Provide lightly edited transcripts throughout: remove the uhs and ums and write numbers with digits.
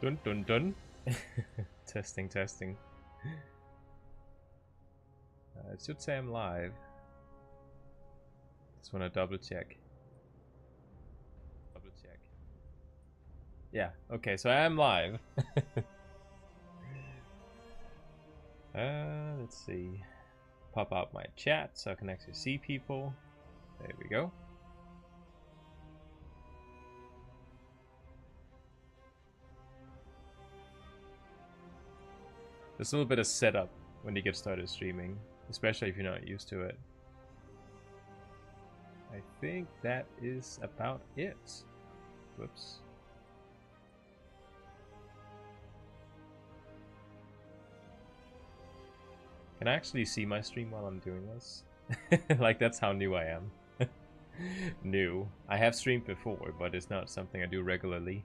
Dun dun dun. Testing, testing. It should say I'm live. Just want to double check. Double check. Yeah, okay, so I am live. Let's see. Pop out my chat so I can actually see people. There we go. There's a little bit of setup when you get started streaming, especially if you're not used to it. I think that is about it. Whoops. Can I actually see my stream while I'm doing this? Like, that's how new I am. New. I have streamed before, but it's not something I do regularly.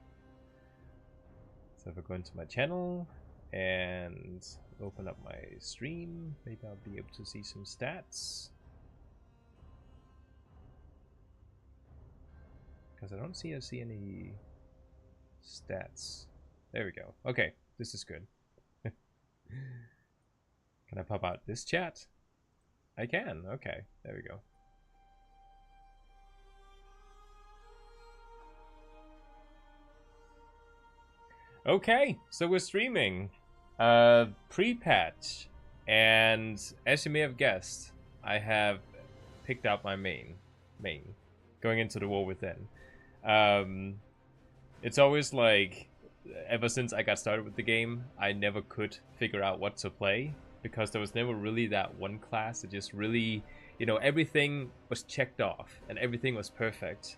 So if I go into my channel and open up my stream, maybe I'll be able to see some stats. Because I don't see any stats. There we go. Okay, this is good. Can I pop out this chat? I can. Okay, there we go. Okay, so we're streaming pre-patch, and as you may have guessed, I have picked out my main going into the war within. It's always like, ever since I got started with the game, I never could figure out what to play, because there was never really that one class that just really, you know, everything was checked off and everything was perfect.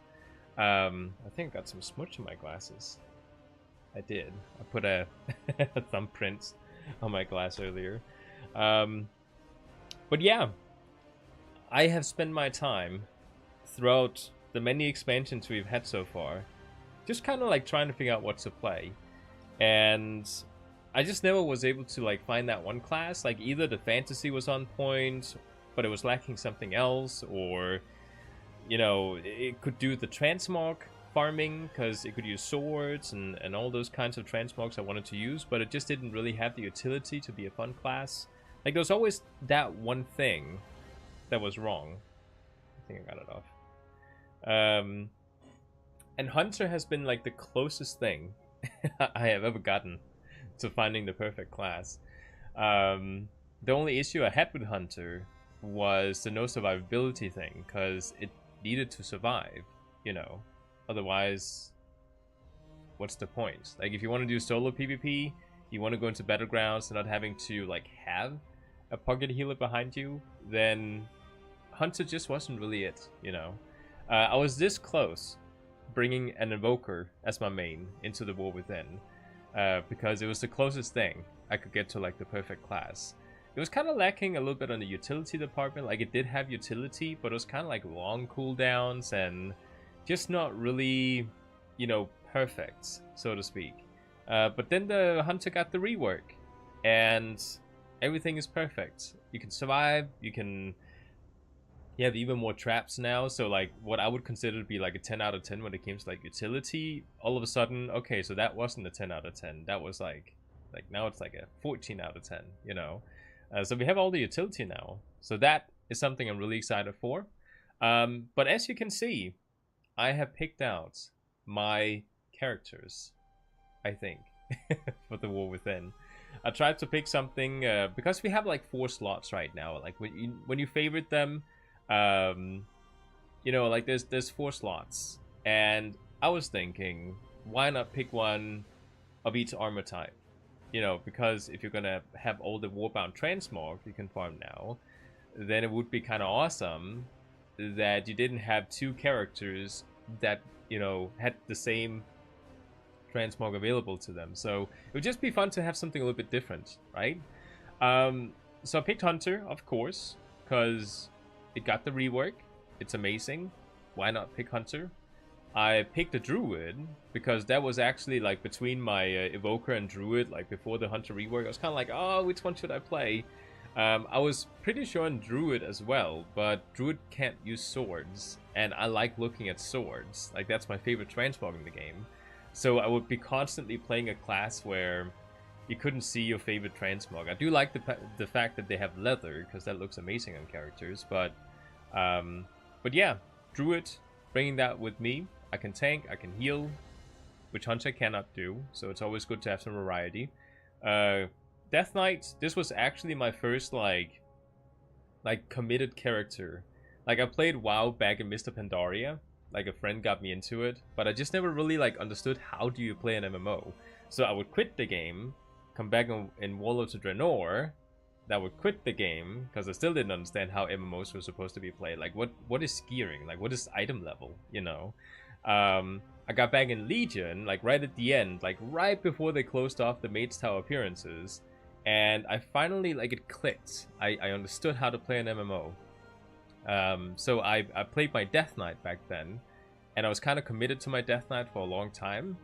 I think I got some smudge in my glasses. I did. I put a thumbprint on my glass earlier. But yeah, I have spent my time throughout the many expansions we've had so far just kind of like trying to figure out what to play. And I just never was able to like find that one class. Like, either the fantasy was on point, but it was lacking something else, or, you know, it could do the transmog farming because it could use swords and all those kinds of transmogs I wanted to use, but it just didn't really have the utility to be a fun class. Like, there was always that one thing that was wrong. I think I got it off. And Hunter has been like the closest thing I have ever gotten to finding the perfect class. The only issue I had with Hunter was the no survivability thing, because it needed to survive, you know. Otherwise, what's the point? Like, if you want to do solo PvP, you want to go into Battlegrounds and not having to like have a pocket healer behind you, then Hunter just wasn't really it, you know. I was this close bringing an Invoker as my main into the War Within, because it was the closest thing I could get to like the perfect class. It was kind of lacking a little bit on the utility department. Like, it did have utility, but it was kind of like long cooldowns and just not really, you know, perfect, so to speak. But then the Hunter got the rework, and everything is perfect. You can survive, you have even more traps now, so like what I would consider to be like a 10 out of 10 when it comes to like utility, all of a sudden, okay, so that wasn't a 10 out of 10, that was like now it's like a 14 out of 10, you know. So we have all the utility now, so that is something I'm really excited for. But as you can see, I have picked out my characters, I think, for the War Within. I tried to pick something, because we have like 4 slots right now. Like, when you favorite them, you know, like there's 4 slots. And I was thinking, why not pick one of each armor type? You know, because if you're gonna have all the Warbound Transmog you can farm now, then it would be kind of awesome that you didn't have 2 characters that, you know, had the same transmog available to them. So it would just be fun to have something a little bit different, right? So I picked Hunter, of course, because it got the rework. It's amazing. Why not pick Hunter? I picked a Druid because that was actually like between my Evoker and Druid, like before the Hunter rework. I was kind of like, oh, which one should I play? I was pretty sure on Druid as well, but Druid can't use swords, and I like looking at swords. Like, that's my favorite transmog in the game. So I would be constantly playing a class where you couldn't see your favorite transmog. I do like the fact that they have leather, because that looks amazing on characters. But yeah, Druid, bringing that with me. I can tank, I can heal, which Hunter cannot do. So it's always good to have some variety. Death Knight, this was actually my first like committed character. Like I played WoW back in Mr. Pandaria. Like a friend got me into it, but I just never really like understood how do you play an MMO. So I would quit the game, come back in Warlords to Draenor, that would quit the game because I still didn't understand how MMOs were supposed to be played. Like what is gearing? Like what is item level? You know. I got back in Legion like right at the end, like right before they closed off the Maid's Tower appearances, and I finally like it clicked. I understood how to play an MMO. So I played my Death Knight back then, and I was kind of committed to my Death Knight for a long time.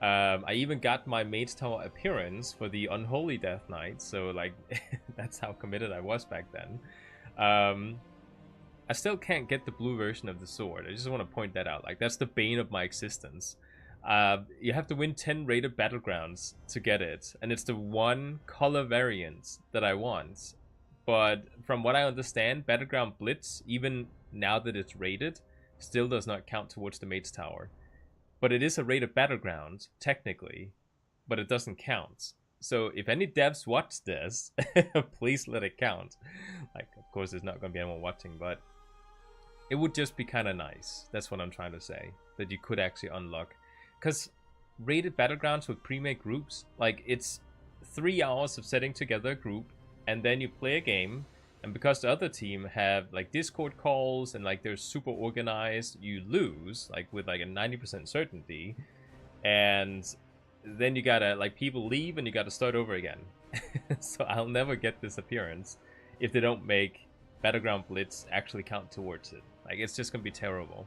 I even got my Maid's Tower appearance for the Unholy Death Knight, so like that's how committed I was back then. I still can't get the blue version of the sword. I just want to point that out. Like that's the bane of my existence. You have to win 10 rated Battlegrounds to get it, and it's the one color variant that I want. But from what I understand, Battleground Blitz, even now that it's rated, still does not count towards the Maid's Tower. But it is a rated Battleground, technically, but it doesn't count. So if any devs watch this, please let it count. Like, of course, there's not going to be anyone watching, but it would just be kind of nice. That's what I'm trying to say, that you could actually unlock. Because rated Battlegrounds with pre-made groups, like, it's 3 hours of setting together a group, and then you play a game, and because the other team have like Discord calls and like they're super organized, you lose like with like a 90% certainty, and then you gotta like people leave and you gotta start over again. So I'll never get this appearance if they don't make Battleground Blitz actually count towards it. Like it's just gonna be terrible.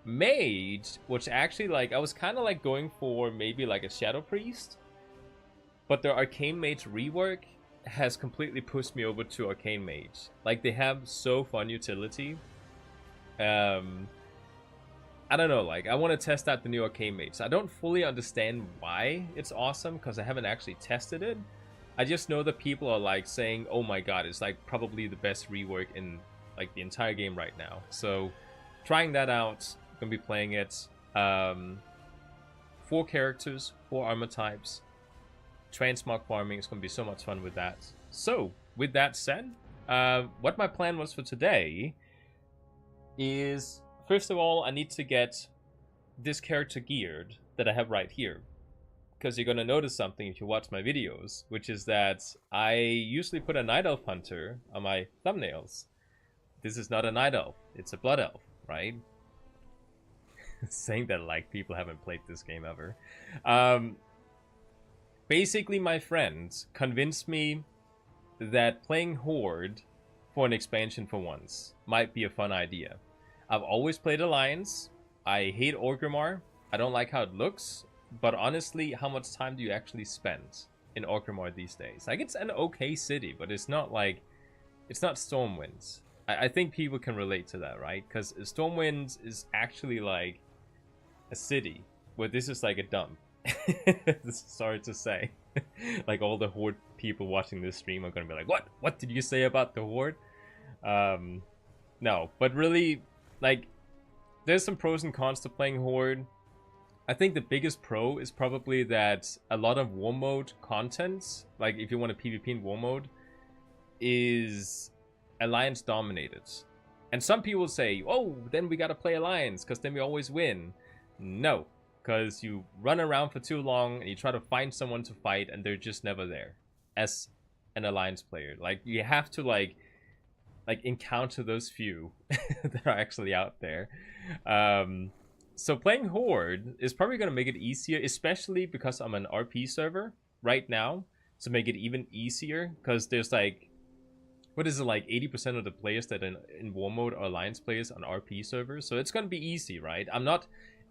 Mage, which actually like I was kind of like going for maybe like a Shadow Priest, but the Arcane Mage rework has completely pushed me over to Arcane Mage. Like they have so fun utility. I don't know, like I want to test out the new Arcane Mage. I don't fully understand why it's awesome because I haven't actually tested it. I just know that people are like saying, oh my god, it's like probably the best rework in like the entire game right now. So trying that out, gonna be playing it. 4 characters, 4 armor types. Transmog farming is going to be so much fun with that. So, with that said, what my plan was for today is, first of all, I need to get this character geared that I have right here. Because you're going to notice something if you watch my videos, which is that I usually put a Night Elf Hunter on my thumbnails. This is not a Night Elf, it's a Blood Elf, right? Saying that like people haven't played this game ever. Basically, my friends convinced me that playing Horde for an expansion for once might be a fun idea. I've always played Alliance. I hate Orgrimmar. I don't like how it looks. But honestly, how much time do you actually spend in Orgrimmar these days? Like, it's an okay city, but it's not like... It's not Stormwind. I think people can relate to that, right? Because Stormwind is actually like a city, where this is like a dump. Sorry to say. Like all the Horde people watching this stream are gonna be like, what did you say about the Horde? No, but really, like, there's some pros and cons to playing Horde. I think the biggest pro is probably that a lot of war mode content, like if you want to PvP in war mode, is Alliance dominated. And some people say, oh, then we gotta play Alliance because then we always win. No, because you run around for too long and you try to find someone to fight and they're just never there as an Alliance player. Like, you have to like encounter those few that are actually out there. So playing Horde is probably going to make it easier, especially because I'm an RP server right now, to make it even easier, because there's like, what is it, like 80% of the players that are in war mode are Alliance players on RP servers, so it's going to be easy, right? I'm not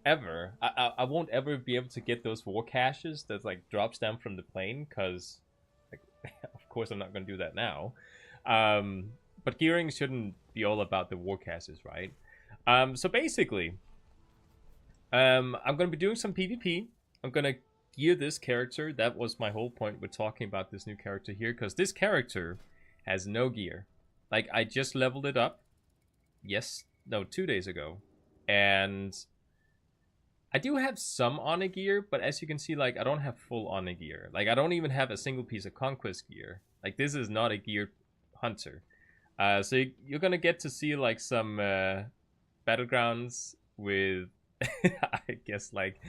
ever, I won't ever be able to get those war caches that like drops down from the plane, because like, of course I'm not going to do that now. But gearing shouldn't be all about the war caches, right? So basically, I'm going to be doing some PvP. I'm going to gear this character. That was my whole point with talking about this new character here, because this character has no gear. Like, I just leveled it up. Yes, no, 2 days ago. And I do have some honor gear, but as you can see, like, I don't have full honor gear. Like, I don't even have a single piece of conquest gear. Like, this is not a geared hunter. So you're gonna get to see, like, some Battlegrounds with, I guess, like,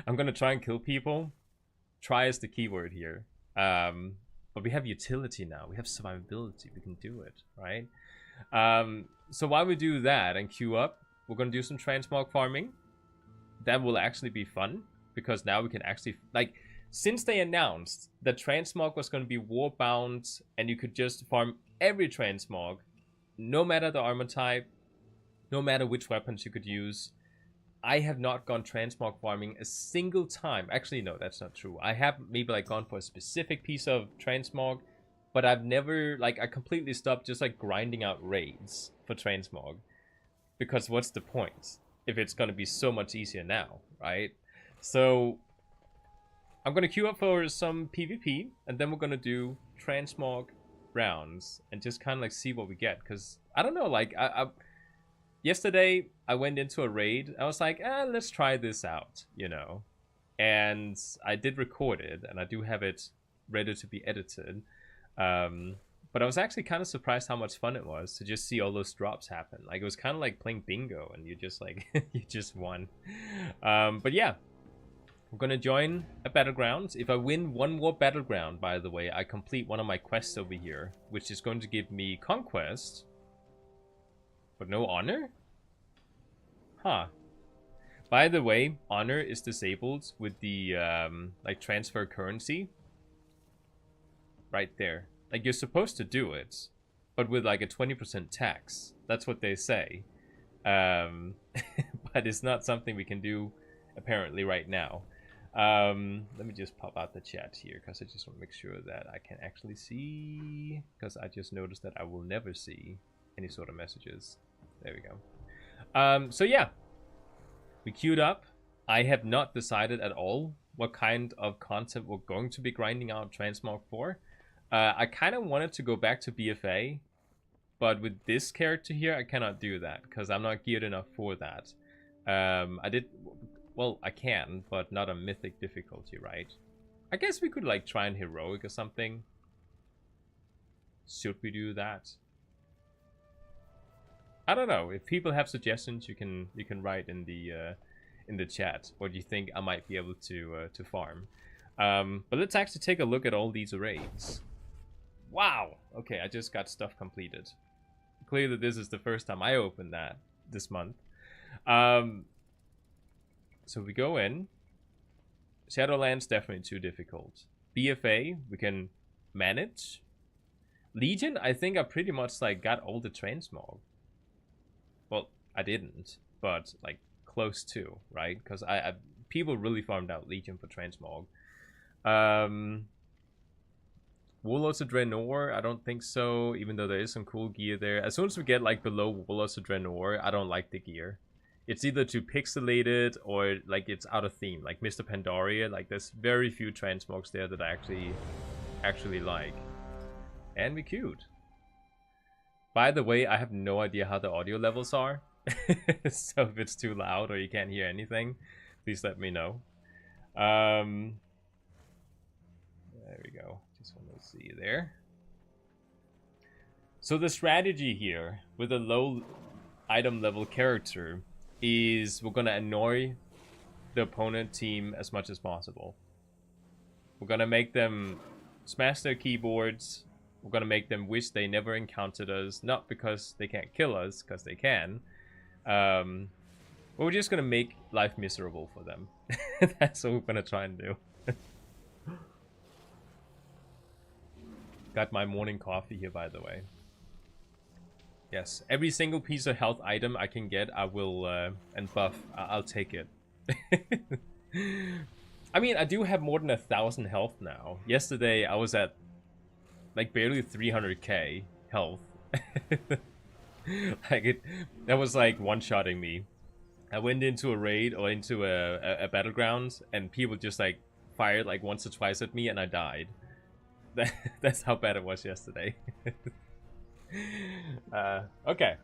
I'm gonna try and kill people. Try is the keyword here. But we have utility now. We have survivability. We can do it, right? So while we do that and queue up, we're gonna do some transmog farming. That will actually be fun, because now we can actually, like, since they announced that transmog was going to be warbound and you could just farm every transmog, no matter the armor type, no matter which weapons you could use, I have not gone transmog farming a single time. Actually, no, that's not true. I have maybe, like, gone for a specific piece of transmog, but I've never, like, I completely stopped just, like, grinding out raids for transmog, because what's the point if it's going to be so much easier now, right? So I'm going to queue up for some PvP, and then we're going to do transmog rounds and just kind of, like, see what we get. Because I don't know, like, yesterday I went into a raid. I was like, let's try this out, you know. And I did record it, and I do have it ready to be edited. But I was actually kind of surprised how much fun it was to just see all those drops happen. Like, it was kind of like playing bingo, and you just, like, you just won. But yeah, we're gonna join a Battlegrounds. If I win one more Battleground, by the way, I complete one of my quests over here, which is going to give me conquest, but no honor? Huh. By the way, honor is disabled with the, like, transfer currency. Right there. Like, you're supposed to do it, but with, like, a 20% tax. That's what they say. But it's not something we can do, apparently, right now. Let me just pop out the chat here, because I just want to make sure that I can actually see, because I just noticed that I will never see any sort of messages. There we go. So yeah, we queued up. I have not decided at all what kind of content we're going to be grinding out Transmog for. I kind of wanted to go back to BFA, but with this character here, I cannot do that, because I'm not geared enough for that. Well, I can, but not on mythic difficulty, right? I guess we could, like, try and heroic or something. Should we do that? I don't know. If people have suggestions, you can write in the chat what you think I might be able to farm. But let's actually take a look at all these raids. Wow. Okay, I just got stuff completed. Clearly, this is the first time I opened that this month. So we go in. Shadowlands, definitely too difficult. BFA, we can manage. Legion, I think I pretty much, like, got all the transmog. Well, I didn't, but, like, close to, right? Because people really farmed out Legion for transmog. Warlords of Draenor, I don't think so, even though there is some cool gear there. As soon as we get, like, below Warlords of Draenor, I don't like the gear. It's either too pixelated or, like, it's out of theme. Like Mr. Pandaria, like, there's very few transmogs there that I actually like. And we queued. By the way, I have no idea how the audio levels are. So if it's too loud or you can't hear anything, please let me know. There we go. Just want to see there. So the strategy here with a low item level character is we're gonna annoy the opponent team as much as possible. We're gonna make them smash their keyboards. We're gonna make them wish they never encountered us, not because they can't kill us, because they can. But we're just gonna make life miserable for them. That's what we're gonna try and do. Got my morning coffee here, by the way. Yes, every single piece of health item I can get, I will, and buff, I'll take it. I mean, I do have more than 1,000 health now. Yesterday, I was at, like, barely 300k health. Like, that was, like, one-shotting me. I went into a raid or into a battleground, and people just like fired like once or twice at me, and I died. That's how bad it was yesterday. Okay.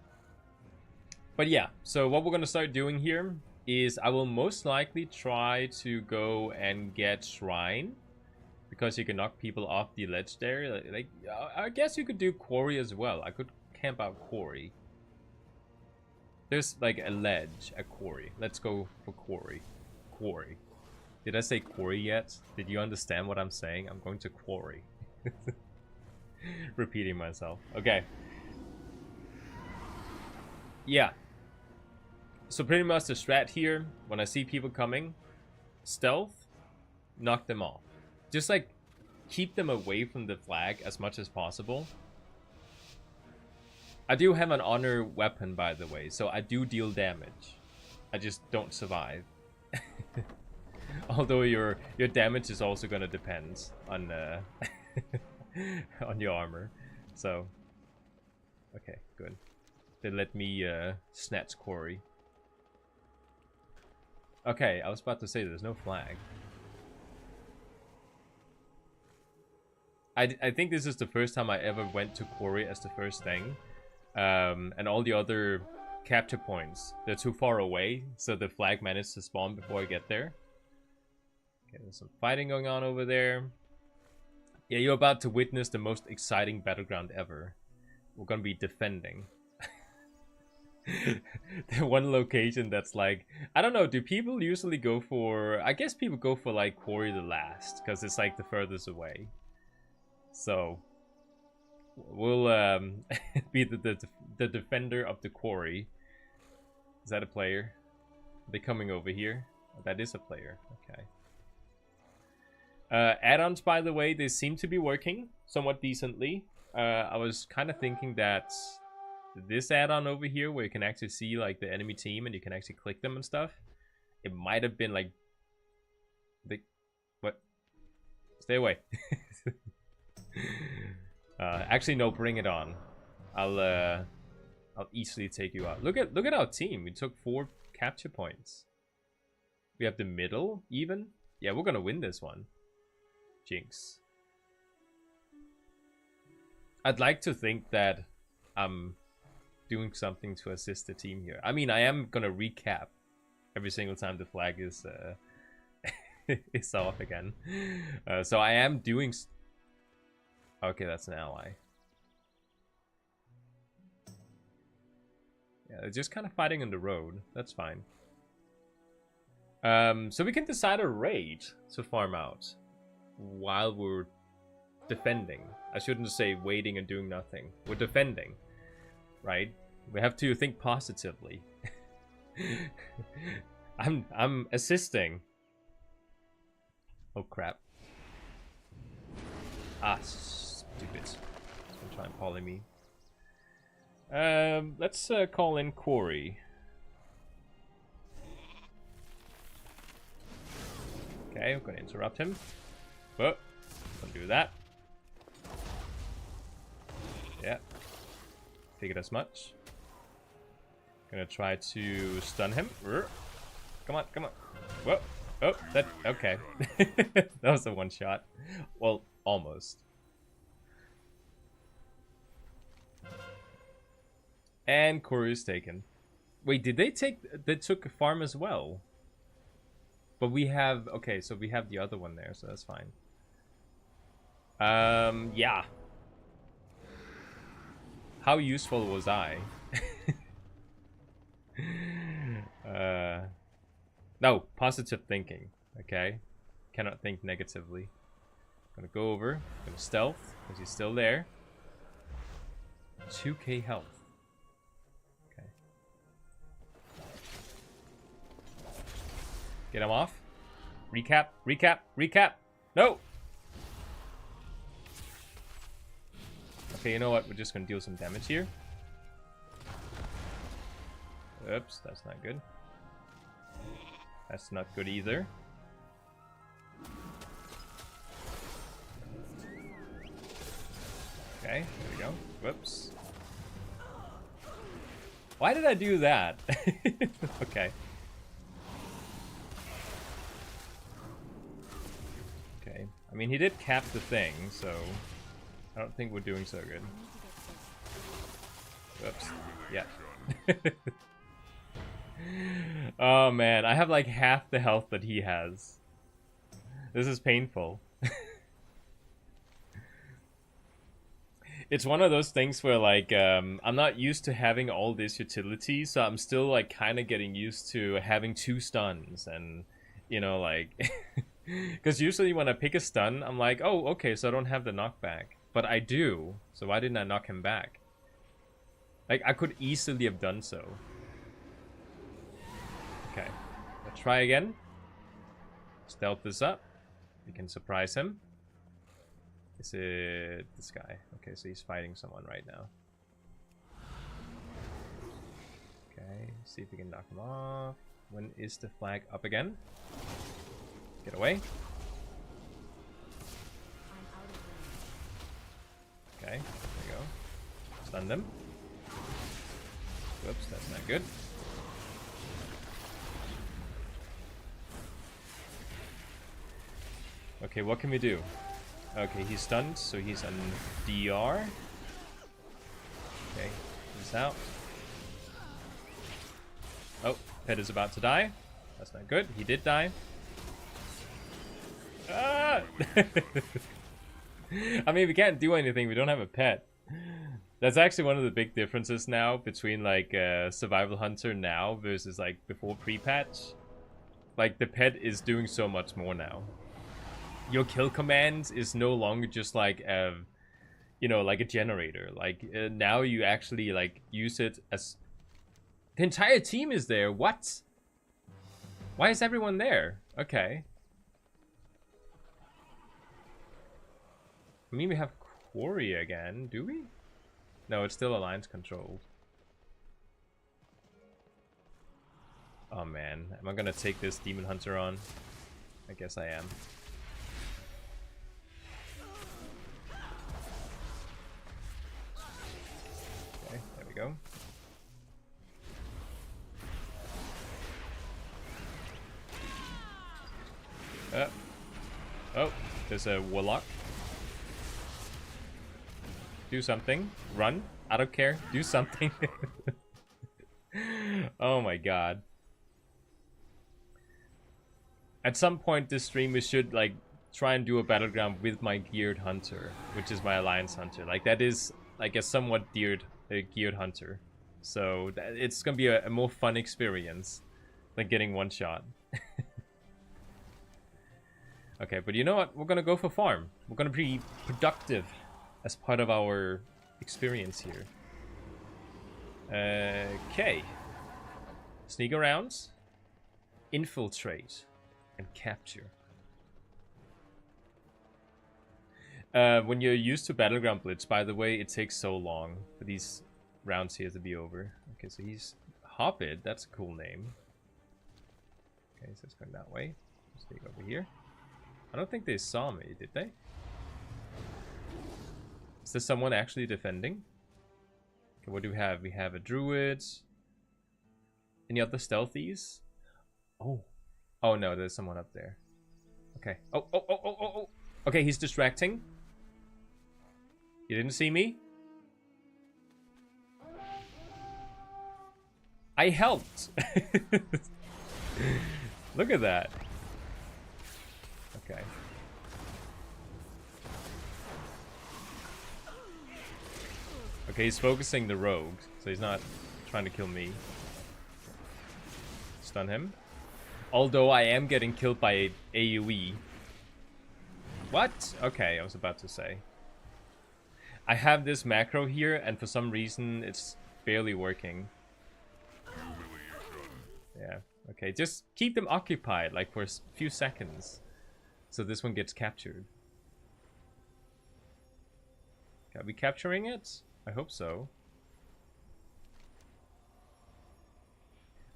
But yeah, so what we're gonna start doing here is I will most likely try to go and get Shrine, because you can knock people off the ledge there. Like I guess you could do Quarry as well. I could camp out Quarry. There's like a ledge, a Quarry. Let's go for Quarry. Quarry. Did I say Quarry yet? Did you understand what I'm saying? I'm going to Quarry. Repeating myself. Okay. Yeah. So pretty much the strat here, when I see people coming, stealth, knock them off. Just like keep them away from the flag as much as possible. I do have an honor weapon, by the way, so I do deal damage. I just don't survive. Although your damage is also gonna depend on on your armor. So okay, good. They let me snatch Quarry. Okay, I was about to say there's no flag. I think this is the first time I ever went to Quarry as the first thing. And all the other capture points, they're too far away, so the flag managed to spawn before I get there. Okay, there's some fighting going on over there. Yeah, you're about to witness the most exciting battleground ever. We're gonna be defending. The one location that's like, I don't know, do people usually go for, I guess people go for like Quarry the last, because it's like the furthest away. So we'll be the defender of the Quarry. Is that a player? Are they coming over here? Oh, that is a player. Okay. Add-ons, by the way, they seem to be working somewhat decently. I was kind of thinking that this add-on over here, where you can actually see like the enemy team and you can actually click them and stuff, it might have been like what? Stay away. Actually, no, bring it on. I'll easily take you out. Look at our team. We took 4 capture points. We have the middle even. Yeah, we're gonna win this one. Jinx. I'd like to think that I'm doing something to assist the team here. I mean, I am gonna recap every single time the flag is is off again. So I am doing. Okay, that's an ally. Yeah, they're just kind of fighting on the road. That's fine. So we can decide a raid to farm out while we're defending. I shouldn't say waiting and doing nothing. We're defending, right? We have to think positively. I'm assisting. Oh crap. Ah, stupid. It's gonna try and poly me. Let's call in Quarry. Okay, I'm gonna interrupt him. Whoa, don't do that. Yeah, figured as much. Gonna try to stun him. Come on, come on. Whoa, oh, that, okay. That was a one shot. Well, almost. And Quarry is taken. Wait, did they take... They took a farm as well? But we have... Okay, so we have the other one there, so that's fine. Yeah. How useful was I? No, positive thinking, okay? Cannot think negatively. Gonna go over, gonna stealth, because he's still there. 2k health. Okay. Get him off. Recap, recap, recap. No! Okay, you know what? We're just gonna deal some damage here. Oops, that's not good. That's not good either. Okay, there we go. Whoops. Why did I do that? Okay. I mean, he did cap the thing, so I don't think we're doing so good. Whoops. Yeah. Oh man, I have like half the health that he has. This is painful. It's one of those things where like I'm not used to having all this utility, so I'm still like kind of getting used to having 2 stuns, and you know, like because usually when I pick a stun I'm like, oh okay, so I don't have the knockback, but I do, so why didn't I knock him back? Like I could easily have done so. Okay, let's try again. Stealth this up. We can surprise him. Is it this guy? Okay, so he's fighting someone right now. Okay, see if we can knock him off. When is the flag up again? Get away. Okay, there we go. Stun them. Whoops, that's not good. Okay, what can we do? Okay, he's stunned, so he's on DR. Okay, he's out. Oh, Pet is about to die. That's not good. He did die. Ah! I mean, we can't do anything. We don't have a pet. That's actually one of the big differences now between like Survival Hunter now versus like before pre-patch. Like the pet is doing so much more now. Your kill command is no longer just like you know, like a generator. Like now you actually like use it as the entire team is there. What? Why is everyone there? Okay. I mean, we have Quarry again, do we? No, it's still Alliance controlled. Oh man, am I gonna take this Demon Hunter on? I guess I am. Okay, there we go. Oh, there's a Warlock. Do something. Run. I don't care. Do something. Oh my god. At some point this stream we should like try and do a battleground with my geared hunter, which is my alliance hunter. Like that is like a somewhat geared hunter. So it's gonna be a more fun experience than getting one shot. Okay, but you know what? We're gonna go for farm. We're gonna be productive as part of our experience here. Okay. Sneak around, infiltrate, and capture. When you're used to Battleground Blitz, by the way, it takes so long for these rounds here to be over. Okay, so he's Hoppid. That's a cool name. Okay, so it's going that way. Let's take over here. I don't think they saw me, did they? Is there someone actually defending? Okay, what do we have? We have a druid. Any other stealthies? Oh. Oh no, there's someone up there. Okay. Oh. Okay, he's distracting. You didn't see me? I helped. Look at that. Okay. Okay, he's focusing the rogue, so he's not trying to kill me. Stun him. Although I am getting killed by AoE. What? Okay, I was about to say. I have this macro here, and for some reason it's barely working. Yeah, okay, just keep them occupied, like for a few seconds. So this one gets captured. Are we capturing it? I hope so.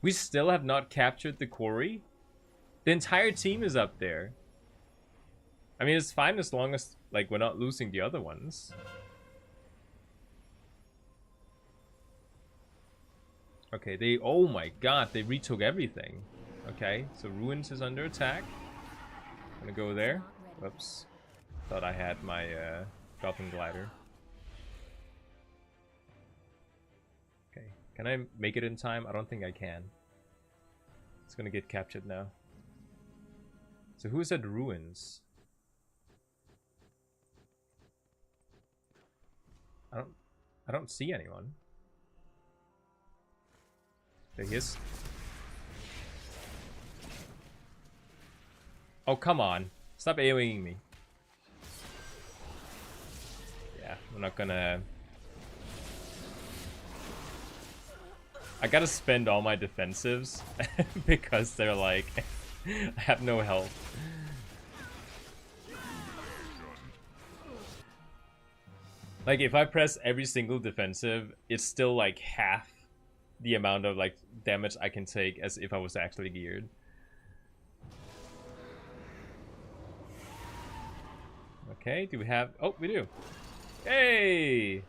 We still have not captured the quarry. The entire team is up there. I mean, it's fine as long as like we're not losing the other ones. Okay, they... Oh my god, they retook everything. Okay, so Ruins is under attack. I'm gonna go there. Whoops. Thought I had my Goblin Glider. Okay, can I make it in time? I don't think I can. It's gonna get captured now. So who's at ruins? I don't see anyone. There he is. Oh, come on. Stop AoEing me. Yeah, we're not gonna... I gotta spend all my defensives because they're like... I have no health. Like, if I press every single defensive, it's still like half the amount of like damage I can take as if I was actually geared. Okay, do we have... Oh, we do. Hey!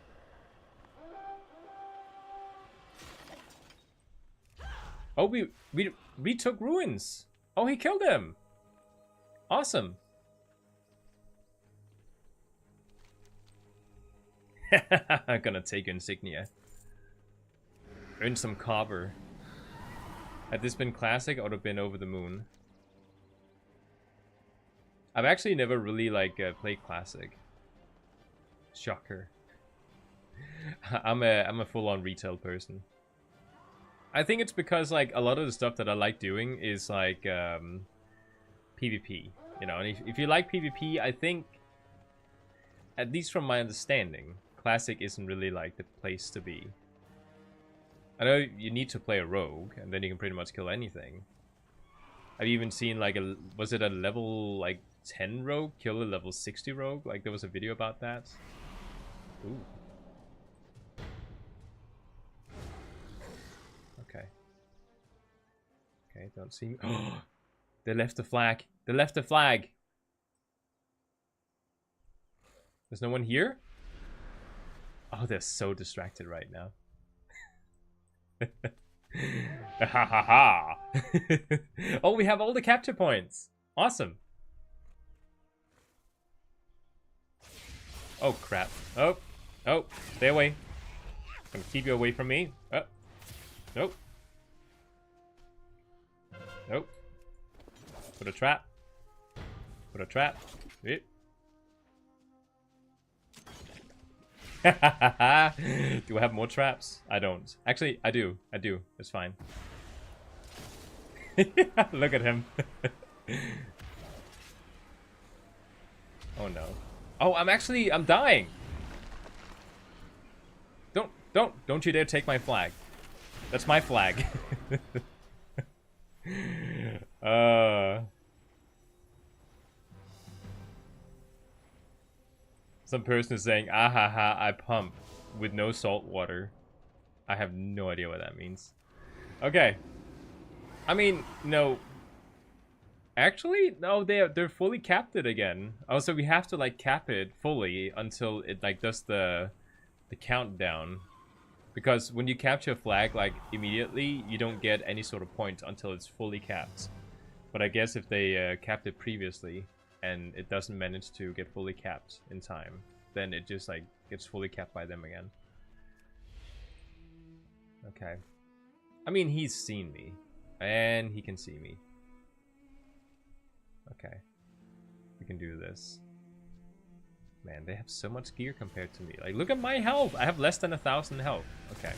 Oh, we took ruins. Oh, he killed him. Awesome. I'm gonna take insignia. Earn some copper. Had this been classic, I would have been over the moon. I've actually never really like played classic. Shocker. I'm a full-on retail person. I think it's because like a lot of the stuff that I like doing is like PvP. You know, and if you like PvP, I think, at least from my understanding, classic isn't really like the place to be. I know you need to play a rogue, and then you can pretty much kill anything. I've even seen like was it a level like 10 rogue kill a level 60 rogue? Like there was a video about that. Ooh. Okay. Okay, don't see me. Oh, they left the flag. They left the flag. There's no one here? Oh, they're so distracted right now. Ha ha ha. Oh, we have all the capture points. Awesome. Oh, crap. Oh. Oh, stay away. I'm gonna keep you away from me. Oh. Nope. Nope. Put a trap. Put a trap. Yep. Do I have more traps? I don't. Actually, I do. I do. It's fine. Look at him. Oh no. Oh, I'm dying. Don't you dare take my flag. That's my flag. Some person is saying, ah ha ha, I pump with no salt water. I have no idea what that means. Okay. I mean, no. Actually, no, they're fully capped it again. Oh, so we have to like cap it fully until it like does the countdown. Because when you capture a flag, like immediately, you don't get any sort of point until it's fully capped. But I guess if they capped it previously, and it doesn't manage to get fully capped in time, then it just like gets fully capped by them again. Okay. I mean, he's seen me, and he can see me. Okay. We can do this. Man, they have so much gear compared to me. Like, look at my health! I have less than 1,000 health. Okay.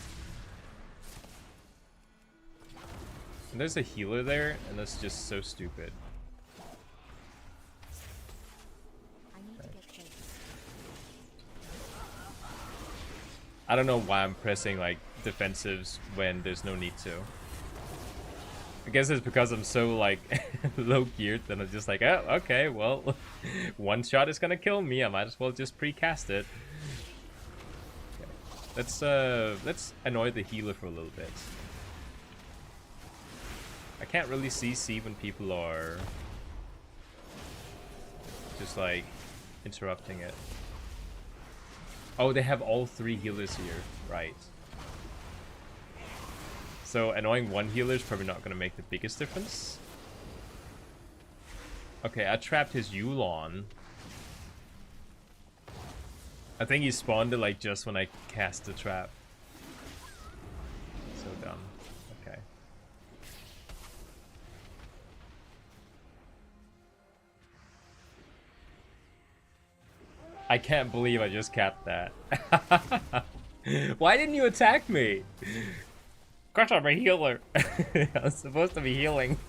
And there's a healer there, and that's just so stupid. I don't know why I'm pressing like defensives when there's no need to. I guess it's because I'm so like low geared that I'm just like, oh, okay, well, one shot is gonna kill me. I might as well just precast it. Okay. Let's annoy the healer for a little bit. I can't really see when people are just like interrupting it. Oh, they have all 3 healers here, right? So annoying one healer is probably not going to make the biggest difference. Okay, I trapped his Yulon. I think he spawned it like just when I cast the trap. So dumb. Okay. I can't believe I just capped that. Why didn't you attack me? Gosh, I'm a healer. I was supposed to be healing.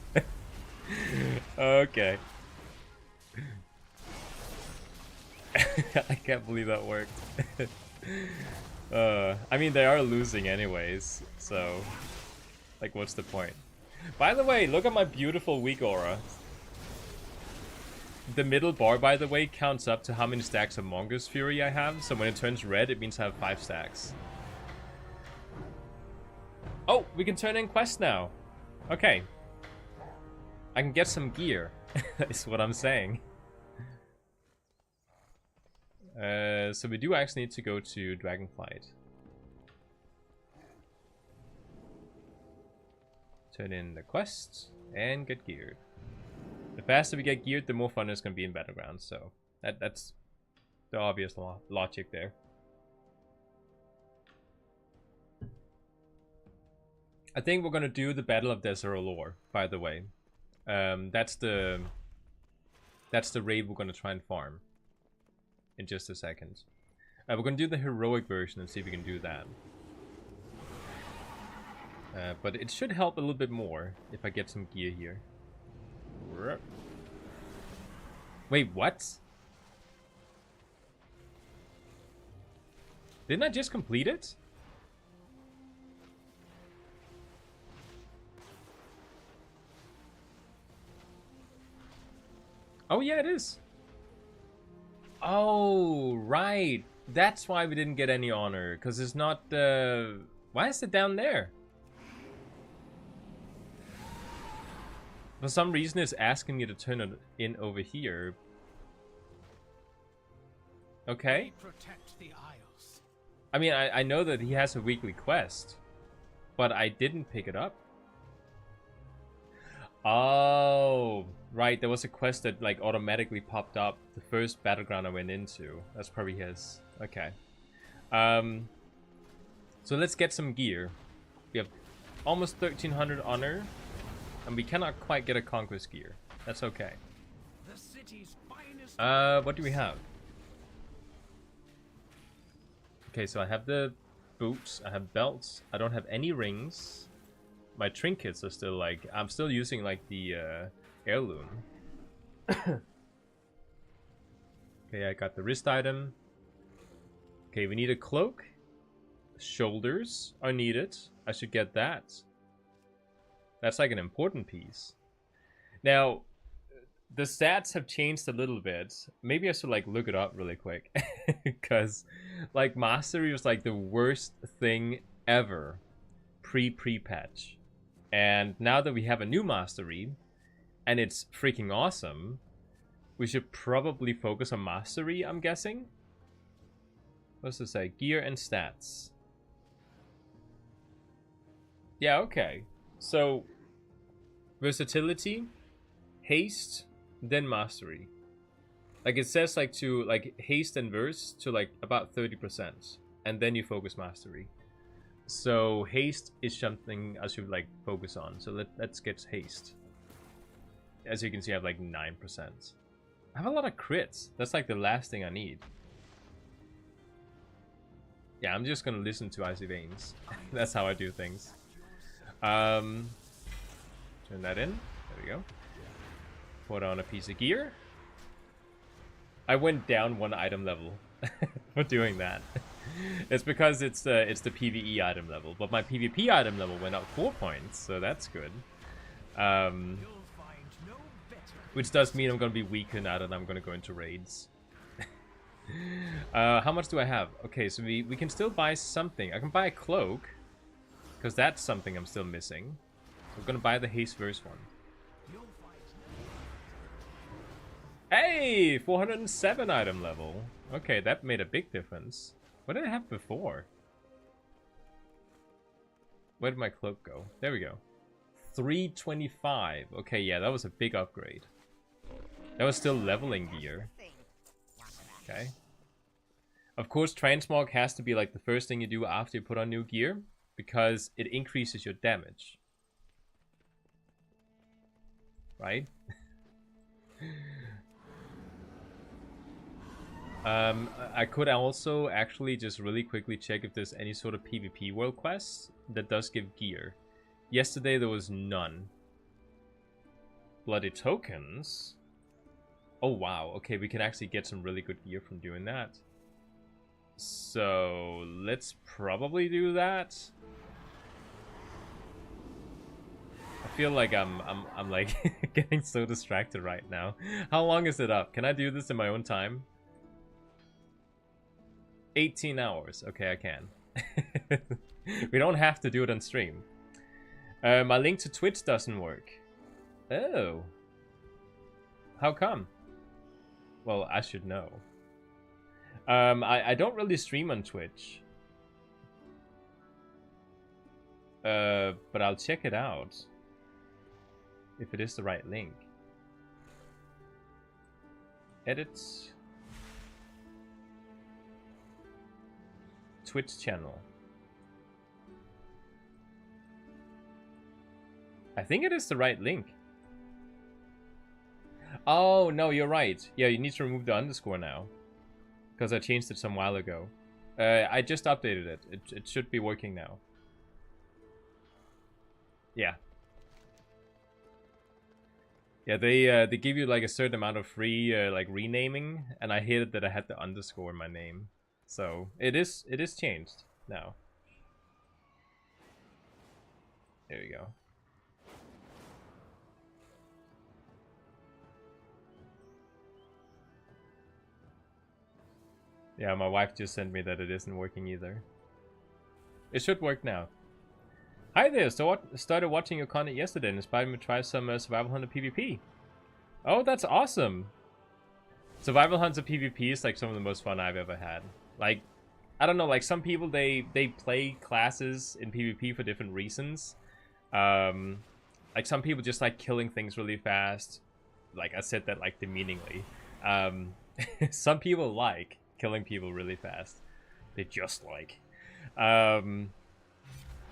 Okay. I can't believe that worked. I mean, they are losing anyways, so like, what's the point? By the way, look at my beautiful weak aura. The middle bar, by the way, counts up to how many stacks of Mongoose Fury I have, so when it turns red, it means I have 5 stacks. Oh, we can turn in quests now. Okay. I can get some gear, is what I'm saying. So we do actually need to go to Dragonflight. Turn in the quests and get geared. The faster we get geared, the more fun it's going to be in Battlegrounds, so that's the obvious logic there. I think we're going to do the Battle of Desert Lore, by the way. That's the raid we're going to try and farm in just a second. We're going to do the heroic version and see if we can do that. But it should help a little bit more if I get some gear here. Wait, what? Didn't I just complete it? Oh yeah, it is. Oh, right. That's why we didn't get any honor, because it's not why is it down there? For some reason it's asking me to turn it in over here. Okay. I mean, I know that he has a weekly quest, but I didn't pick it up. Oh, right. There was a quest that like automatically popped up the first Battleground I went into. That's probably his. Okay. So let's get some gear. We have almost 1300 honor, and we cannot quite get a conquest gear. That's okay. What do we have? Okay, so I have the boots, I have belts, I don't have any rings. My trinkets are still like, I'm still using like the heirloom. Okay, I got the wrist item. Okay, we need a cloak. Shoulders are needed. I should get that. That's like an important piece. Now, the stats have changed a little bit. Maybe I should like look it up really quick. Because like mastery was like the worst thing ever pre-patch. And now that we have a new mastery, and it's freaking awesome, we should probably focus on mastery, I'm guessing. What's this say? Gear and stats. Yeah, okay. So, versatility, haste, then mastery. Like it says like to like haste and verse to like about 30%. And then you focus mastery. So haste is something I should like focus on. So let's get haste. As you can see, I have like 9%. I have a lot of crits. That's like the last thing I need. Yeah, I'm just gonna listen to Icy Veins. That's how I do things. Turn that in. There we go. Put on a piece of gear. I went down 1 item level for doing that. It's because it's the PvE item level, but my PvP item level went up 4 points, so that's good. Which does mean I'm going to be weaker now that I'm going to go into raids. How much do I have? Okay, so we can still buy something. I can buy a cloak, because that's something I'm still missing. So I'm going to buy the haste verse one. Hey! 407 item level. Okay, that made a big difference. What did I have before? Where did my cloak go? There we go. 325. Okay, yeah, that was a big upgrade. That was still leveling gear. Okay. Of course, Transmog has to be like the first thing you do after you put on new gear, because it increases your damage. Right? I could also actually just really quickly check if there's any sort of PvP world quest that does give gear. Yesterday there was none. Bloody tokens? Oh wow, okay, we can actually get some really good gear from doing that. So let's probably do that. I feel like I'm like getting so distracted right now. How long is it up? Can I do this in my own time? 18 hours. Okay, I can. We don't have to do it on stream. My link to Twitch doesn't work. Oh. How come? Well, I should know. I don't really stream on Twitch. But I'll check it out. If it is the right link. Edit. Twitch channel. I think it is the right link. Oh, no, you're right. Yeah, you need to remove the underscore now. Because I changed it some while ago. I just updated it. It should be working now. Yeah. Yeah, they give you like a certain amount of free like renaming, and I hated that I had the underscore in my name. So it is changed now. There we go. Yeah, my wife just sent me that it isn't working either. It should work now. Hi there, so started watching your content yesterday and inspired me to try some Survival Hunter PvP. Oh, that's awesome. Survival Hunter PvP is like some of the most fun I've ever had. Like, I don't know, like some people, they play classes in PvP for different reasons. Like some people just like killing things really fast. Like I said that like demeaningly. Some people like killing people really fast. They just like.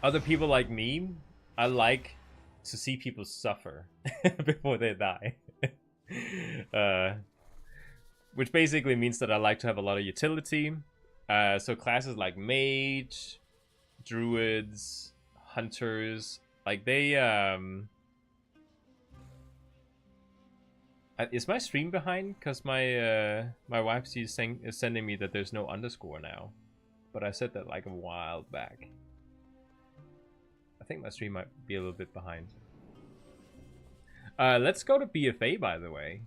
Other people like me, I like to see people suffer before they die. Which basically means that I like to have a lot of utility. So classes like mage, druids, hunters, like they is my stream behind? Because my my wife is sending me that there's no underscore now, but I said that like a while back. I think my stream might be a little bit behind. Let's go to BFA, by the way,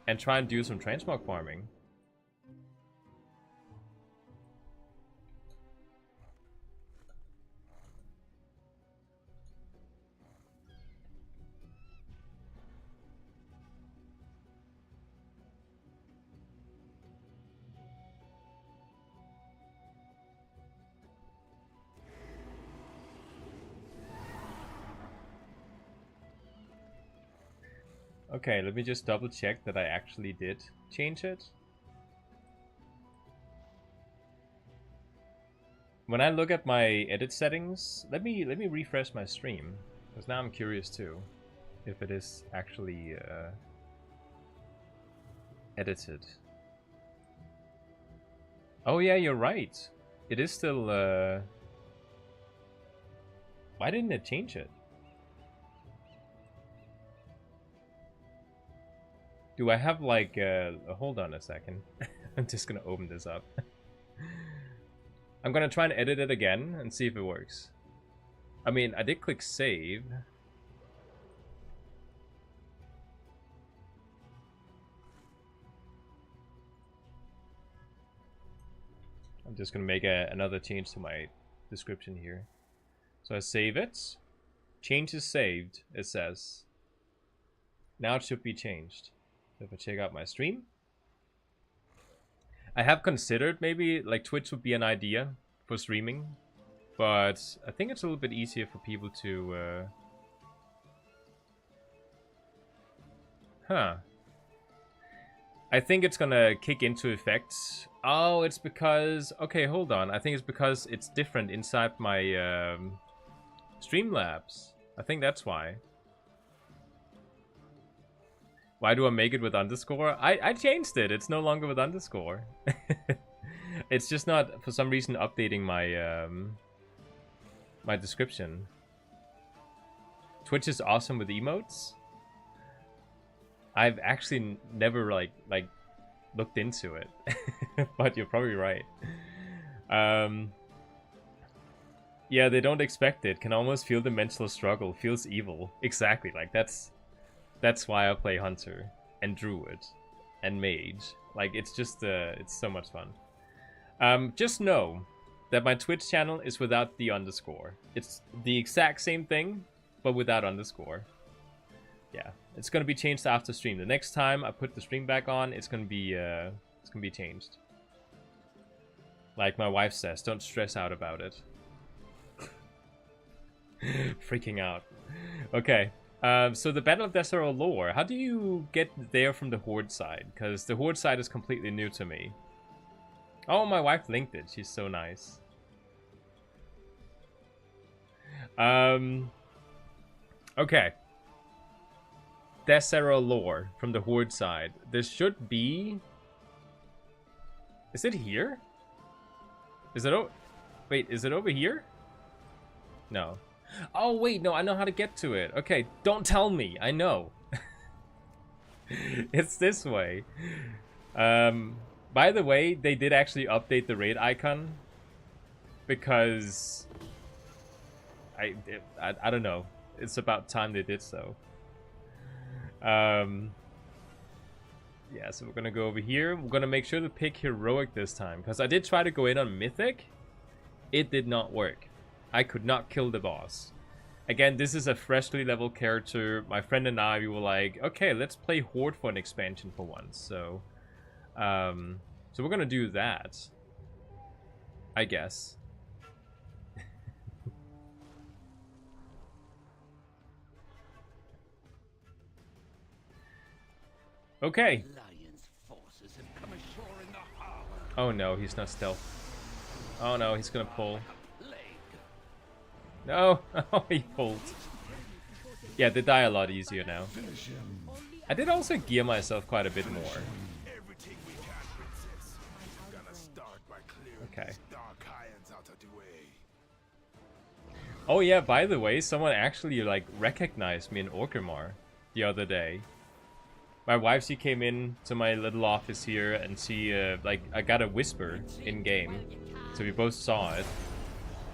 and try and do some transmog farming. Okay, let me just double check that I actually did change it. When I look at my edit settings, let me refresh my stream, because now I'm curious too if it is actually edited. Oh yeah, you're right. It is still why didn't it change it? Do I have like hold on a second. I'm just gonna open this up. I'm gonna try and edit it again and see if it works. I mean, I did click save. I'm just gonna make another change to my description here. So I save it. Change is saved, it says. Now it should be changed. So if I check out my stream, I have considered maybe like Twitch would be an idea for streaming, but I think it's a little bit easier for people to I think it's gonna kick into effect. Oh, it's because... Okay, hold on. I think it's because it's different inside my Streamlabs. I think that's why. Why do I make it with underscore? I changed it. It's no longer with underscore. It's just not, for some reason, updating my my description. Twitch is awesome with emotes. I've actually never like looked into it, but you're probably right. Yeah, they don't expect it. Can almost feel the mental struggle. Feels evil. Exactly. Like that's why I play Hunter and Druid and Mage. Like it's just it's so much fun. Just know that my Twitch channel is without the underscore. It's the exact same thing, but without underscore. Yeah, it's gonna be changed after stream. The next time I put the stream back on, it's gonna be changed. Like my wife says, don't stress out about it. Freaking out. Okay. So the Battle of Desero lore, how do you get there from the Horde side? Because the Horde side is completely new to me. Oh, my wife linked it. She's so nice. Okay. Desero lore from the Horde side. There should be... Is it here? Is it Wait, is it over here? No. Oh, wait, no, I know how to get to it. Okay, don't tell me. I know. It's this way. By the way, they did actually update the raid icon. Because... I don't know. It's about time they did so. Yeah, so we're gonna go over here. We're gonna make sure to pick Heroic this time. Because I did try to go in on Mythic. It did not work. I could not kill the boss. Again, this is a freshly leveled character. My friend and I, we were like, okay, let's play Horde for an expansion for once. So, so we're gonna do that, I guess. Okay. Oh no, he's not stealth. Oh no, he's gonna pull. No! Oh, he pulled. Yeah, they die a lot easier now. I did also gear myself quite a bit more. Okay. Oh yeah, by the way, someone actually like recognized me in Orgrimmar the other day. My wife, she came in to my little office here and she like I got a whisper in game, so we both saw it.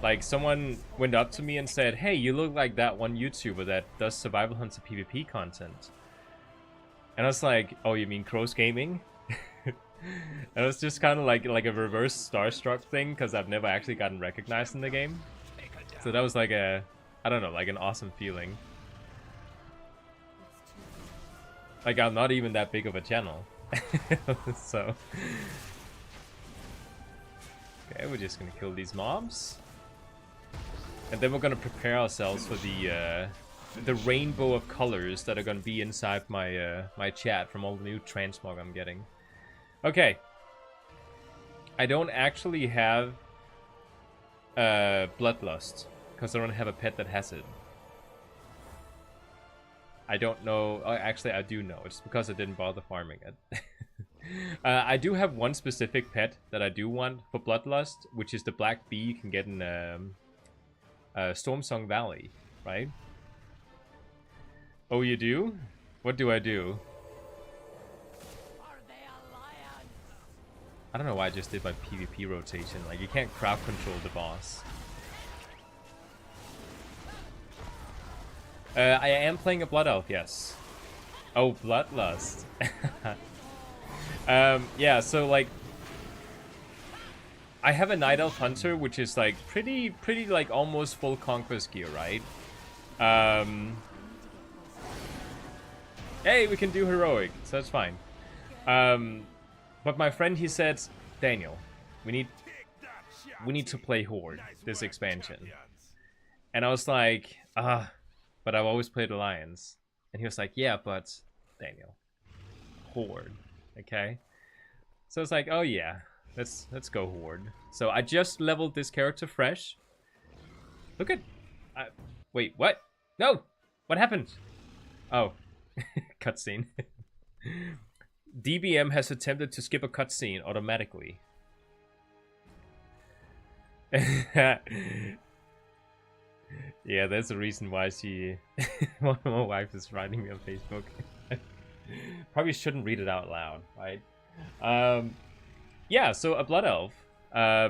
Like someone went up to me and said, "Hey, you look like that one YouTuber that does survival hunts and PvP content." And I was like, "Oh, you mean Crows Gaming?" And it was just kind of like a reverse starstruck thing because I've never actually gotten recognized in the game. So that was like a, I don't know, like an awesome feeling. Like I'm not even that big of a channel. So okay, we're just gonna kill these mobs. And then we're gonna prepare ourselves for the rainbow of colors that are gonna be inside my my chat from all the new Transmog I'm getting. Okay. I don't actually have Bloodlust because I don't have a pet that has it. I don't know. Oh, actually, I do know. It's because I didn't bother farming it. I do have one specific pet that I do want for Bloodlust, which is the black bee you can get in Stormsong Valley, right? Oh, you do? What do I do? I don't know why I just did my PvP rotation. Like, you can't crowd control the boss. I am playing a Blood Elf, yes. Oh, Bloodlust. Yeah, so like I have a Night Elf Hunter, which is like pretty like almost full Conquest gear, right? Hey, we can do Heroic, so that's fine. But my friend, he said, Daniel, we need to play Horde this expansion. And I was like, but I've always played Alliance. And he was like, yeah, but Daniel, Horde. Okay. So it's like, oh yeah, let's go Horde. So I just leveled this character fresh. Look at... wait, what? No! What happened? Oh. Cutscene. DBM has attempted to skip a cutscene automatically. Yeah, there's a reason why she... my wife is writing me on Facebook. Probably shouldn't read it out loud, right? Yeah, so a Blood Elf.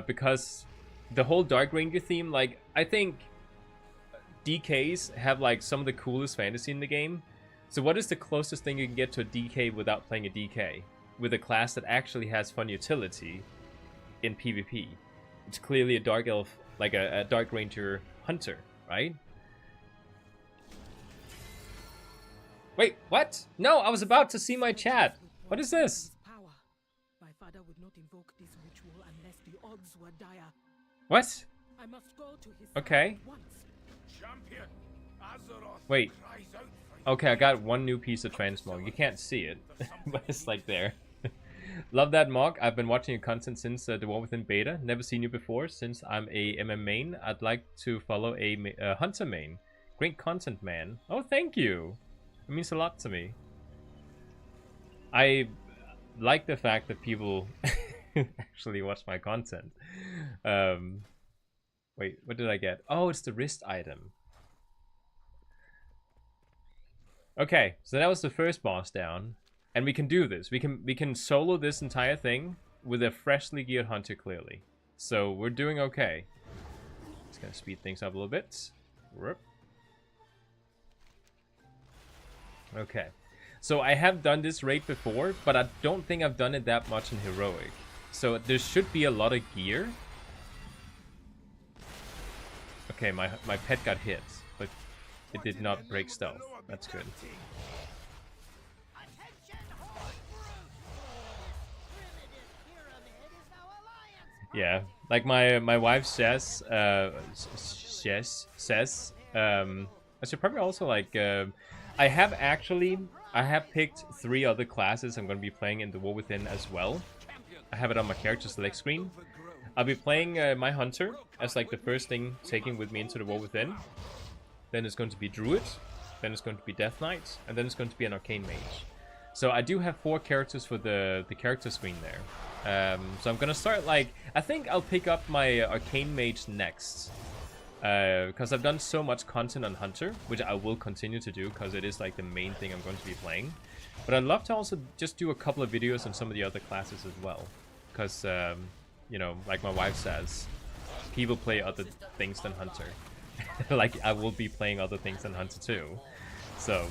Because the whole Dark Ranger theme, like, I think DKs have, like, some of the coolest fantasy in the game. So what is the closest thing you can get to a DK without playing a DK? With a class that actually has fun utility in PvP. It's clearly a Dark Elf, like a Dark Ranger hunter, right? Wait, what? No, I was about to see my chat. What is this? My father would not invoke this ritual unless the odds were dire. What? I must go to his Okay. Wait. Okay, I got one new piece of Transmog. You can't see it, but it's like there. Love that, Mog. I've been watching your content since the War Within beta. Never seen you before. Since I'm a MM main, I'd like to follow a Hunter main. Great content, man. Oh, thank you. It means a lot to me. I like the fact that people actually watch my content. Wait, what did I get? Oh, it's the wrist item. Okay, so that was the first boss down. And we can do this. We can solo this entire thing with a freshly geared hunter, clearly. So we're doing okay. Just gonna speed things up a little bit. Whoop. Okay. So I have done this raid before, but I don't think I've done it that much in Heroic. So there should be a lot of gear. Okay, my pet got hit, but it did not break stealth. That's good. Yeah, like my wife says, I should probably also like, I have picked 3 other classes I'm going to be playing in the War Within as well. I have it on my character select screen. I'll be playing my Hunter as like the first thing taking with me into the War Within. Then it's going to be Druid, then it's going to be Death Knight, and then it's going to be an Arcane Mage. So I do have 4 characters for the character screen there. So I'm gonna start like, I think I'll pick up my Arcane Mage next. Because I've done so much content on Hunter, which I will continue to do because it is like the main thing I'm going to be playing. But I'd love to also just do a couple of videos on some of the other classes as well. Because, you know, like my wife says, people play other things than Hunter. Like, I will be playing other things than Hunter too. So,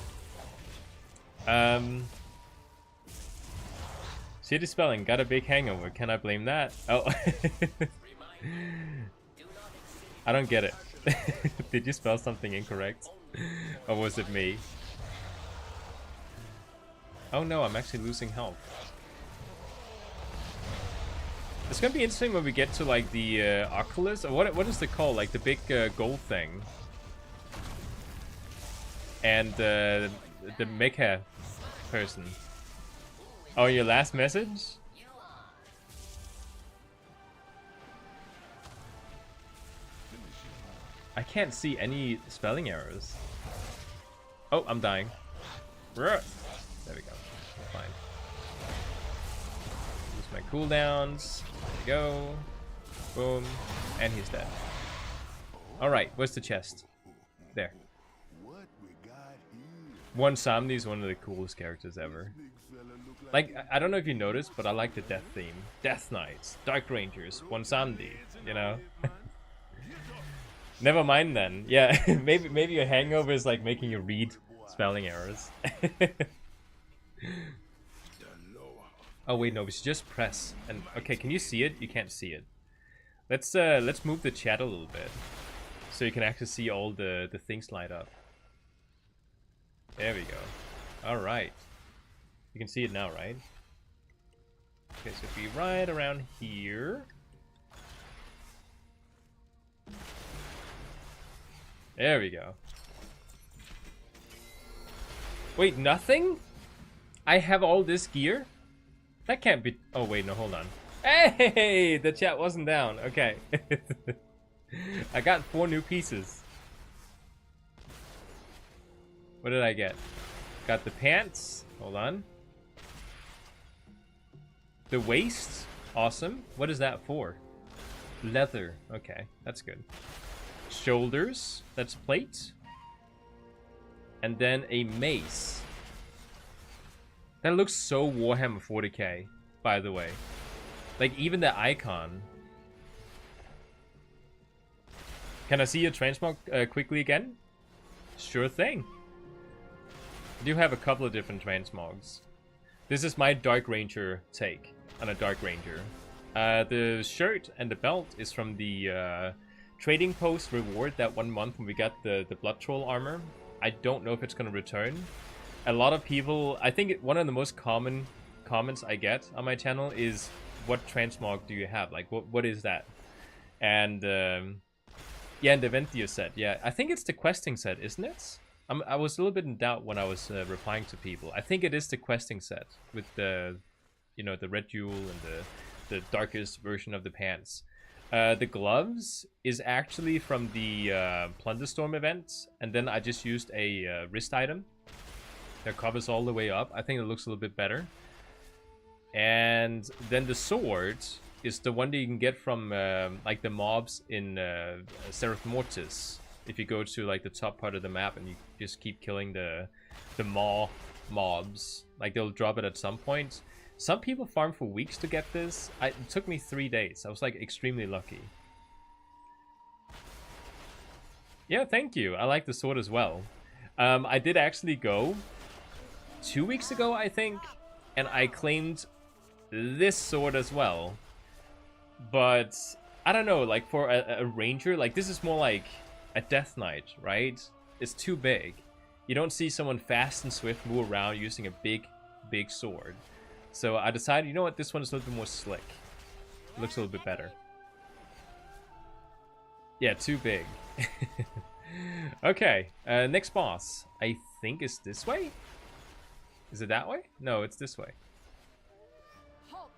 City spelling, got a big hangover. Can I blame that? Oh. I don't get it. Did you spell something incorrect? Or was it me? Oh no, I'm actually losing health. It's gonna be interesting when we get to like the Oculus, or what is it called? Like the big gold thing. And the mecha person. Oh, your last message? I can't see any spelling errors. Oh, I'm dying. There we go. Fine. Use my cooldowns. There we go. Boom. And he's dead. Alright, where's the chest? There. One Samni is one of the coolest characters ever. Like, I don't know if you noticed, but I like the death theme. Death Knights, Dark Rangers, One Samni, you know? Never mind then. Yeah, maybe your hangover is like making you read spelling errors. Oh wait, no, we should just press. And okay, can you see it? You can't see it. Let's move the chat a little bit, so you can actually see all the things light up. There we go. All right, you can see it now, right? Okay, so it'll be right around here. There we go. Wait, nothing? I have all this gear? That can't be... Oh, wait, no, hold on. Hey, the chat wasn't down. Okay. I got 4 new pieces. What did I get? Got the pants. Hold on. The waist. Awesome. What is that for? Leather. Okay, that's good. Shoulders. That's plate. And then a mace. That looks so Warhammer 40k, by the way. Like, even the icon. Can I see your transmog quickly again? Sure thing. I do have a couple of different transmogs. This is my Dark Ranger take on a Dark Ranger. The shirt and the belt is from the trading post reward that 1 month when we got the Blood Troll armor. I don't know if it's going to return. A lot of people... I think one of the most common comments I get on my channel is, what transmog do you have? Like, what is that? And yeah, and the Venthia set. Yeah, I think it's the questing set, isn't it? I was a little bit in doubt when I was replying to people. I think it is the questing set with the, you know, the red jewel and the darkest version of the pants. The gloves is actually from the Plunderstorm event, and then I just used a wrist item that covers all the way up. I think it looks a little bit better. And then the sword is the one that you can get from like the mobs in Seraph Mortis. If you go to like the top part of the map and you just keep killing the mobs, like they'll drop it at some point. Some people farm for weeks to get this. It took me 3 days. I was like extremely lucky. Yeah, thank you. I like the sword as well. I did actually go 2 weeks ago, I think, and I claimed this sword as well. But I don't know, like for a ranger, like this is more like a Death Knight, right? It's too big. You don't see someone fast and swift move around using a big sword. So I decided, you know what, this one is a little bit more slick. It looks a little bit better. Yeah, too big. Okay, next boss. I think is this way? Is it that way? No, it's this way. Halt!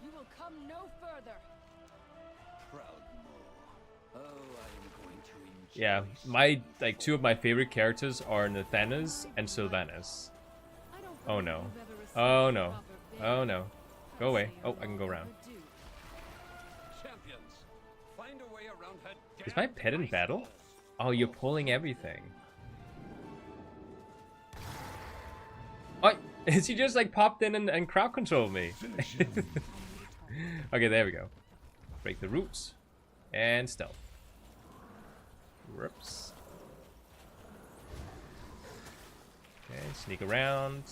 You will come no further. Yeah, my like 2 of my favorite characters are Nathanas and Sylvanas. Oh no. Oh no. Oh no. Go away. Oh, I can go around. Is my pet in battle? Oh, you're pulling everything. Oh, she just like popped in and crowd controlled me. Okay, there we go. Break the roots. And stealth. Whoops. Okay, sneak around.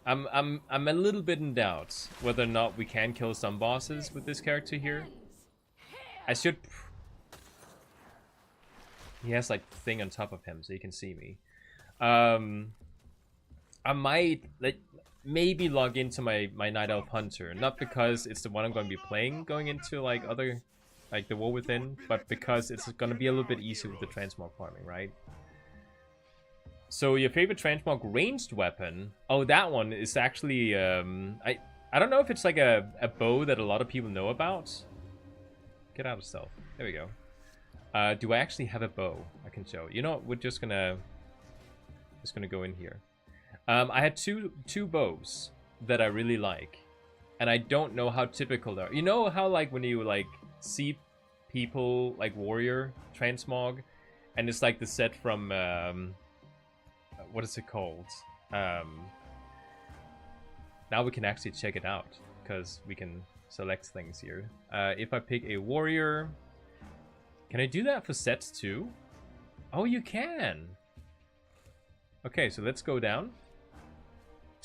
I'm a little bit in doubt whether or not we can kill some bosses with this character here. I should... He has like thing on top of him so he can see me. I might like maybe log into my Night Elf Hunter, not because it's the one I'm going to be playing going into like other like the WoW Within, but because it's going to be a little bit easier with the transmog farming, right? So your favorite transmog ranged weapon? Oh, that one is actually I don't know if it's like a bow that a lot of people know about. Get out of stealth. There we go. Do I actually have a bow I can show? You know what? We're just gonna go in here. I had two bows that I really like, and I don't know how typical they are. You know how like when you like see people like warrior transmog, and it's like the set from what is it called? Now we can actually check it out because we can select things here. If I pick a warrior, can I do that for sets too? Oh, you can. Okay, so let's go down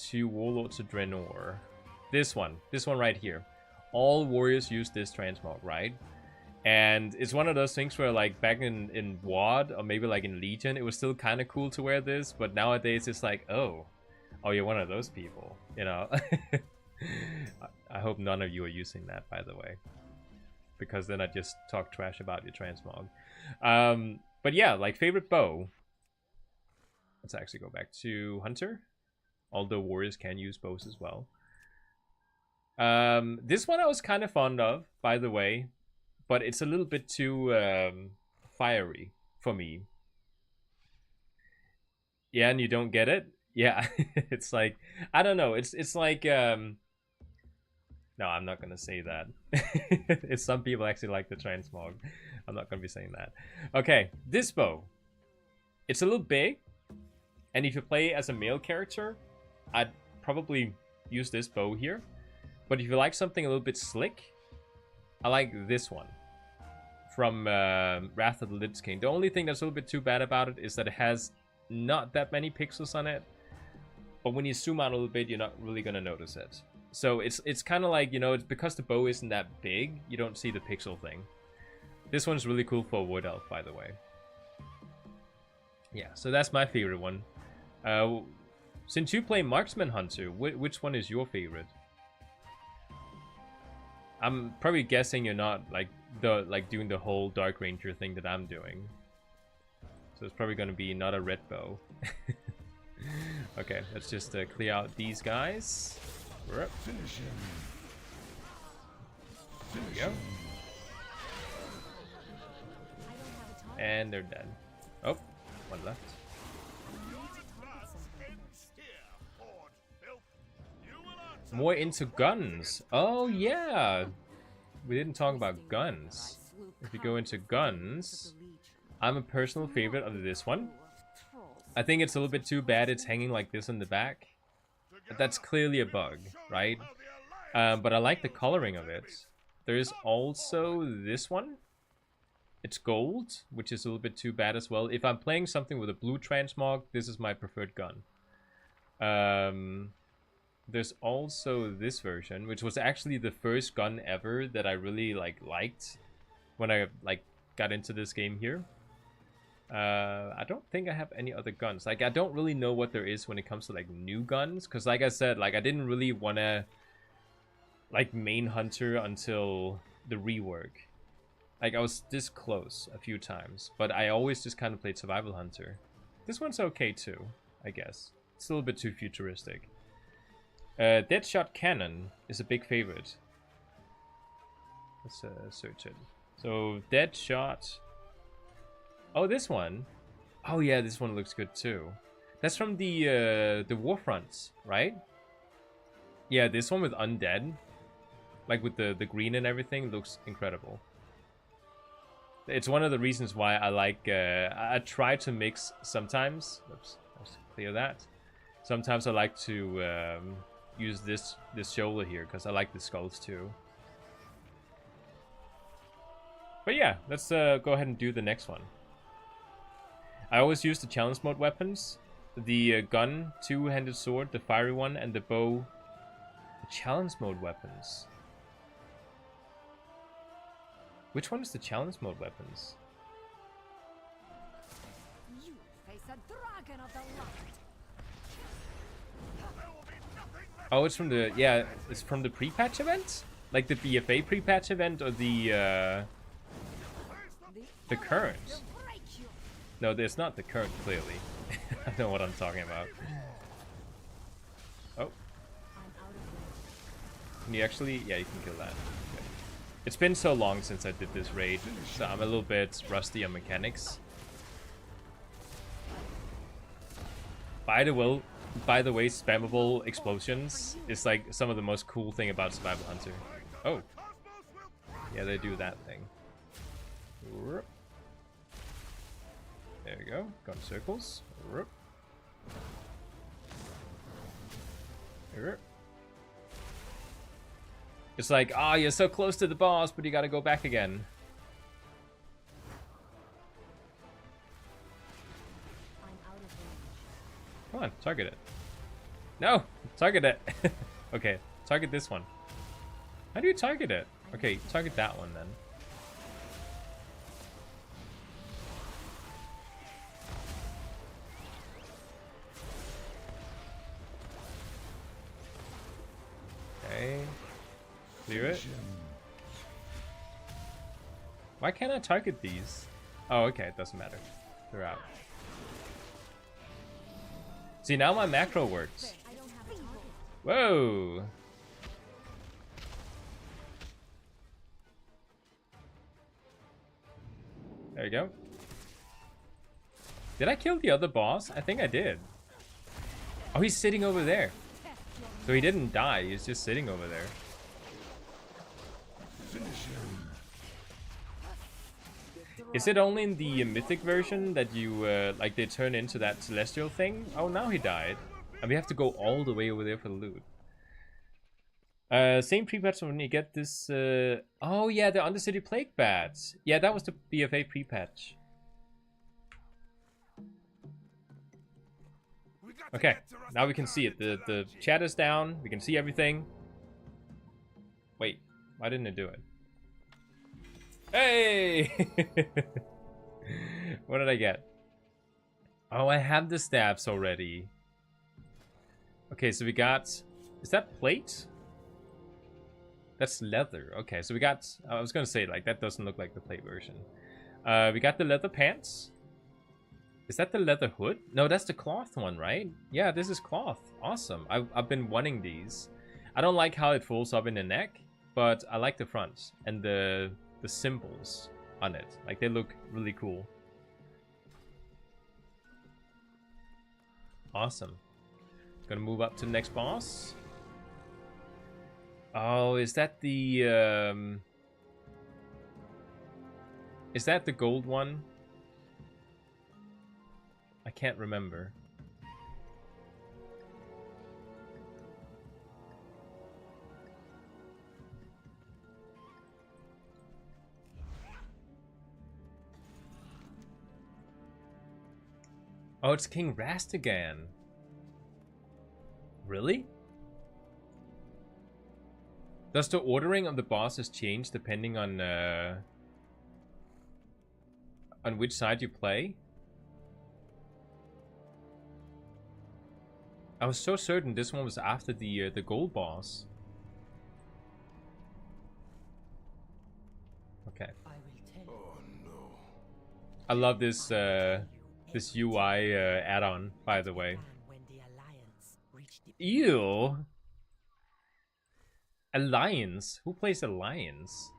to Warlords of Draenor. This one right here. All warriors use this transmog, right? And it's one of those things where like back in WoD or maybe like in Legion, it was still kind of cool to wear this, but nowadays it's like, oh, you're one of those people, you know? I hope none of you are using that, by the way, because then I just talk trash about your transmog. But yeah, like favorite bow. Let's actually go back to Hunter. Although warriors can use bows as well. This one I was kind of fond of, by the way, but it's a little bit too fiery for me. Yeah, and you don't get it? Yeah, it's like, I don't know, it's like, no, I'm not gonna say that. It's some people actually like the Transmog. I'm not gonna be saying that. Okay, this bow. It's a little big, and if you play as a male character, I'd probably use this bow here. But if you like something a little bit slick, I like this one from Wrath of the Lich King. The only thing that's a little bit too bad about it is that it has not that many pixels on it. But when you zoom out a little bit, you're not really gonna notice it. So it's kind of like, you know, it's because the bow isn't that big, you don't see the pixel thing. This one's really cool for a Wood Elf, by the way. Yeah, so that's my favorite one. Since you play Marksman Hunter, which one is your favorite? I'm probably guessing you're not like doing the whole Dark Ranger thing that I'm doing. So it's probably gonna be not a red bow. Okay, let's just clear out these guys. We're up. Finish him. There we go. And they're dead. Oh, one left. More into guns. Oh yeah, we didn't talk about guns. If you go into guns, I'm a personal favorite of this one. I think it's a little bit too bad it's hanging like this in the back. That's clearly a bug, right? But I like the coloring of it. There's also this one. It's gold, which is a little bit too bad as well. If I'm playing something with a blue transmog, this is my preferred gun. There's also this version, which was actually the first gun ever that I really liked when I got into this game here. I don't think I have any other guns. Like, I don't really know what there is when it comes to like new guns, because like I said, like I didn't really want to like main hunter until the rework. Like, I was this close a few times, but I always just kind of played survival hunter. This one's okay too, I guess. It's a little bit too futuristic. Deadshot Cannon is a big favorite. Let's search it. So Deadshot. Oh, this one. Oh yeah, this one looks good too. That's from the Warfronts, right? Yeah, this one with Undead, like with the green and everything, looks incredible. It's one of the reasons why I like. I try to mix sometimes. Oops, let's clear that. Sometimes I like to use this shoulder here because I like the skulls too. But yeah, let's go ahead and do the next one. I always use the challenge mode weapons. The gun, two-handed sword, the fiery one, and the bow. The challenge mode weapons. Which one is the challenge mode weapons? You face a dragon of the light. Oh, it's from the it's from the pre-patch event, like the BFA pre-patch event, or the current. No, it's not the current. Clearly, I know what I'm talking about. Oh, can you actually? Yeah, you can kill that. Okay. It's been so long since I did this raid, so I'm a little bit rusty on mechanics. By the way, spammable explosions is like some of the most cool thing about Survival Hunter. Oh, yeah, they do that thing. There we go. Go in circles. It's like, ah, oh, you're so close to the boss, but you gotta go back again. Come on, target it. No, target it. Okay, target this one. How do you target it? Okay, target that one then. Okay, clear it. Why can't I target these? Oh, okay, it doesn't matter. They're out. See, now my macro works. Whoa! There you go. Did I kill the other boss? I think I did. Oh, he's sitting over there. So he didn't die, he's just sitting over there. Is it only in the mythic version that you, like, they turn into that celestial thing? Oh, now he died. And we have to go all the way over there for the loot. Same pre-patch when you get this, oh yeah, the Undercity Plague Bats. Yeah, that was the BFA pre-patch. Okay, now we can see it. The chat is down, we can see everything. Wait, why didn't it do it? Hey! What did I get? Oh, I have the stabs already. Okay, so we got... Is that plate? That's leather. Okay, so we got... I was gonna say, like, that doesn't look like the plate version. We got the leather pants. Is that the leather hood? No, that's the cloth one, right? Yeah, this is cloth. Awesome. I've been wanting these. I don't like how it folds up in the neck, but I like the fronts and the symbols on it. Like, they look really cool. Awesome. Gonna move up to the next boss. Oh, is that the gold one? I can't remember. Oh, it's King Rastigan. Really? Does the ordering of the bosses change depending on which side you play? I was so certain this one was after the gold boss. Okay. Oh no. I love this this UI add-on, by the way. Ew. Alliance? Who plays Alliance?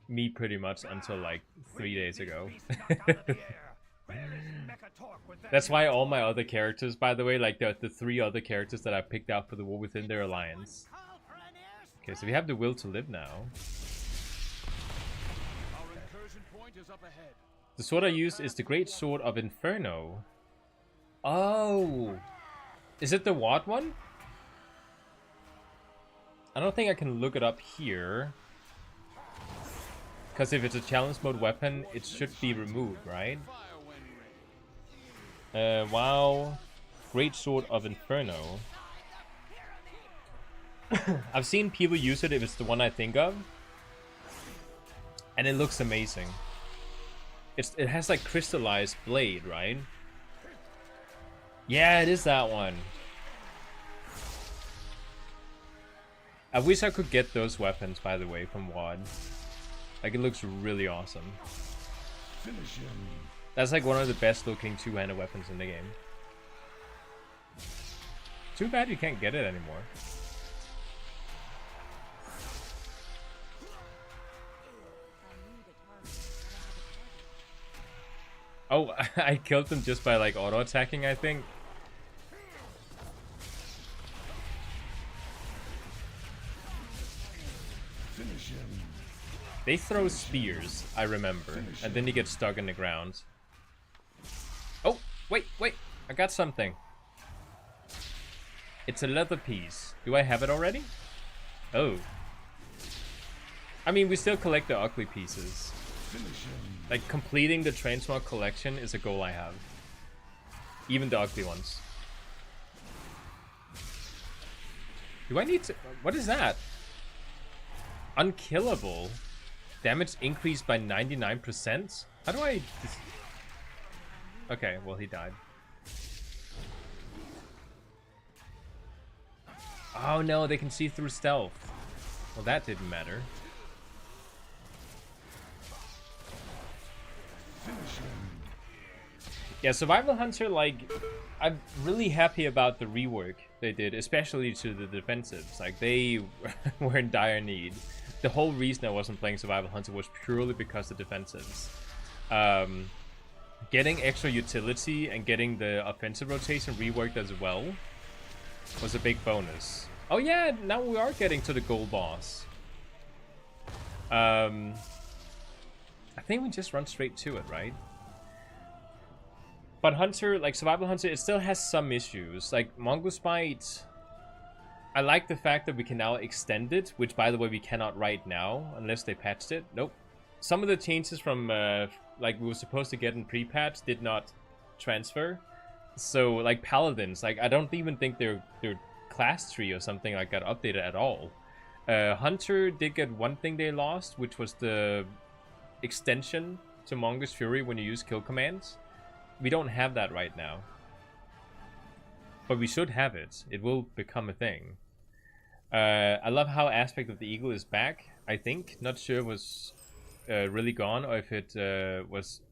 Me, pretty much, until like 3 days ago. That's why all my other characters, by the way, like the 3 other characters that I picked out for the War Within their Alliance. Okay, so we have the will to live now. The sword I use is the Great Sword of Inferno. Oh! Is it the WoD one? I don't think I can look it up here. Because if it's a challenge mode weapon, it should be removed, right? WoW. Great Sword of Inferno. I've seen people use it if it's the one I think of. And it looks amazing. It has like crystallized blade, right? Yeah, it is that one. I wish I could get those weapons, by the way, from WoD. Like, it looks really awesome. Finish him. That's like one of the best looking two-handed weapons in the game. Too bad you can't get it anymore. Oh, I killed them just by like auto-attacking, I think. Finish him. They throw spears, I remember, and then you get stuck in the ground. Oh, wait, I got something. It's a leather piece. Do I have it already? Oh. I mean, we still collect the ugly pieces. Finish him. Like, completing the Transmog collection is a goal I have. Even the ugly ones. Do I need to... What is that? Unkillable. Damage increased by 99%? How do I... Okay, well, he died. Oh no, they can see through stealth. Well, that didn't matter. Yeah, Survival Hunter, like, I'm really happy about the rework they did, especially to the defensives. Like, they were in dire need the whole reason I wasn't playing Survival Hunter was purely because of the defensives. Getting extra utility and getting the offensive rotation reworked as well was a big bonus. Oh yeah, now we are getting to the gold boss. I think we just run straight to it, right? But Hunter, like Survival Hunter, it still has some issues. Like Mongoose Bite, I like the fact that we can now extend it, which by the way we cannot right now unless they patched it. Nope. Some of the changes from like we were supposed to get in pre-patch did not transfer. So like Paladins, like I don't even think their class tree or something like got updated at all. Hunter did get one thing they lost, which was the extension to Mongoose Fury when you use kill commands. We don't have that right now. But we should have it. It will become a thing. I love how Aspect of the Eagle is back, I think. Not sure it was really gone or if it was...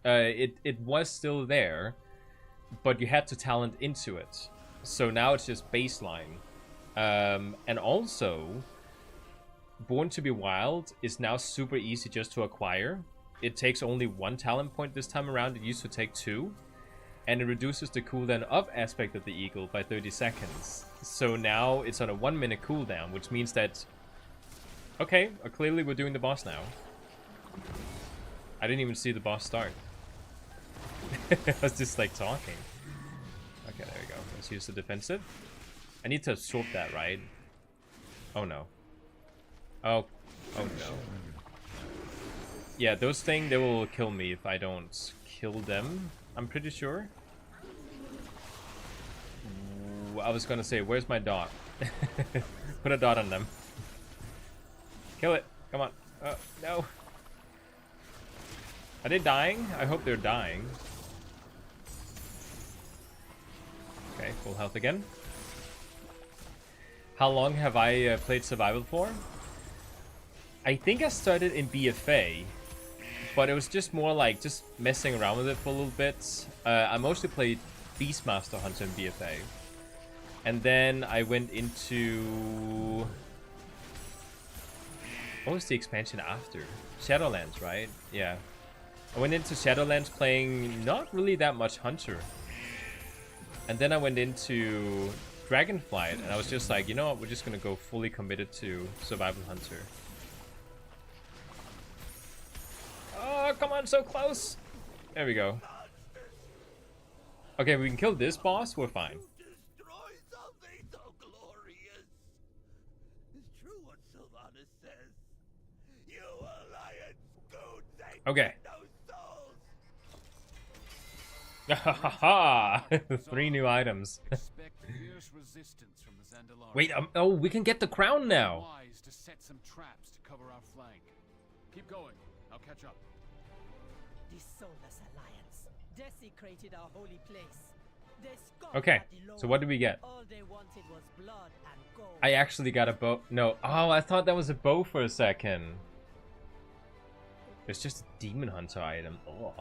it was still there, but you had to talent into it. So now it's just baseline. And also, Born to be Wild is now super easy just to acquire. It takes only 1 talent point this time around. It used to take 2. And it reduces the cooldown of Aspect of the Eagle by 30 seconds. So now it's on a 1-minute cooldown, which means that... Okay, clearly we're doing the boss now. I didn't even see the boss start. I was just like talking. Okay, there we go. Let's use the defensive. I need to absorb that, right? Oh no. Oh no. Yeah, those things, they will kill me if I don't kill them, I'm pretty sure. Ooh, I was gonna say, where's my dot? Put a dot on them. Kill it. Come on. No. Are they dying? I hope they're dying. Okay, full health again. How long have I played Survival for? I think I started in BFA. But it was just more like just messing around with it for a little bit. I mostly played Beastmaster Hunter in BFA. And then I went into... What was the expansion after? Shadowlands, right? Yeah. I went into Shadowlands playing not really that much Hunter. And then I went into Dragonflight. And I was just like, you know what? We're just going to go fully committed to Survival Hunter. Oh, come on, so close. There we go. Okay, we can kill this boss, we're fine. Okay. Hahaha! 3 new items. Wait, oh, we can get the crown now. Keep going. I'll catch up. The Soulless Alliance desecrated our holy place. Okay, so what did we get? All they wanted was blood and gold. I actually got a bow. No, oh, I thought that was a bow for a second. It's just a Demon Hunter item. Oh.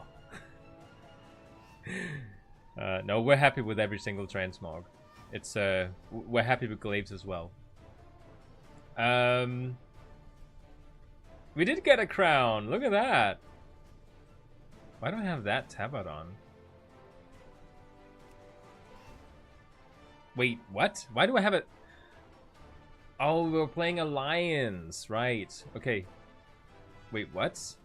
No, we're happy with every single Transmog. It's we're happy with Glaives as well. We did get a crown. Look at that. Why do I have that tabard on? Wait, what? Why do I have it? Oh, we're playing Alliance. Right. Okay. Wait, what?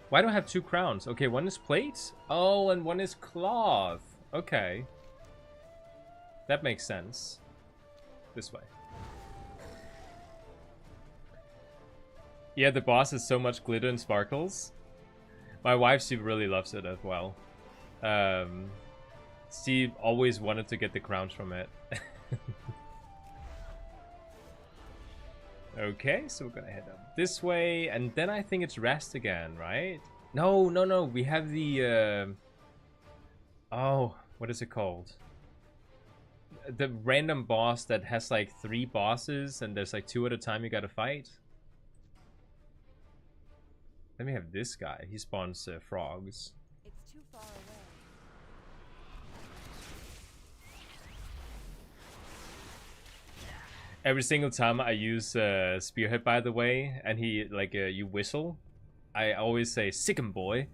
Why do I have 2 crowns? Okay, one is plate. Oh, and one is cloth. Okay. That makes sense. This way. Yeah, the boss is so much glitter and sparkles. My wife, she really loves it as well. She always wanted to get the crowns from it. Okay, so we're gonna head up this way, and then I think it's rest again, right? No, we have the... Oh, what is it called? The random boss that has like 3 bosses, and there's like 2 at a time you gotta fight. Let me have this guy. He spawns frogs. It's too far away. Every single time I use Spearhead, by the way, and he like you whistle, I always say "sick 'em, boy."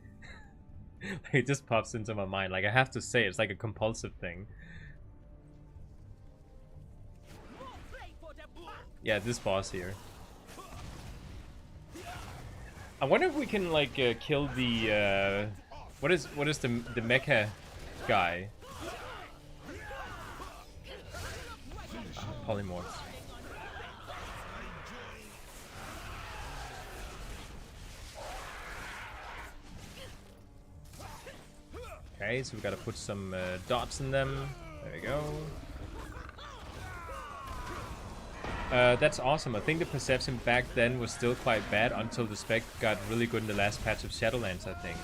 Like, it just pops into my mind. Like I have to say it. It's like a compulsive thing. Yeah, this boss here. I wonder if we can like kill the what is the mecha guy? Polymorphs. Okay, so we gotta put some dots in them. There we go. That's awesome. I think the perception back then was still quite bad until the spec got really good in the last patch of Shadowlands, I think.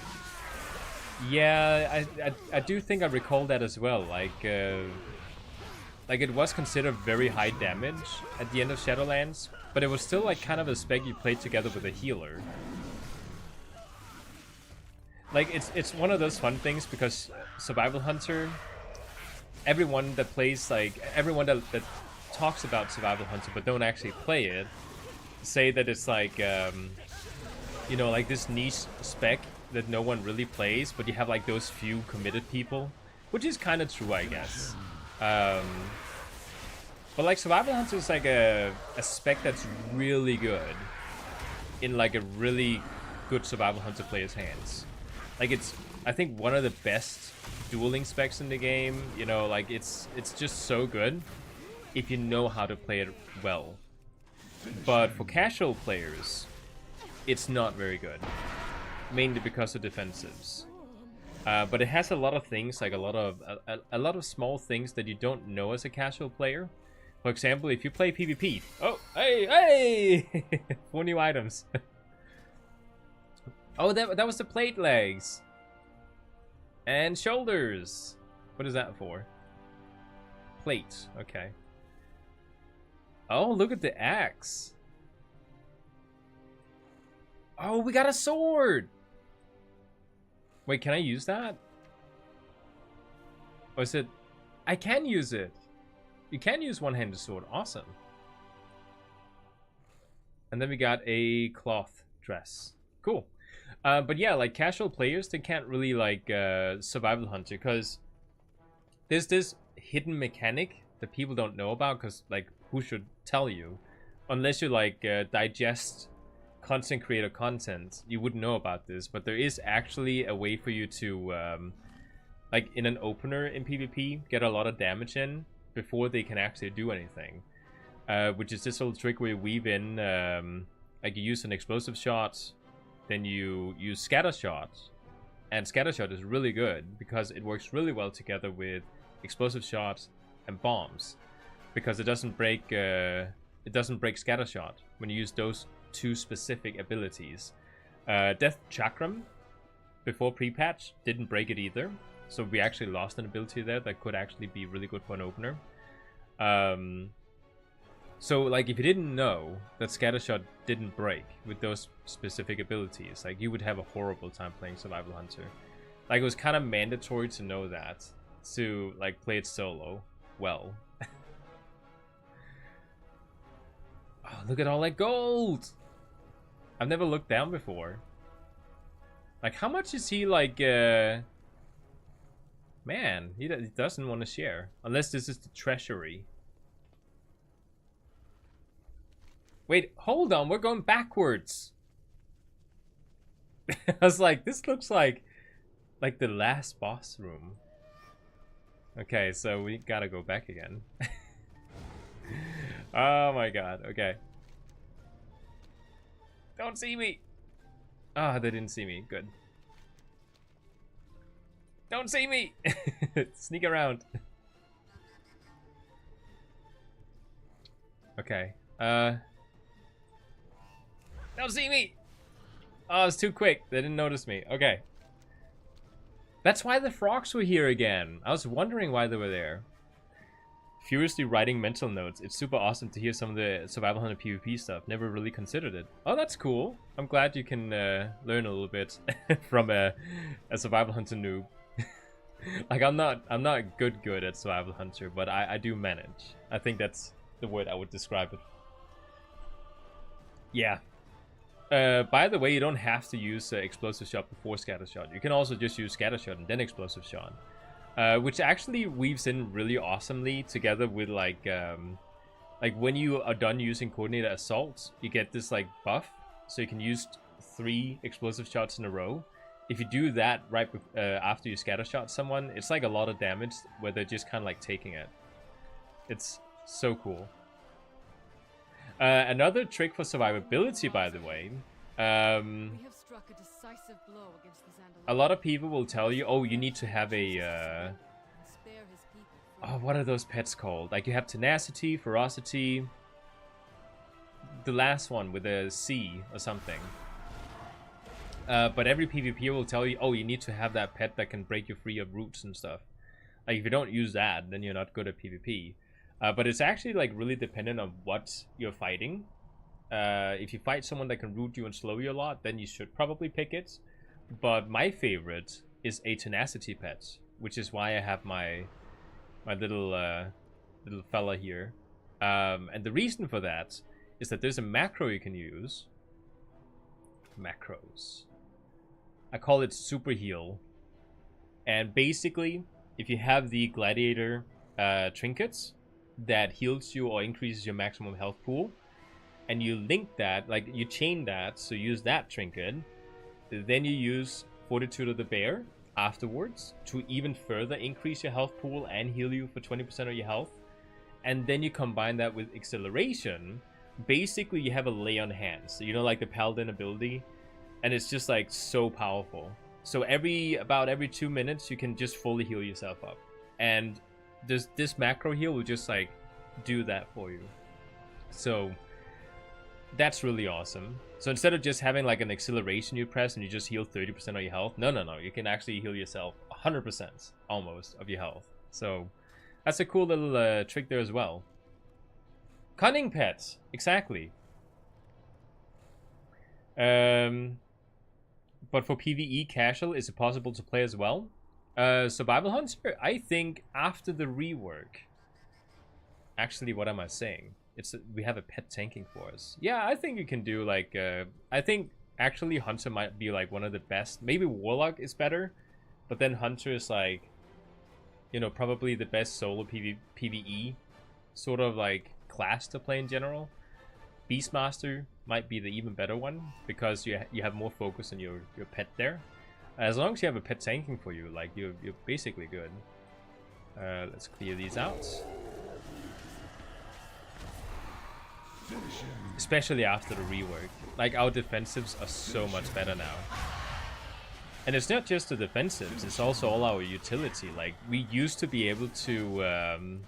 Yeah, I do think I recall that as well. Like it was considered very high damage at the end of Shadowlands, but it was still like kind of a spec you played together with a healer. Like it's one of those fun things because Survival Hunter, everyone that plays, like everyone that talks about Survival Hunter but don't actually play it, say that it's like you know, like this niche spec that no one really plays, but you have like those few committed people, which is kind of true, I guess. But like Survival Hunter is like a spec that's really good in like a really good Survival Hunter player's hands. Like it's, I think, one of the best dueling specs in the game. You know, like it's just so good if you know how to play it well. But for casual players, it's not very good, mainly because of defensives. But it has a lot of things, like a lot of small things that you don't know as a casual player. For example, if you play PvP, oh, hey, 4 new items. Oh, that was the plate legs and shoulders. What is that for? Plate. Okay. Oh, look at the axe. Oh, we got a sword. Wait, can I use that? Or is it? I can use it. You can use one-handed sword. Awesome. And then we got a cloth dress. Cool. But yeah, like casual players, they can't really like Survival Hunter because there's this hidden mechanic that people don't know about, because like who should tell you? Unless you like digest content creator content, you wouldn't know about this. But there is actually a way for you to like in an opener in PvP get a lot of damage in before they can actually do anything, which is this little trick where you weave in like you use an explosive shot, then you use scatter shot, and scatter shot is really good because it works really well together with explosive shots and bombs, because it doesn't break scatter shot when you use those two specific abilities. Death Chakram before pre-patch didn't break it either, so we actually lost an ability there that could actually be really good for an opener. So like if you didn't know that Scattershot didn't break with those specific abilities, like you would have a horrible time playing Survival Hunter. Like it was kind of mandatory to know that to like play it solo well. Oh, look at all that gold! I've never looked down before. Like how much is he like man, he doesn't want to share. Unless this is the treasury. Wait, hold on, we're going backwards. I was like, this looks like the last boss room. Okay, so we gotta go back again. Oh my god, okay. Don't see me! Ah, oh, they didn't see me, good. Don't see me! Sneak around. Okay, don't see me! Oh, it's too quick. They didn't notice me. Okay. That's why the frogs were here again. I was wondering why they were there. Furiously writing mental notes. It's super awesome to hear some of the Survival Hunter PvP stuff. Never really considered it. Oh, that's cool. I'm glad you can learn a little bit from a Survival Hunter noob. Like I'm not good at Survival Hunter, but I do manage. I think that's the word I would describe it. Yeah. By the way, you don't have to use explosive shot before scatter shot. You can also just use scatter shot and then explosive shot, which actually weaves in really awesomely together with like when you are done using coordinator assault, you get this like buff, so you can use 3 explosive shots in a row. If you do that right after you scatter shot someone, it's like a lot of damage where they're just kind of like taking it. It's so cool. Another trick for survivability, by the way, We have struck a decisive blow against the a lot of people will tell you, oh, you need to have a, and spare his people from oh, what are those pets called? Like you have tenacity, ferocity, the last one with a C or something. But every PvP will tell you, oh, you need to have that pet that can break you free of roots and stuff. Like if you don't use that, then you're not good at PvP. But it's actually like really dependent on what you're fighting. If you fight someone that can root you and slow you a lot, then you should probably pick it. But my favorite is a tenacity pet, which is why I have my little fella here. And the reason for that is that there's a macro you can use. Macros. I call it super heal. And basically, if you have the gladiator trinkets that heals you or increases your maximum health pool, and you link that, like you chain that, so use that trinket, then you use Fortitude of the Bear afterwards to even further increase your health pool and heal you for 20% of your health, and then you combine that with acceleration. Basically you have a lay on hands, so you know, like the paladin ability, and it's just like so powerful. So about every 2 minutes you can just fully heal yourself up, and this macro heal will just like do that for you. So that's really awesome. So instead of just having like an acceleration you press and you just heal 30% of your health, no, you can actually heal yourself 100% almost of your health. So that's a cool little trick there as well. Cunning pets, exactly. But for PvE casual, is it possible to play as well? Survival Hunter, I think after the rework. Actually, what am I saying? We have a pet tanking for us. Yeah, I think you can do like I think actually Hunter might be like one of the best. Maybe Warlock is better, but then Hunter is like, you know, probably the best solo PvE sort of like class to play in general. Beastmaster might be the even better one because you have more focus on your pet there. As long as you have a pet tanking for you, like you're basically good. Let's clear these out. Especially after the rework. Like our defensives are so much better now. And it's not just the defensives, it's also all our utility. Like we used to be able to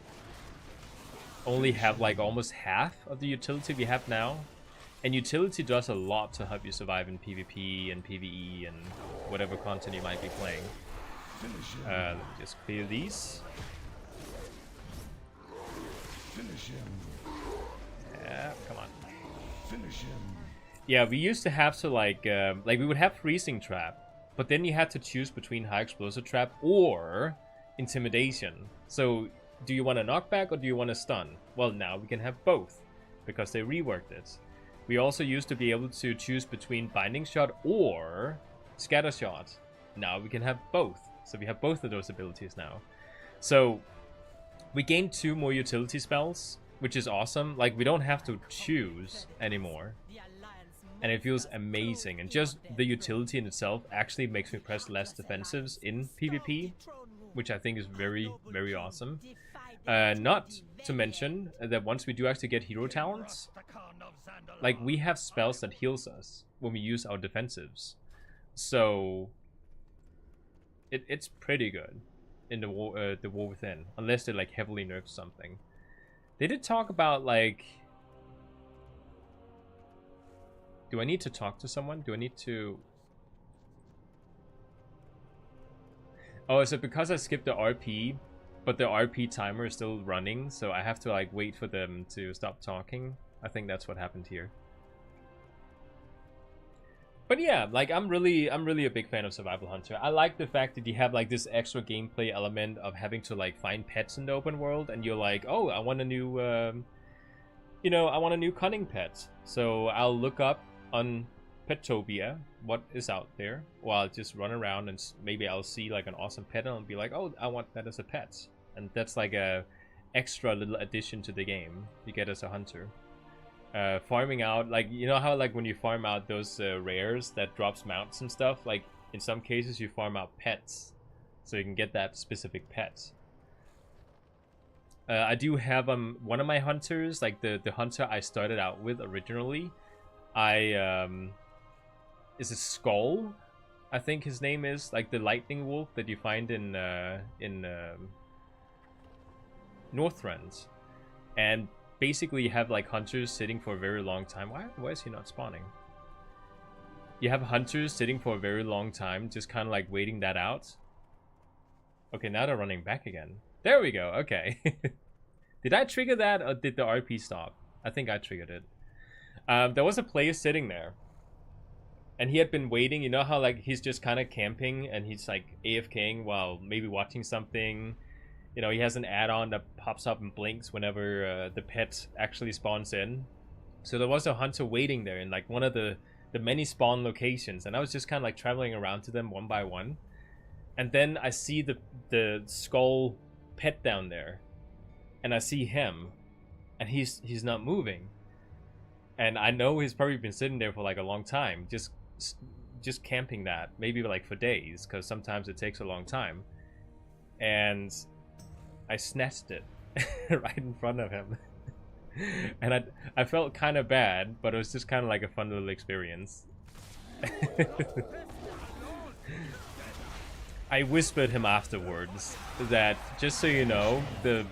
only have like almost half of the utility we have now. And utility does a lot to help you survive in PvP and PvE and whatever content you might be playing. Let me just clear these. Yeah, come on. Yeah, we used to have to like we would have freezing trap, but then you had to choose between high explosive trap or intimidation. So do you want a knockback or do you want a stun? Well, now we can have both because they reworked it. We also used to be able to choose between binding shot or scatter shot. Now we can have both. So we have both of those abilities now. So we gained 2 more utility spells, which is awesome. Like we don't have to choose anymore. And it feels amazing. And just the utility in itself actually makes me press less defensives in PvP, which I think is very, very awesome. Not to mention that once we do actually get hero talents, like we have spells that heals us when we use our defensives. So it's pretty good in the War Within, unless they like heavily nerf something. They did talk about like, do I need to talk to someone? Do I need to? Oh, is it because I skipped the RP, but the RP timer is still running, so I have to like wait for them to stop talking? I think that's what happened here. But yeah, like I'm really a big fan of Survival Hunter. I like the fact that you have like this extra gameplay element of having to like find pets in the open world, and you're like, oh, I want a new you know, I want a new cunning pet. So I'll look up on Petopia what is out there, or I'll just run around and maybe I'll see like an awesome pet and I'll be like, oh, I want that as a pet. And that's like a extra little addition to the game you get as a hunter. Farming out, like, you know how like when you farm out those rares that drops mounts and stuff, like in some cases you farm out pets so you can get that specific pet. I do have one of my hunters, like the hunter I started out with originally, is a Skull, I think his name is, like the lightning wolf that you find in Northrend. And basically you have like hunters sitting for a very long time. Why is he not spawning? You have hunters sitting for a very long time, just kind of like waiting that out. Okay, now they're running back again. There we go, okay. Did I trigger that or did the RP stop? I think I triggered it. There was a player sitting there. And he had been waiting, you know how like he's just kind of camping and he's like AFKing while maybe watching something. You know, he has an add-on that pops up and blinks whenever the pet actually spawns in. So there was a hunter waiting there in like one of the many spawn locations. And I was just kind of like traveling around to them one by one. And then I see the skull pet down there. And I see him. And he's not moving. And I know he's probably been sitting there for like a long time. Just camping that. Maybe like for days. Because sometimes it takes a long time. And I snatched it right in front of him. And I felt kind of bad, but it was just kind of like a fun little experience. I whispered him afterwards that, just so you know, the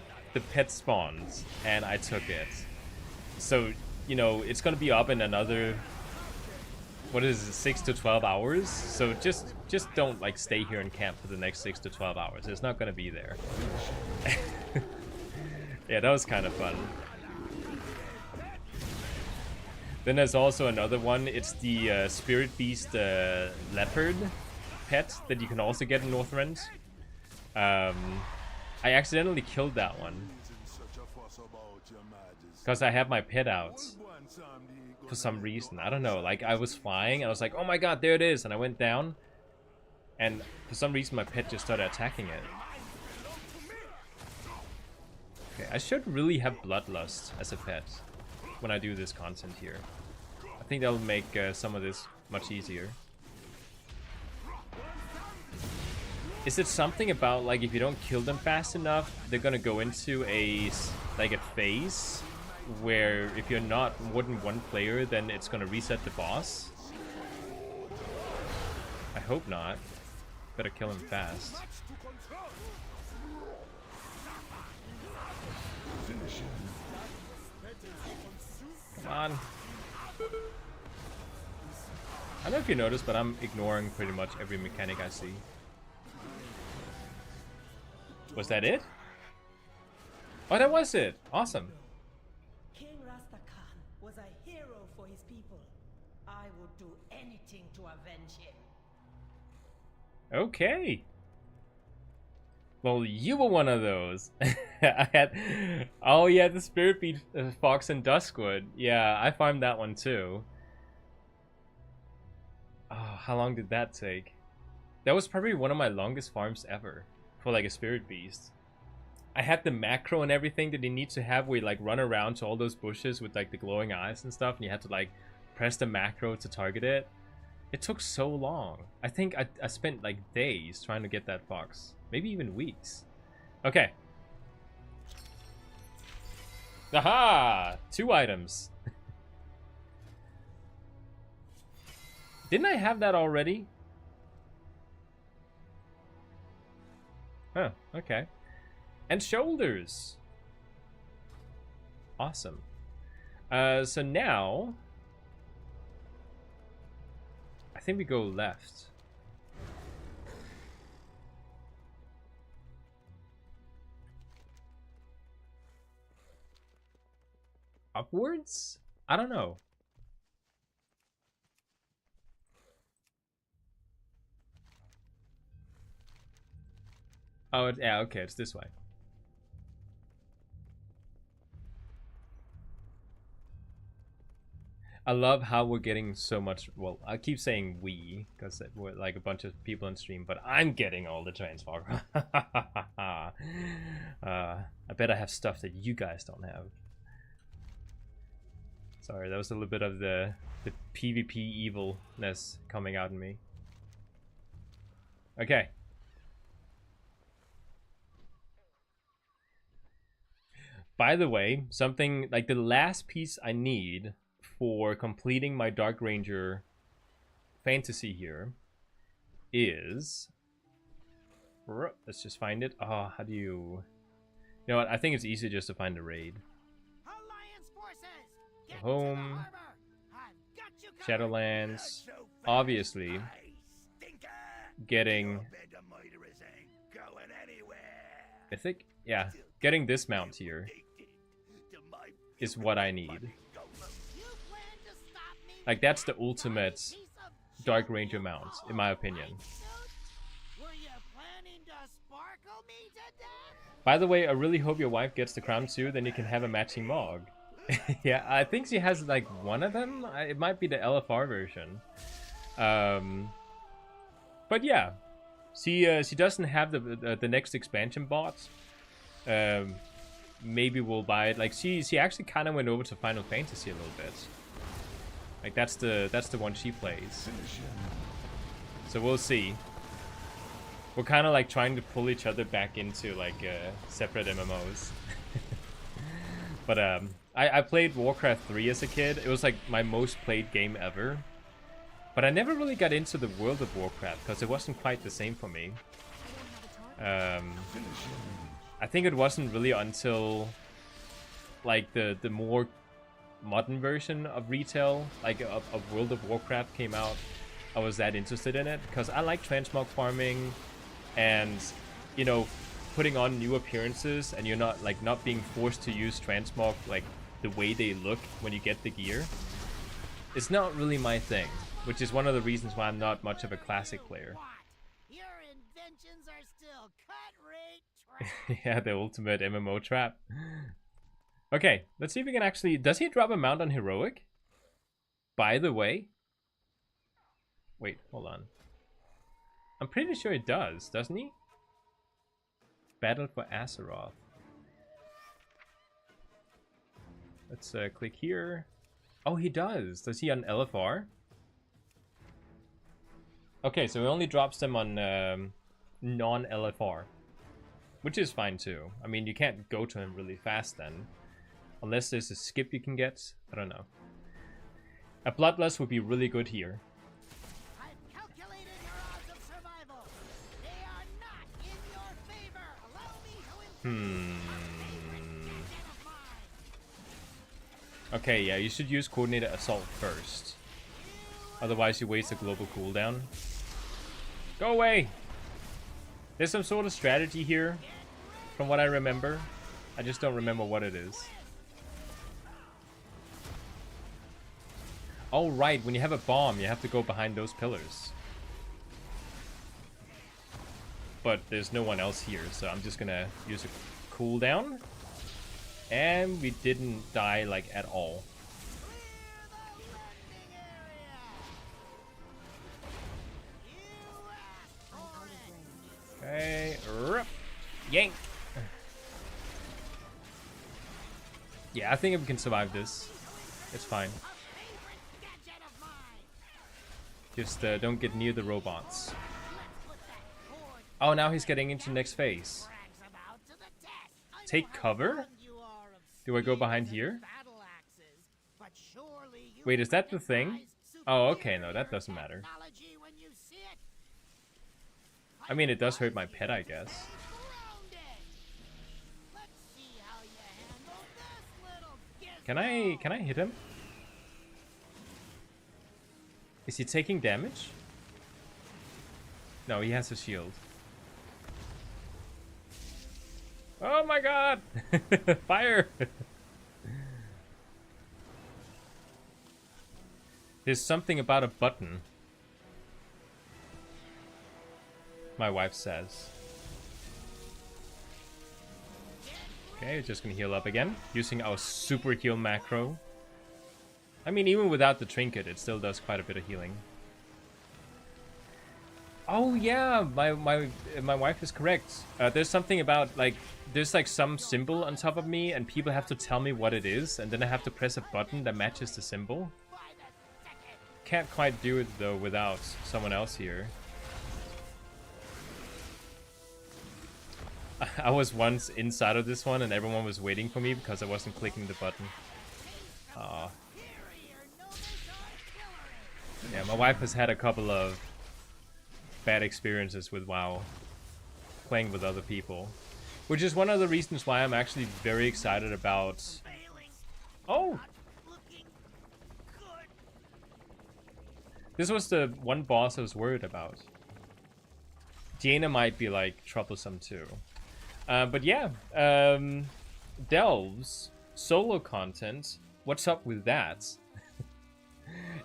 pet spawns, and I took it. So, you know, it's gonna be up in another, what is it, 6 to 12 hours? So just don't like stay here and camp for the next 6 to 12 hours. It's not gonna be there. Yeah, that was kind of fun. Then there's also another one. It's the Spirit Beast Leopard pet that you can also get in Northrend. I accidentally killed that one because I had my pet out for some reason. I don't know, like I was flying and I was like, oh my god, there it is, and I went down and for some reason my pet just started attacking it. Okay, I should really have Bloodlust as a pet when I do this content here. I think that'll make some of this much easier. Is it something about like if you don't kill them fast enough, they're gonna go into a phase where if you're not more than one player, then it's gonna reset the boss? I hope not. Better kill him fast. Come on. I don't know if you noticed, but I'm ignoring pretty much every mechanic I see. Was that it? Oh, that was it. Awesome. King Rastakhan was a hero for his people. I would do anything to avenge him. Okay. Well, you were one of those. I had... Oh, yeah, the Spirit Beast Fox and Duskwood. Yeah, I farmed that one too. Oh, how long did that take? That was probably one of my longest farms ever for like a Spirit Beast. I had the macro and everything that you need to have where you like run around to all those bushes with like the glowing eyes and stuff, and you had to like press the macro to target it. It took so long. I think I spent like days trying to get that fox. Maybe even weeks. Okay. Aha! 2 items. Didn't I have that already? Huh, okay. And shoulders. Awesome. So now I think we go left. Upwards? I don't know. Oh, yeah, okay, it's this way. I love how we're getting so much. Well, I keep saying we because we're like a bunch of people on stream, but I'm getting all the transmog. I bet I have stuff that you guys don't have. Sorry, that was a little bit of the PvP evilness coming out in me. Okay. By the way, something like the last piece I need for completing my Dark Ranger fantasy here is... Let's just find it. Oh, how do you... You know what? I think it's easier just to find a raid. Home. Shadowlands. Obviously. Getting... Mythic? Yeah. Getting this mount here is what I need. Like, that's the ultimate Dark Ranger mount, in my opinion. By the way, I really hope your wife gets the crown too, then you can have a matching Mog. Yeah, I think she has like one of them. It might be the LFR version. But yeah, she doesn't have the next expansion bot. Maybe we'll buy it. Like she actually kind of went over to Final Fantasy a little bit. Like that's the one she plays. So we'll see. We're kind of like trying to pull each other back into like separate MMOs. But I played Warcraft 3 as a kid. It was like my most played game ever. But I never really got into the world of Warcraft because it wasn't quite the same for me. I think it wasn't really until like the more modern version of retail, like of World of Warcraft came out, I was that interested in it because I like transmog farming and, you know, putting on new appearances, and you're not being forced to use transmog like the way they look when you get the gear. It's not really my thing, which is one of the reasons why I'm not much of a classic player. Your inventions are still cut rate. Yeah, the ultimate MMO trap. Okay, let's see if we can actually... Does he drop a mount on Heroic? By the way? Wait, hold on. I'm pretty sure he does, doesn't he? Battle for Azeroth. Let's click here. Oh, he does. Does he on LFR? Okay, so he only drops them on non-LFR. Which is fine too. I mean, you can't go to him really fast then. Unless there's a skip you can get. I don't know. A Bloodlust would be really good here. I've calculated your odds of survival. They are not in your favor. Allow me to Okay, yeah, you should use Coordinated Assault first. Otherwise you waste a global cooldown. Go away! There's some sort of strategy here, from what I remember. I just don't remember what it is. Oh right, when you have a bomb, you have to go behind those pillars. But there's no one else here, so I'm just gonna use a cooldown. And we didn't die, like, at all. Okay, yank. Yeah, I think if we can survive this, it's fine. Just don't get near the robots. Oh, now he's getting into the next phase. Take cover? Do I go behind here? Wait, is that the thing? Oh, okay, no, that doesn't matter. I mean, it does hurt my pet, I guess. Can I hit him? Is he taking damage? No, he has a shield. Oh my god! Fire! There's something about a button. My wife says. Okay, we're just gonna heal up again. Using our super heal macro. I mean, even without the trinket, it still does quite a bit of healing. Oh yeah, my wife is correct. There's something about like there's like some symbol on top of me, and people have to tell me what it is, and then I have to press a button that matches the symbol. Can't quite do it though without someone else here. I was once inside of this one, and everyone was waiting for me because I wasn't clicking the button. Yeah, my wife has had a couple of bad experiences with WoW, playing with other people, which is one of the reasons why I'm actually very excited about. Oh, this was the one boss I was worried about. Jaina might be like troublesome too, but yeah, Delves solo content. What's up with that?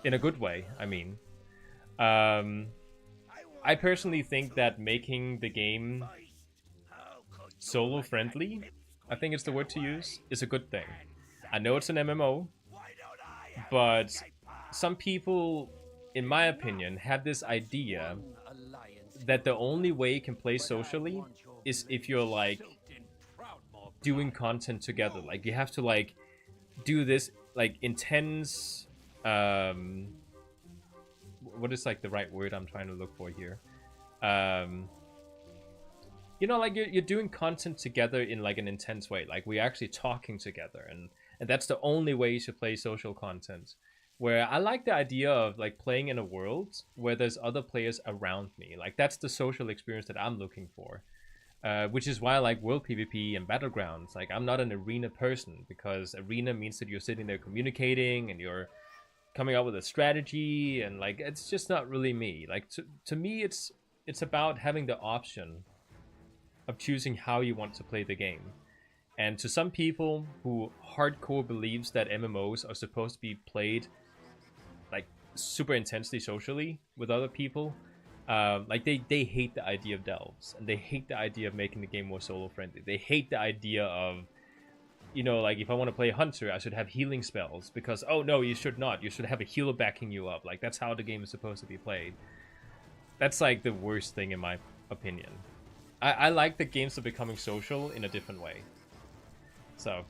In a good way, I mean. I personally think that making the game solo friendly, I think it's the word to use, is a good thing. I know it's an MMO, but some people, in my opinion, have this idea that the only way you can play socially is if you're like doing content together. Like you have to like do this like intense what is like the right word I'm trying to look for here? You know, like you're doing content together in like an intense way. Like we're actually talking together, and that's the only way you should play social content. Where I like the idea of like playing in a world where there's other players around me. Like that's the social experience that I'm looking for. Which is why I like World PvP and Battlegrounds. Like I'm not an arena person, because arena means that you're sitting there communicating and you're coming up with a strategy, and like it's just not really me. Like to me it's about having the option of choosing how you want to play the game. And to some people who hardcore believes that MMOs are supposed to be played like super intensely socially with other people, like they hate the idea of delves, and they hate the idea of making the game more solo friendly. They hate the idea of, you know, like if I want to play Hunter, I should have healing spells, because, oh no, you should not. You should have a healer backing you up. Like, that's how the game is supposed to be played. That's like the worst thing in my opinion. I like that games are becoming social in a different way. So,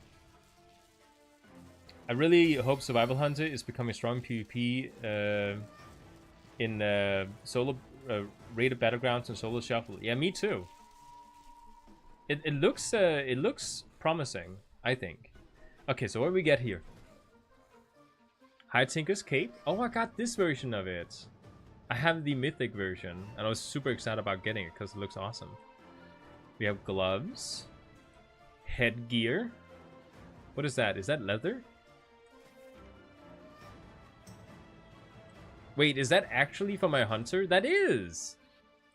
I really hope Survival Hunter is becoming strong PvP in solo rated Battlegrounds and solo shuffle. Yeah, me too. It looks promising, I think. Okay, so what do we get here? High Tinker's Cape. Oh, I got this version of it. I have the mythic version, and I was super excited about getting it because it looks awesome. We have gloves, headgear. What is that? Is that leather? Wait, is that actually for my hunter? That is!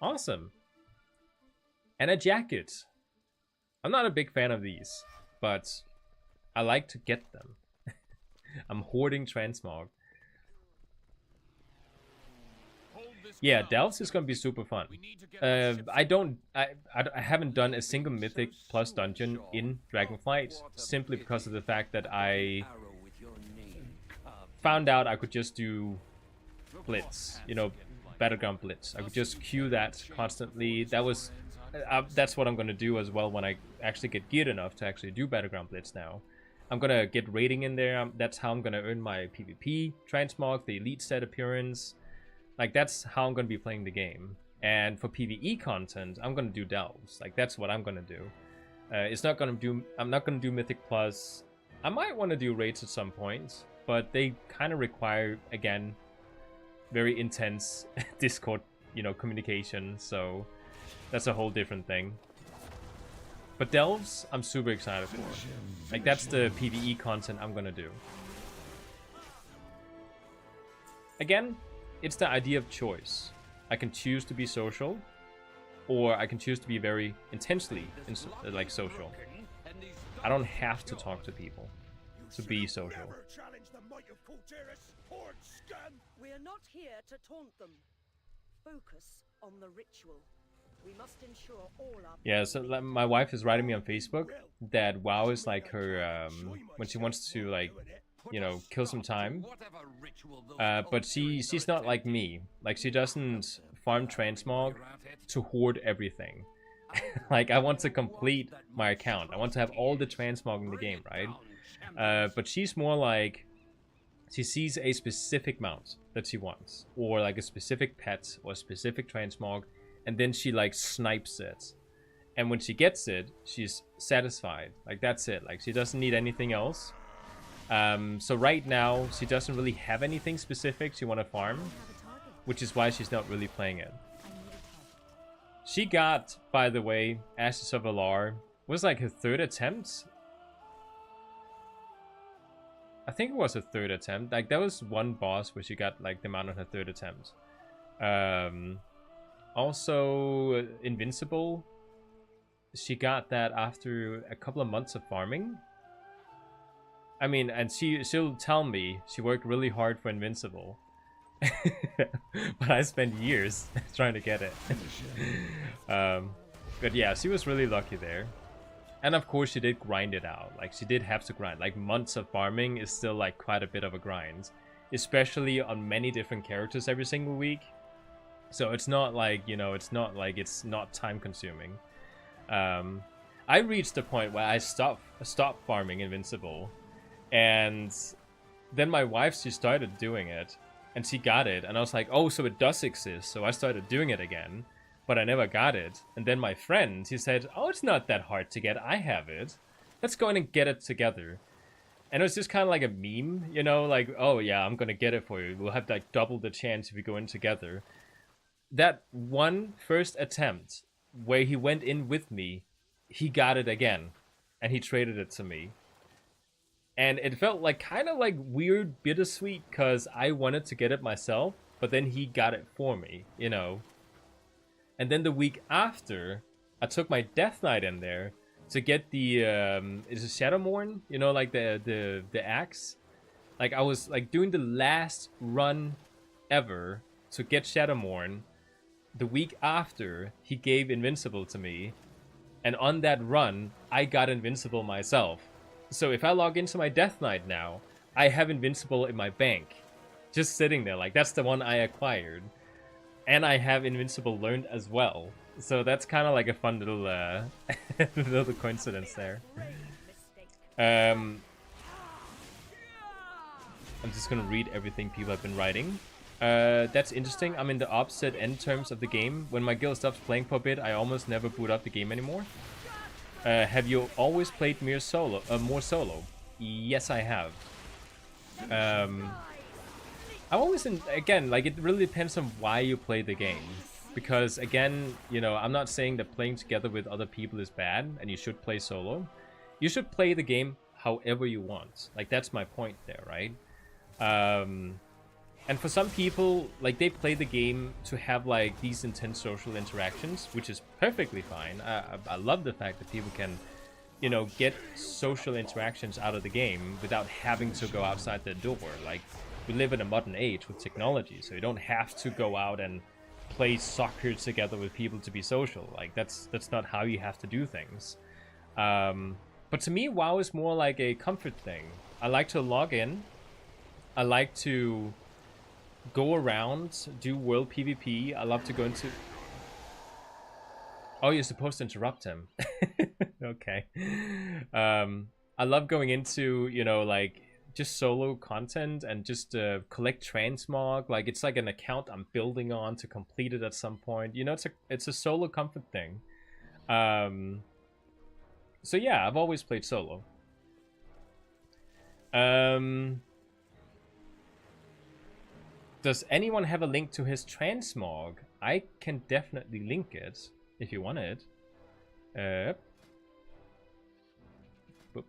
Awesome. And a jacket. I'm not a big fan of these, but I like to get them. I'm hoarding Transmog. Yeah, Delves is gonna be super fun. I haven't done a single Mythic Plus dungeon in Dragonflight, simply because of the fact that I found out I could just do Blitz, you know, Battleground Blitz. I could just queue that constantly. That's what I'm gonna do as well when I actually get geared enough to actually do Battleground Blitz now. I'm gonna get rating in there. That's how I'm gonna earn my PvP, Transmog, the Elite set appearance. Like, that's how I'm gonna be playing the game. And for PvE content, I'm gonna do Delves. Like, that's what I'm gonna do. I'm not gonna do Mythic Plus. I might want to do raids at some point, but they kind of require, again, very intense Discord, you know, communication. So that's a whole different thing. But Delves, I'm super excited for. Like, that's the PvE content I'm gonna do. Again, it's the idea of choice. I can choose to be social, or I can choose to be very intensely like social. I don't have to talk to people to be social. We are not here to taunt them. Focus on the ritual. We must ensure all our... Yeah, so my wife is writing me on Facebook that WoW is like her, when she wants to like you know, kill some time. But she's not like me. Like, she doesn't farm Transmog to hoard everything. Like, I want to complete my account. I want to have all the Transmog in the game, right? But she's more like, she sees a specific mount that she wants, or like a specific pet or a specific Transmog, and then she like snipes it. And when she gets it, she's satisfied. Like, that's it. Like, she doesn't need anything else. So right now, she doesn't really have anything specific she want to farm, which is why she's not really playing it. She got, by the way, Ashes of Alar, was like her 3rd attempt. I think it was her 3rd attempt. Like, there was one boss where she got like the amount on her 3rd attempt. Also, Invincible. She got that after a couple of months of farming. I mean, and she'll tell me she worked really hard for Invincible. But I spent years trying to get it. But yeah, she was really lucky there. And of course she did grind it out. Like, she did have to grind. Like, months of farming is still like quite a bit of a grind. Especially on many different characters every single week. So it's not like, you know, it's not like it's not time consuming. I reached the point where I stopped farming Invincible, and then my wife, she started doing it, and she got it, and I was like, oh, so it does exist. So I started doing it again, but I never got it. And then my friend, he said, oh, it's not that hard to get. I have it. Let's go in and get it together. And it was just kind of like a meme, you know, like, oh yeah, I'm gonna get it for you. We'll have like double the chance if we go in together. That one first attempt where he went in with me, he got it again, and he traded it to me. And it felt like kind of like weird, bittersweet, because I wanted to get it myself, but then he got it for me, you know. And then the week after, I took my Death Knight in there to get the is it Shadowmourne, you know, like the axe. Like, I was like doing the last run ever to get Shadowmourne. The week after, he gave Invincible to me, and on that run, I got Invincible myself. So if I log into my Death Knight now, I have Invincible in my bank, just sitting there. Like, that's the one I acquired, and I have Invincible learned as well. So that's kind of like a fun little little coincidence there. I'm just gonna read everything people have been writing. That's interesting. I'm in the opposite end terms of the game. When my guild stops playing for a bit, I almost never boot up the game anymore. Have you always played more solo? Yes, I have. I always, again, like, it really depends on why you play the game. Because, again, you know, I'm not saying that playing together with other people is bad, and you should play solo. You should play the game however you want. Like, that's my point there, right? And for some people, like, they play the game to have, like, these intense social interactions, which is perfectly fine. I love the fact that people can, you know, get social interactions out of the game without having to go outside their door. Like, we live in a modern age with technology, so you don't have to go out and play soccer together with people to be social. Like, that's not how you have to do things. But to me, WoW is more like a comfort thing. I like to log in. I like to go around, do world PvP. I love to go into... Oh, you're supposed to interrupt him. Okay. I love going into, you know, like, just solo content and just collect Transmog. Like, it's like an account I'm building on to complete it at some point. You know, it's a solo comfort thing. So yeah, I've always played solo. Does anyone have a link to his Transmog? I can definitely link it if you want it. Boop.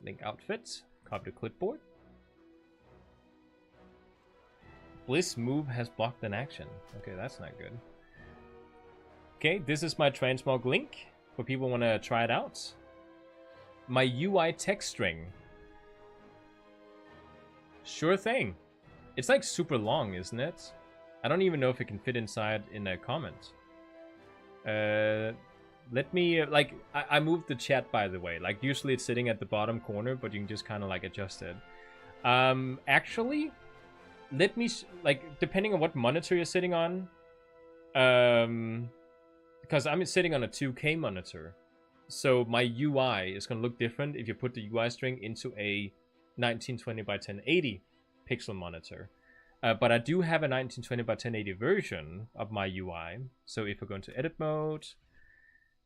Link outfit. Copy the clipboard. Bliss move has blocked an action. Okay, that's not good. Okay, this is my Transmog link for people who want to try it out. My UI text string. Sure thing. It's like super long, isn't it? I don't even know if it can fit inside in a comment. Let me, like, I moved the chat, by the way. Like, usually it's sitting at the bottom corner, but you can just kind of, like, adjust it. Actually, let me, like, depending on what monitor you're sitting on, because I'm sitting on a 2K monitor, so my UI is going to look different if you put the UI string into a 1920 by 1080 pixel monitor. But I do have a 1920 by 1080 version of my UI. So if I go into edit mode,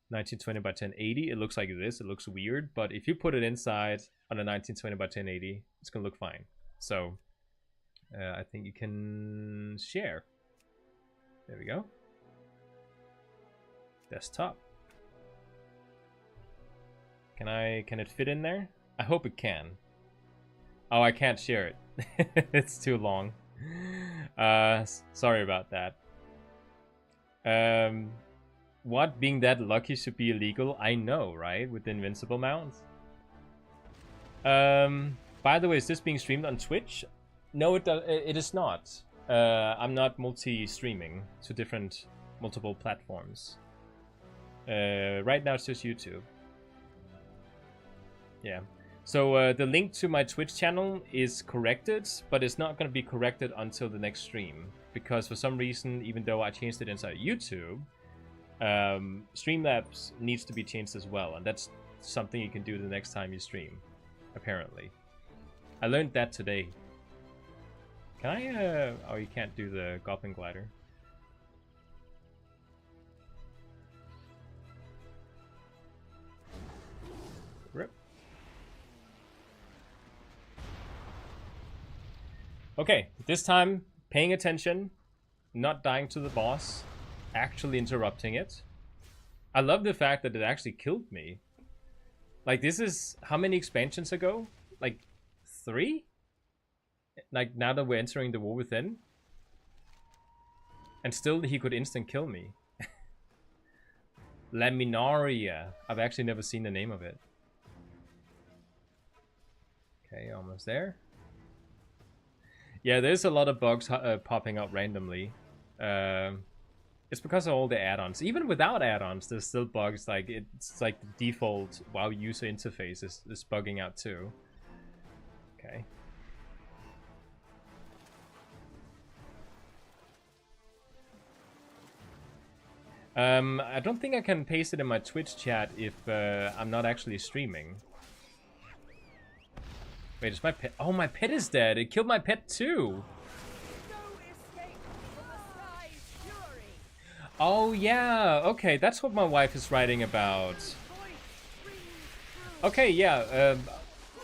1920 by 1080, it looks like this. It looks weird, but if you put it inside on a 1920 by 1080, it's gonna look fine. So I think you can share. There we go. Desktop. Can it fit in there? I hope it can. Oh, I can't share it. It's too long. Sorry about that. What, being that lucky should be illegal? I know, right? With the invincible mounts. By the way, is this being streamed on Twitch? No, it is not. I'm not multi-streaming to multiple platforms. Right now it's just YouTube. Yeah. So the link to my Twitch channel is corrected, but it's not going to be corrected until the next stream. Because for some reason, even though I changed it inside YouTube, Streamlabs needs to be changed as well. And that's something you can do the next time you stream, apparently. I learned that today. Can I, oh, you can't do the Goblin Glider. Rip. Okay, this time, paying attention, not dying to the boss, actually interrupting it. I love the fact that it actually killed me. Like, this is how many expansions ago? Like, 3? Like, now that we're entering the War Within. And still he could instant kill me. Laminaria. I've actually never seen the name of it. Okay, almost there. Yeah, there's a lot of bugs popping up randomly. It's because of all the add-ons. Even without add-ons, there's still bugs. Like, it's like the default WoW user interface is bugging out too. Okay. I don't think I can paste it in my Twitch chat if I'm not actually streaming. Wait, is my pet? Oh, my pet is dead. It killed my pet too. Oh yeah, okay, that's what my wife is writing about. Okay, yeah,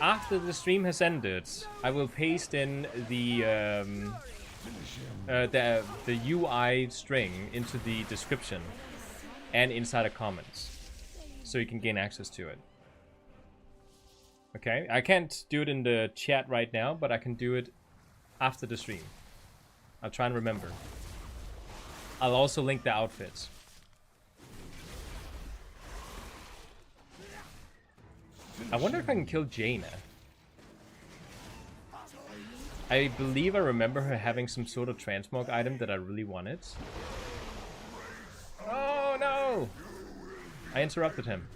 after the stream has ended, I will paste in the UI string into the description and inside the comments, so you can gain access to it. Okay, I can't do it in the chat right now, but I can do it after the stream. I'll try and remember. I'll also link the outfits. I wonder if I can kill Jaina. I believe I remember her having some sort of transmog item that I really wanted. Oh no! I interrupted him.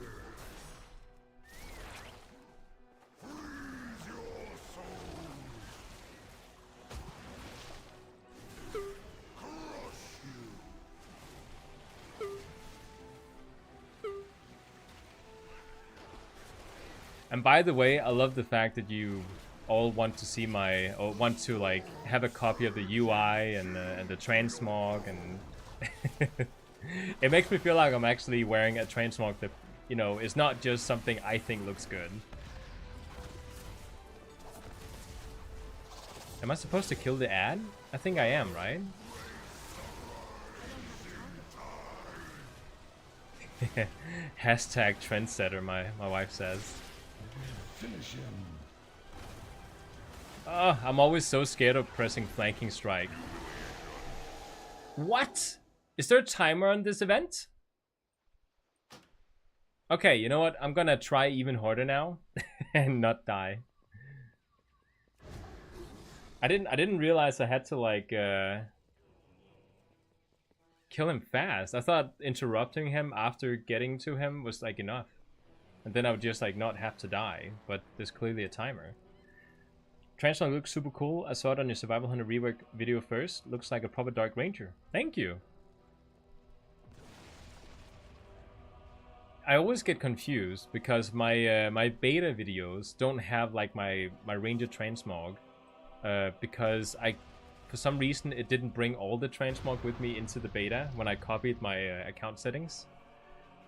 And by the way, I love the fact that you all want to see my, or want to like have a copy of the UI and the transmog, and it makes me feel like I'm actually wearing a transmog that, you know, is not just something I think looks good. Am I supposed to kill the ad? I think I am, right? Hashtag trendsetter, my wife says. Finish him. Oh, I'm always so scared of pressing flanking strike. What? Is there a timer on this event? Okay, you know what? I'm gonna try even harder now and not die. I didn't realize I had to like kill him fast. I thought interrupting him after getting to him was like enough. And then I would just like not have to die. But there's clearly a timer. Transmog looks super cool. I saw it on your Survival Hunter rework video first. Looks like a proper Dark Ranger. Thank you. I always get confused because my my beta videos don't have like my Ranger Transmog. Because for some reason it didn't bring all the Transmog with me into the beta when I copied my account settings.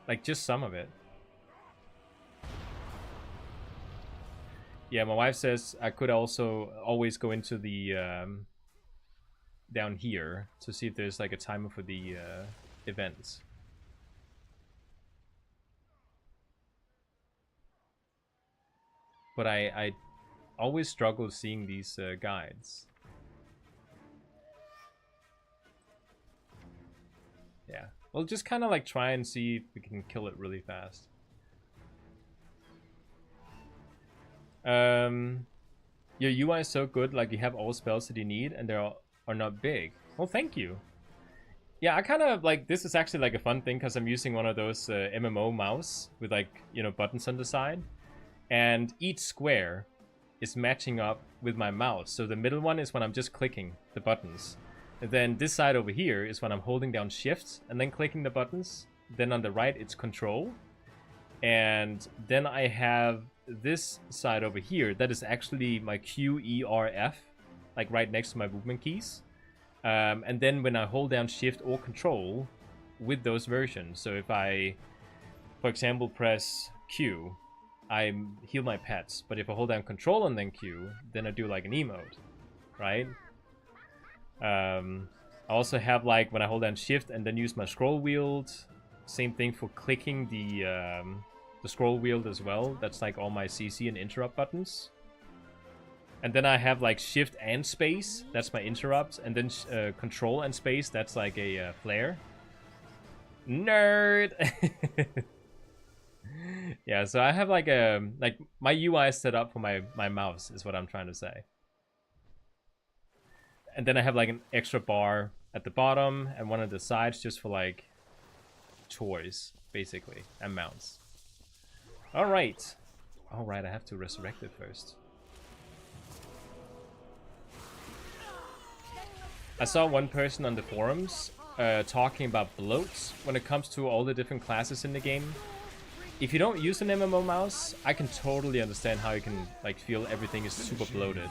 Like just some of it. Yeah, my wife says I could also always go into the down here to see if there's like a timer for the events. But I always struggle seeing these guides. Yeah, we'll just kind of like try and see if we can kill it really fast. Your UI is so good, like you have all spells that you need and they are not big. Well, thank you. Yeah, I kind of like, this is actually like a fun thing because I'm using one of those MMO mouse with like, you know, buttons on the side. And each square is matching up with my mouse. So the middle one is when I'm just clicking the buttons. And then this side over here is when I'm holding down shift and then clicking the buttons. Then on the right, it's control. And then I have this side over here that is actually my Q, E, R, F, like right next to my movement keys. And then when I hold down shift or control with those versions, so if I, for example, press Q, I heal my pets. But if I hold down control and then Q, then I do like an emote, right? I also have like when I hold down shift and then use my scroll wheel, same thing for clicking the scroll wheel as well. That's like all my CC and interrupt buttons. And then I have like shift and space, that's my interrupt, and then control and space, that's like a flare. Nerd. Yeah, so I have like a my UI is set up for my mouse is what I'm trying to say. And then I have like an extra bar at the bottom and one of the sides just for like toys basically and mounts. All right, I have to resurrect it first. I saw one person on the forums talking about bloats when it comes to all the different classes in the game. If you don't use an MMO mouse, I can totally understand how you can like feel everything is super bloated.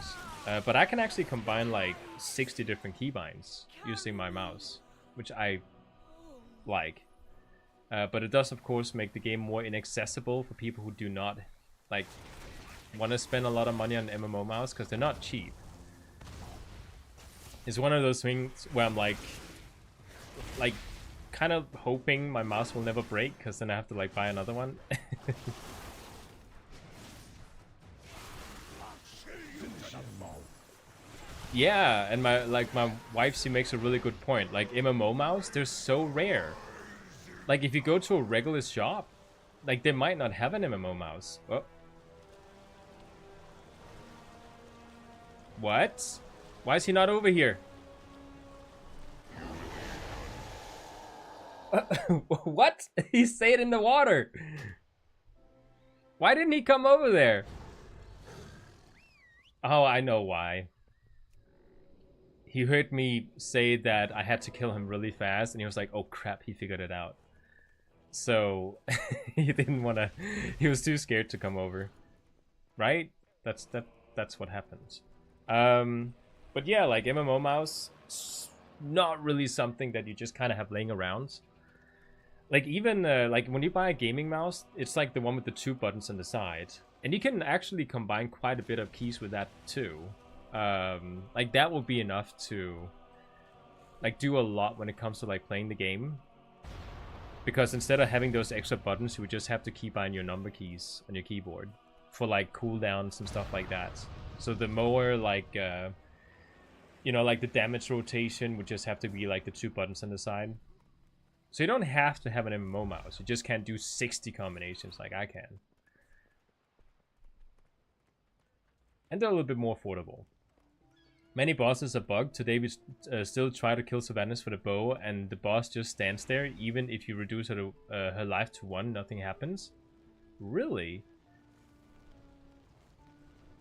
But I can actually combine like 60 different keybinds using my mouse, which I like. But it does of course make the game more inaccessible for people who do not like want to spend a lot of money on an MMO mouse because they're not cheap. It's one of those things where I'm like kind of hoping my mouse will never break because then I have to like buy another one. Yeah, and my wife, she makes a really good point. Like MMO mouse, they're so rare. Like if you go to a regular shop, like they might not have an MMO mouse. Oh. What? Why is he not over here? What? He stayed in the water. Why didn't he come over there? Oh, I know why. He heard me say that I had to kill him really fast, and he was like, oh crap, he figured it out. So, he didn't want to... He was too scared to come over. Right? That's what happens. But yeah, like MMO mouse, not really something that you just kind of have laying around. Like even like when you buy a gaming mouse, it's like the one with the 2 buttons on the side, and you can actually combine quite a bit of keys with that too. Like that will be enough to like do a lot when it comes to like playing the game, because instead of having those extra buttons, you would just have to keybind your number keys on your keyboard for like cooldowns and stuff like that. So the more like you know, like the damage rotation would just have to be like the 2 buttons on the side. So you don't have to have an MMO mouse. You just can't do 60 combinations like I can. And they're a little bit more affordable. Many bosses are bugged. Today we still try to kill Sylvanas for the bow, and the boss just stands there. Even if you reduce her life to 1, nothing happens. Really?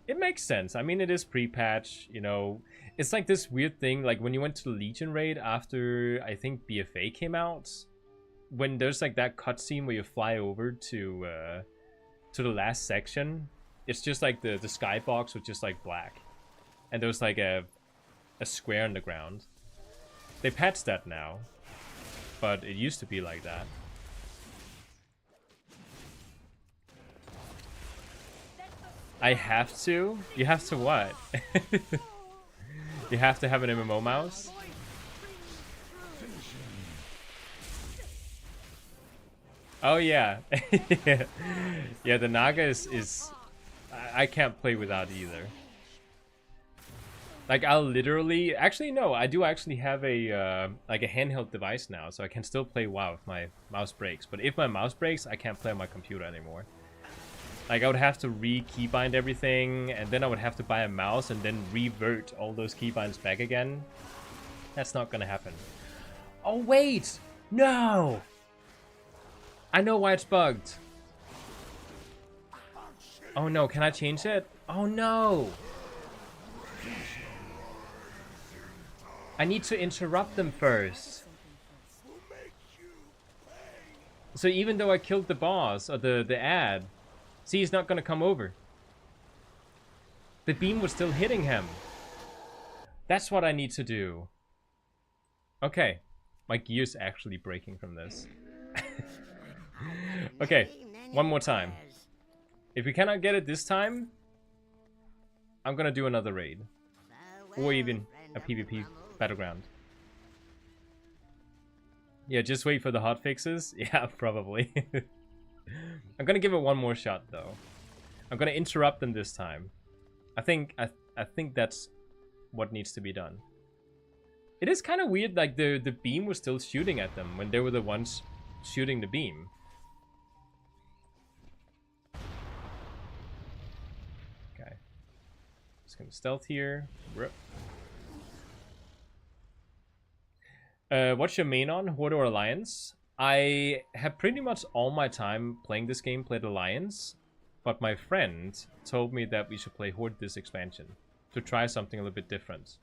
It makes sense. I mean, it is pre-patch, you know. It's like this weird thing, like when you went to the Legion raid after, I think, BFA came out. When there's like that cutscene where you fly over to the last section, it's just like the skybox was just like black. And there's like a square on the ground. They patched that now. But it used to be like that. I have to? You have to what? You have to have an MMO mouse? Oh yeah. Yeah, the Naga is I can't play without either. Like I'll literally actually no, I do actually have a like a handheld device now, so I can still play WoW if my mouse breaks. But if my mouse breaks, I can't play on my computer anymore. Like, I would have to re-keybind everything, and then I would have to buy a mouse and then revert all those keybinds back again. That's not gonna happen. Oh, wait! No! I know why it's bugged. Oh no, can I change it? Oh no! I need to interrupt them first. So even though I killed the boss, or the ad, see, he's not gonna come over. The beam was still hitting him. That's what I need to do. Okay. My gear's actually breaking from this. Okay, one more time. If we cannot get it this time, I'm gonna do another raid. Or even a PvP Battleground. Yeah, just wait for the hotfixes. Yeah, probably. I'm gonna give it one more shot though. I'm gonna interrupt them this time. I think that's what needs to be done. It is kind of weird, like the beam was still shooting at them when they were the ones shooting the beam. Okay. Just gonna stealth here. Rip. What's your main on? Horde or Alliance? I have pretty much all my time playing this game played Alliance, but my friend told me that we should play Horde this expansion to try something a little bit different.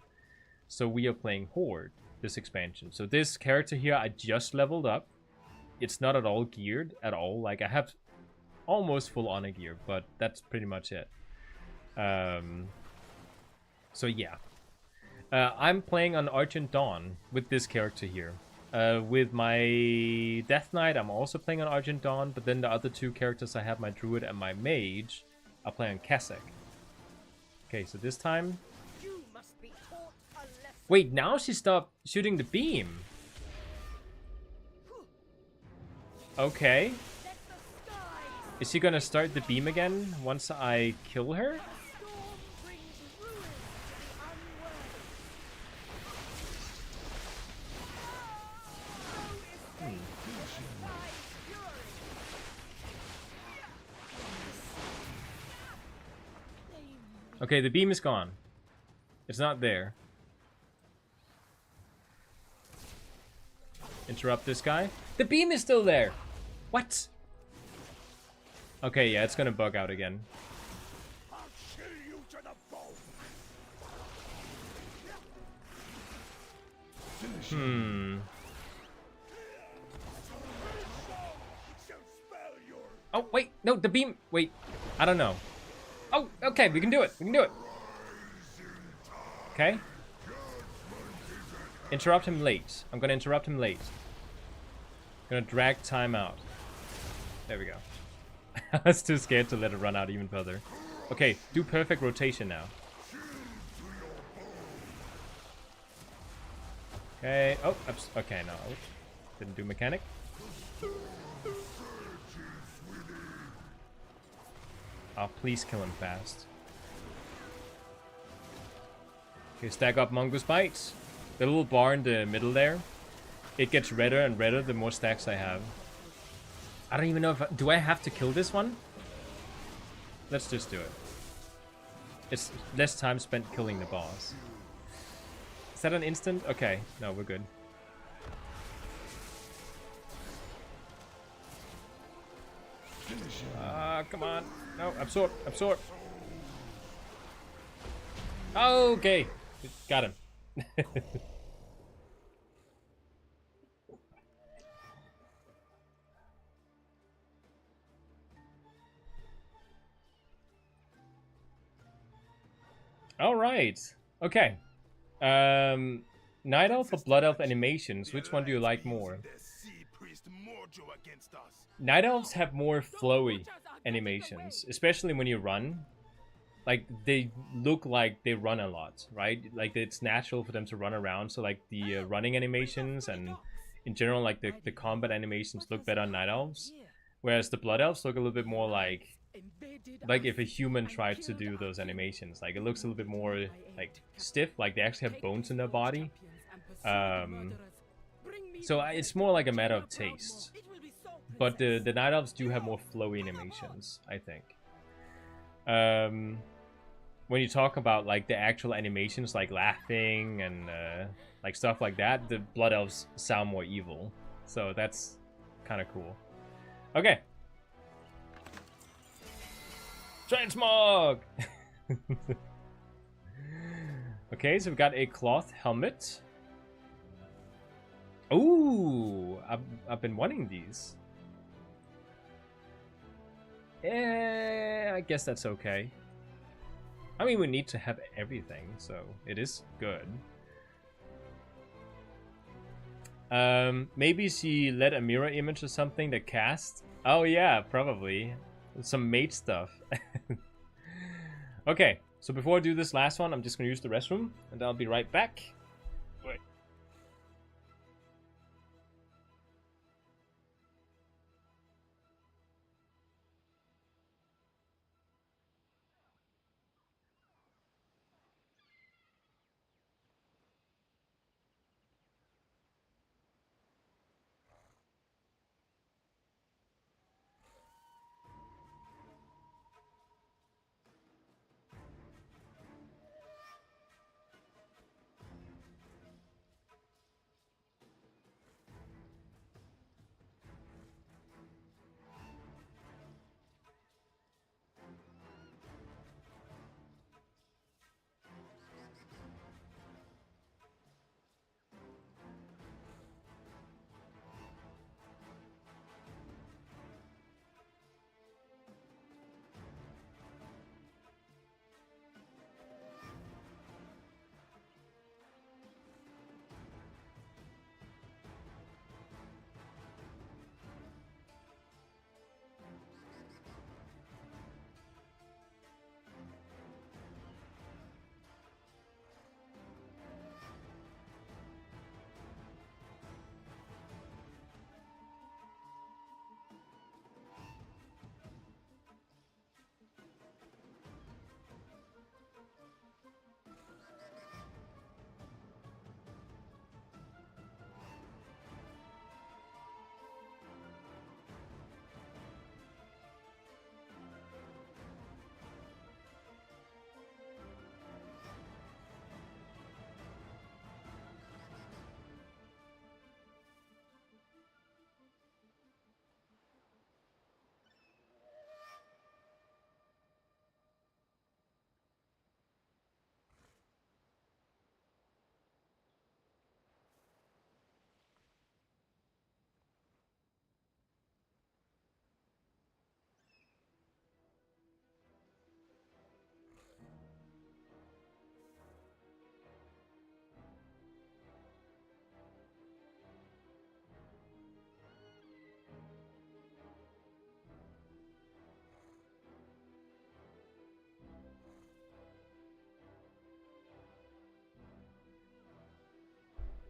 So we are playing Horde this expansion. So this character here I just leveled up. It's not at all geared at all. Like I have almost full honor gear, but that's pretty much it. So yeah. I'm playing on Argent Dawn with this character here. With my Death Knight, I'm also playing on Argent Dawn, but then the other two characters I have, my Druid and my Mage, I play on Kasek. Okay, so this time... Wait, now she stopped shooting the beam. Okay. Is she gonna start the beam again once I kill her? Okay, the beam is gone. It's not there. Interrupt this guy. The beam is still there! What? Okay, yeah, it's gonna bug out again. Oh, wait, no, the beam, wait, I don't know. Oh, okay, we can do it, we can do it. Okay. Interrupt him late. I'm gonna interrupt him late. Gonna drag time out. There we go. I was too scared to let it run out even further. Okay, do perfect rotation now. Okay, oh, oops. Okay, no. Didn't do mechanic. Oh, please kill him fast. Okay, stack up Mongoose Bites. The little bar in the middle there, it gets redder and redder the more stacks I have. I don't even know if do I have to kill this one? Let's just do it. It's less time spent killing the boss. that an instant? Okay, no, we're good. Come on. No, absorb, absorb. Okay, got him. All right. Okay. Night Elf or Blood Elf animations? Which one do you like more? Night Elves have more flowy animations, especially when you run. Like, they look like they run a lot, right? Like, it's natural for them to run around. So, like, the running animations and, in general, like, the combat animations look better on Night Elves. Whereas the Blood Elves look a little bit more like if a human tried to do those animations. Like, it looks a little bit more, like, stiff. Like, they actually have bones in their body. So it's more like a matter of taste. But the Night Elves do have more flowy animations, I think. When you talk about, like, the actual animations, like laughing and, like, stuff like that, the Blood Elves sound more evil. So that's kind of cool. Okay. Transmog! Okay, so we've got a cloth helmet. Ooh, I've been wanting these. I guess that's okay. I mean, we need to have everything, so it is good. Maybe she let a mirror image or something that cast. Oh yeah, probably. Some mate stuff. Okay, so before I do this last one, I'm just gonna use the restroom, and I'll be right back. Wait.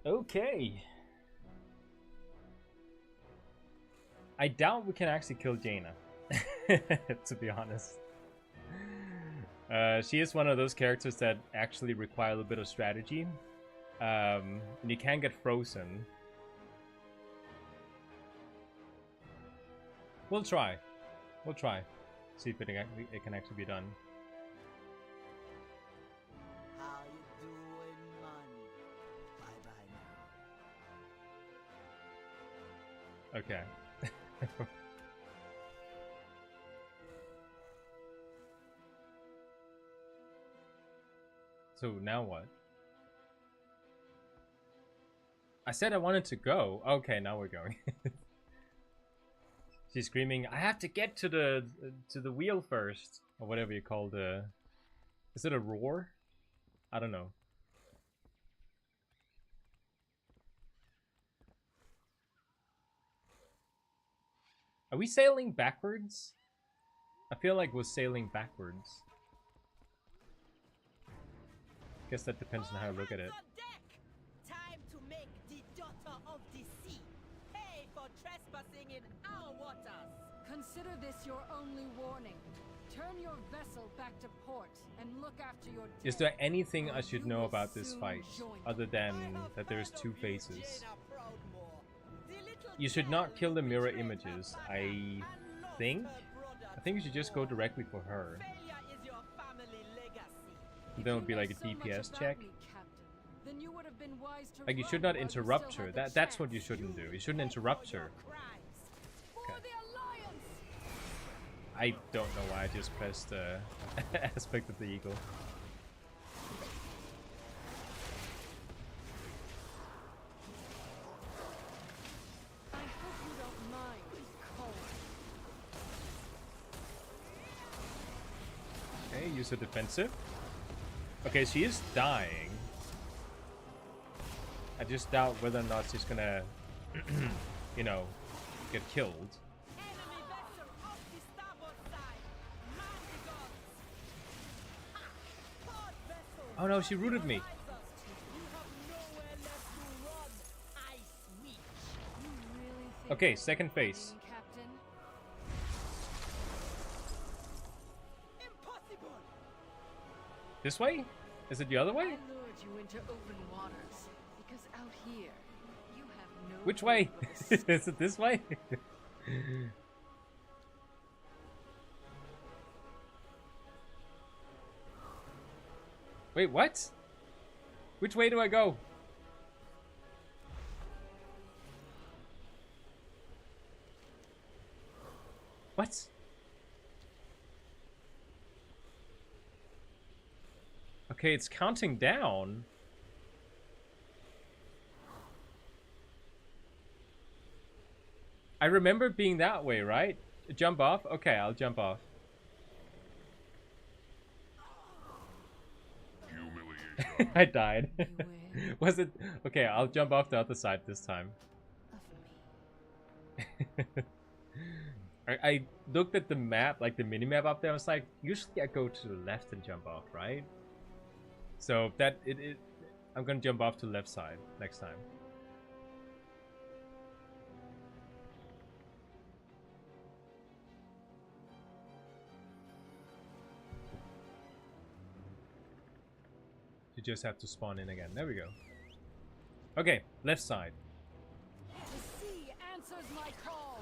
Okay. I doubt we can actually kill Jaina, to be honest. She is one of those characters that actually require a little bit of strategy. And you can get frozen. We'll try. We'll try. See if it can actually be done. How you doing, man? Okay. So now what? I said I wanted to go. Okay, now we're going. She's screaming, I have to get to the wheel first. Or whatever you call the... Is it a roar? I don't know. Are we sailing backwards? I feel like we're sailing backwards. Guess that depends on how I look at it. Time to make the daughter of the sea pay for trespassing in our waters. Consider this your only warning. Turn your vessel back to port and look after your dead. Is there anything I should You know will about this soon fight join other than I have that there's heard two of you, faces? Jaina Proudmoore. The little You should not girl kill the who mirror betrayed her images. father I and lost think her brother I think you to should just go war. directly for her. Failure is your family legacy. Then it would be You like know a so much DPS about check. me, Captain. Then you would have been wise to Like you run should not while you interrupt still her. had the That's what you chance. shouldn't do. You shouldn't Pay interrupt for your her. crimes. For Okay. the Alliance! I don't know why I just pressed aspect of the eagle. I hope you don't mind, Cole. Okay, use a defensive. Okay, she is dying. I just doubt whether or not she's gonna, you know, get killed. Enemy vessel off the starboard side. Man the guns. Ha! Port vessel. Oh no, she rooted me. Rise us. You have nowhere left to run. Ice Witch. You really think Okay, that's second funny, phase. Captain? Impossible. This way? Is it the other I way? lured you into open waters because out here you have no Which way? hope of escape. Is it this way? Wait, what? Which way do I go? What? Okay, it's counting down. I remember it being that way, right? Jump off? Okay, I'll jump off. Humiliation. I died. Beware Was it? Okay, I'll jump off the other side this time. of me. I looked at the map, like the minimap up there. I was like, usually I go to the left and jump off, right? So that I'm gonna jump off to the left side next time. You just have to spawn in again. There we go. Okay, left side. The sea answers my call.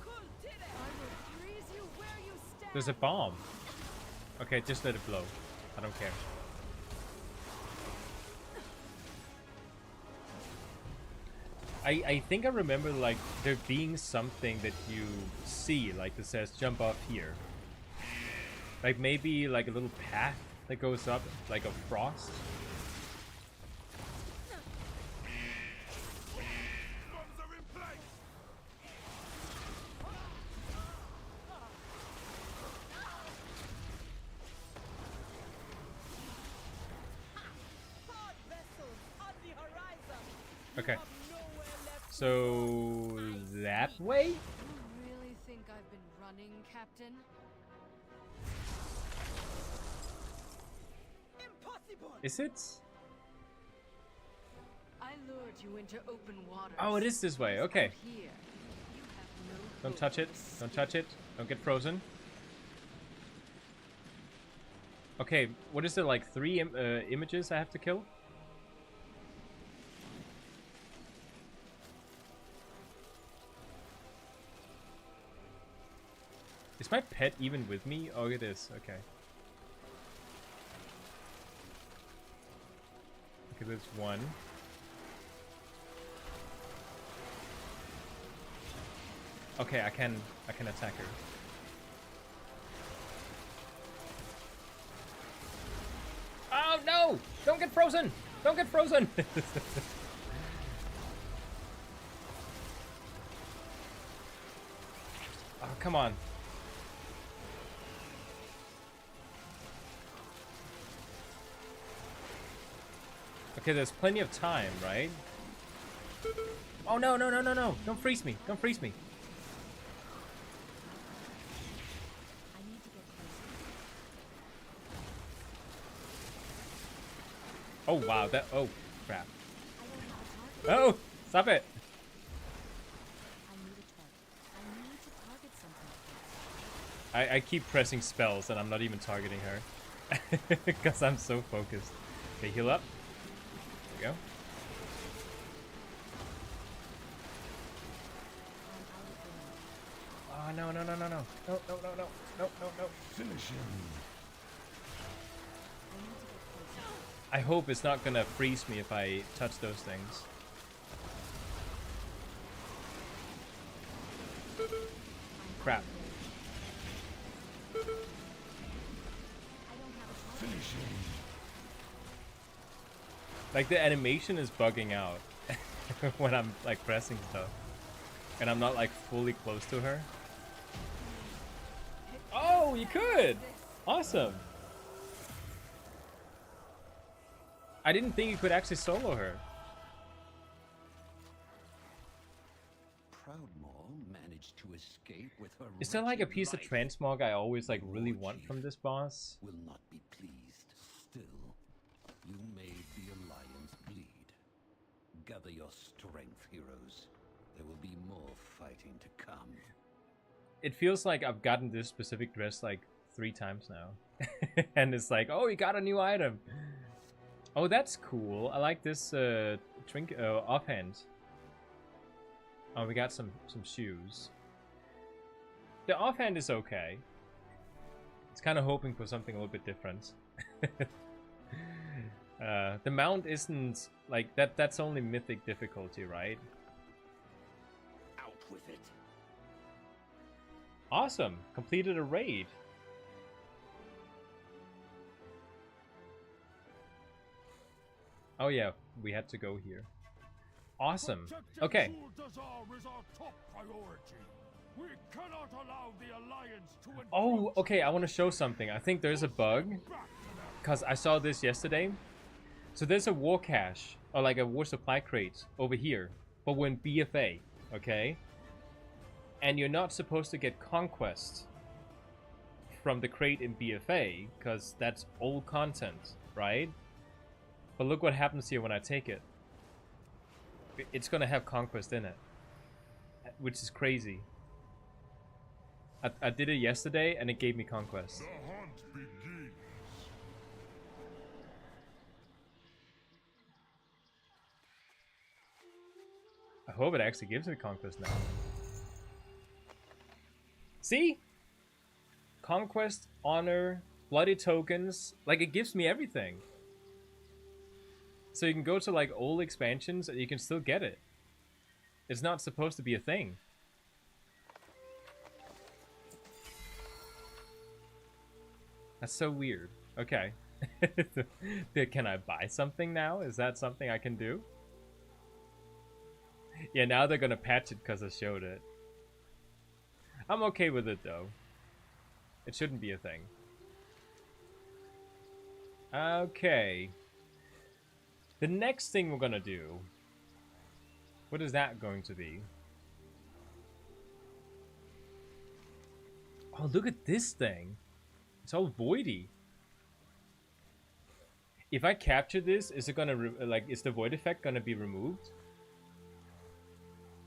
Cool did it. I will freeze you where you stand. There's a bomb. Okay, just let it blow. I don't care. I think I remember like there being something that you see like that says jump off here. Like maybe like a little path that goes up like a frost. Bombs are in place. Port vessels on the horizon. Okay. Have nowhere left to So run. that way? You really think I've been running, Captain? Impossible. Is it? I lured you into open waters. Oh, it is this way. Okay. Out here, you have no Don't hope touch it. of Don't touch it. Don't get frozen. Okay, what is it, like 3 images I have to kill? Is my pet even with me? Oh, it is. Okay. Okay, there's one. Okay, I can attack her. Oh no! Don't get frozen! Don't get frozen! Oh, come on. Okay, there's plenty of time, right? Oh no, no, no, no, no! Don't freeze me! Don't freeze me! I need to get closer. Oh wow, that. Oh crap. I don't have a target. Oh! Stop it! I need a target. I need to target something first. I keep pressing spells and I'm not even targeting her. Because I'm so focused. Okay, heal up. There we go. Oh no, no, no, no, no. No, no, no, no. No, no, no. Finish him. I need to get closer. I hope it's not gonna freeze me if I touch those things. Crap. I don't have a target. Finish him. Like the animation is bugging out when I'm like pressing stuff. And I'm not like fully close to her. Oh, you could! Awesome! I didn't think you could actually solo her. Proudmore managed to escape with her. Is there like a wretched piece of life. transmog I always like really Lord want Chief from this boss? Will not be pleased. Still, you made the Alliance bleed. Gather your strength, heroes. There will be more fighting to come. It feels like I've gotten this specific dress like 3 times now. And it's like, oh, you got a new item. Oh, that's cool. I like this offhand. Oh, we got some shoes. The offhand is okay. It's kind of hoping for something a little bit different. The mount isn't like that. That's only mythic difficulty, right? Out with it. Awesome! Completed a raid. Oh yeah, we had to go here. Awesome. Protecting Okay. Zuldazar is our top priority. We cannot allow the Alliance to Oh, encroach okay. I want to show something. I think there's a bug back to them. because I saw this yesterday. So there's a war cache or like a war supply crate over here, but we're in BFA, okay? And you're not supposed to get conquest from the crate in BFA because that's old content, right? But look what happens here when I take it. It's gonna have conquest in it, which is crazy. I did it yesterday and it gave me conquest. The hunt begins. I hope it actually gives me conquest now. See? Conquest, honor, bloody tokens. Like, it gives me everything. So you can go to, like, old expansions and you can still get it. It's not supposed to be a thing. That's so weird. Okay. Can I buy something now? Is that something I can do? Yeah, now they're gonna patch it because I showed it. I'm okay with it though. It shouldn't be a thing. Okay. The next thing we're gonna do. What is that going to be? Oh, look at this thing. It's all voidy. If I capture this, is it gonna is the void effect gonna be removed?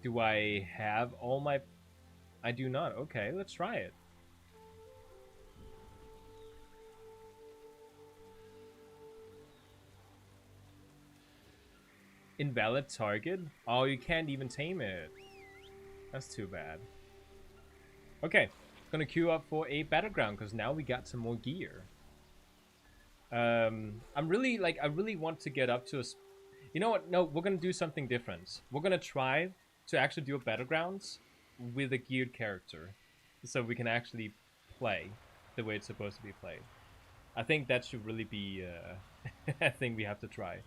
Do I have all my... I do not. Okay, let's try it. Invalid target? Oh, you can't even tame it. That's too bad. Okay, gonna queue up for a Battleground because now we got some more gear. I'm really like, I really want to get up to a... You know what? No, we're gonna do something different. We're gonna try to actually do a Battlegrounds with a geared character, so we can actually play the way it's supposed to be played. I think that should really be a thing we have to try.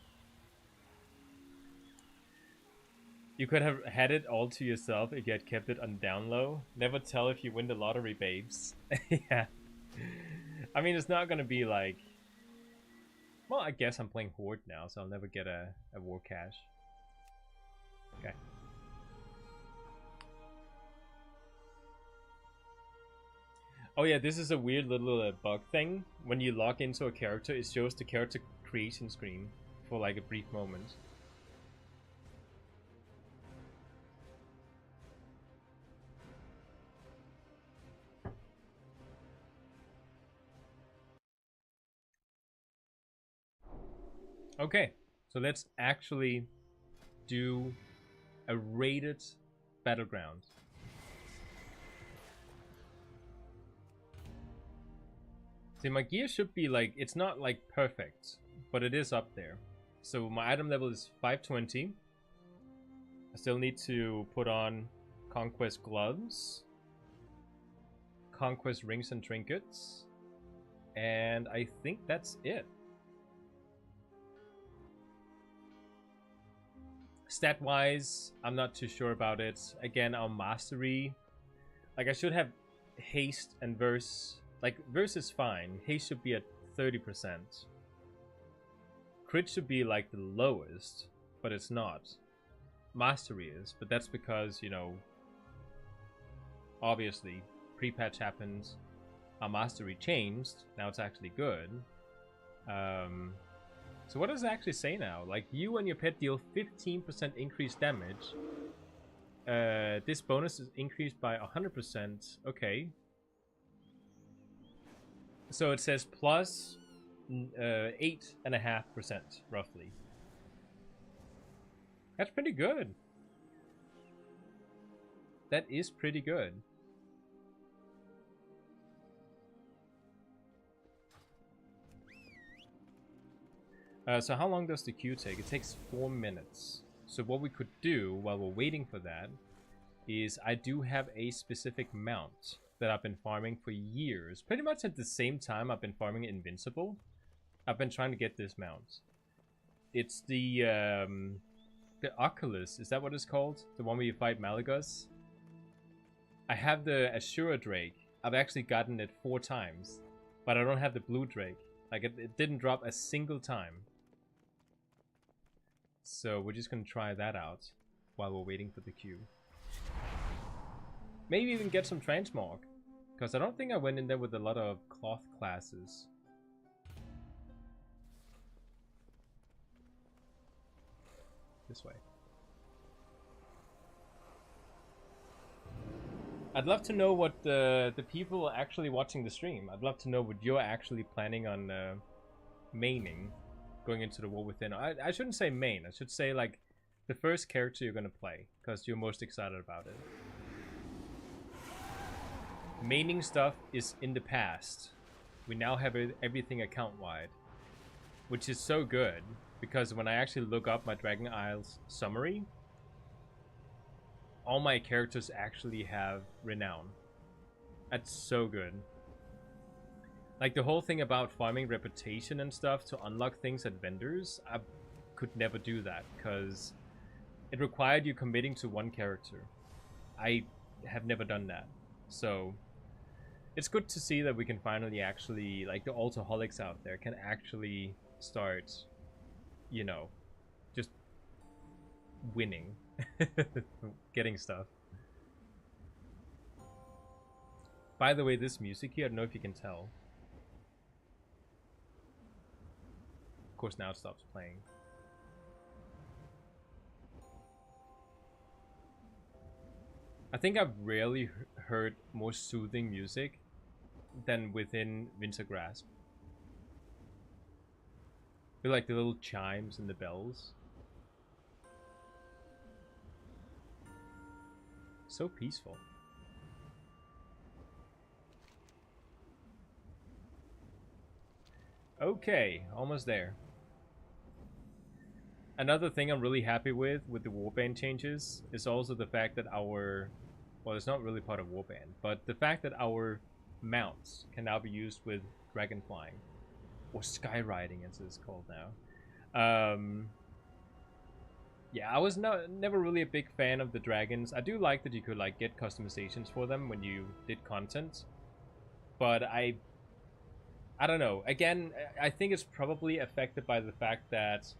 You could have had it all to yourself if you had kept it on down low. Never tell if you win the lottery, babes. Yeah. I mean, it's not gonna be like... Well, I guess I'm playing Horde now, so I'll never get a war cache. Okay. Oh yeah, this is a weird little bug thing. When you log into a character, it shows the character creation screen for like a brief moment. Okay, so let's actually do a rated Battleground. See, my gear should be like, it's not like perfect, but it is up there. So my item level is 520. I still need to put on Conquest gloves, Conquest rings and trinkets, and I think that's it. Stat wise, I'm not too sure about it. Again, our mastery, like I should have haste and verse. Like verse is fine. Haste should be at 30%. Crit should be like the lowest, but it's not. Mastery is, but that's because, you know, obviously pre-patch happened. Our mastery changed. Now it's actually good. So what does it actually say now? Like, you and your pet deal 15% increased damage. This bonus is increased by 100%. Okay. So it says plus 8.5%, roughly. That's pretty good. That is pretty good. So how long does the queue take? It takes 4 minutes. So what we could do while we're waiting for that is I do have a specific mount that I've been farming for years. Pretty much at the same time I've been farming Invincible. I've been trying to get this mount. It's the Oculus. Is that what it's called? The one where you fight Malagus? I have the Ashura Drake. I've actually gotten it 4 times. But I don't have the Blue Drake. Like, it didn't drop a single time. So we're just gonna try that out while we're waiting for the queue. Maybe even get some Transmog, because I don't think I went in there with a lot of cloth classes. This way. I'd love to know what the people actually watching the stream. I'd love to know what you're actually planning on maining going into the War Within. I shouldn't say main. I should say like the first character you're gonna play, because you're most excited about it. Maining stuff is in the past. We now have everything account-wide, which is so good, because when I actually look up my Dragon Isles summary, all my characters actually have renown. That's so good. Like the whole thing about farming reputation and stuff to unlock things at vendors, I could never do that, because it required you committing to one character. I have never done that. So it's good to see that we can finally actually, like the alcoholics out there can actually start, you know, just winning, getting stuff. By the way, this music here, I don't know if you can tell. Of course, now it stops playing. I think I've rarely heard more soothing music than within Winter Grasp. I feel like the little chimes and the bells. So peaceful. Okay, almost there. Another thing I'm really happy with the warband changes is also the fact that our, well, it's not really part of warband, but the fact that our mounts can now be used with dragon flying, or skyriding as it's called now. Yeah, I was never really a big fan of the dragons. I do like that you could like get customizations for them when you did content, but I don't know. Again, I think it's probably affected by the fact that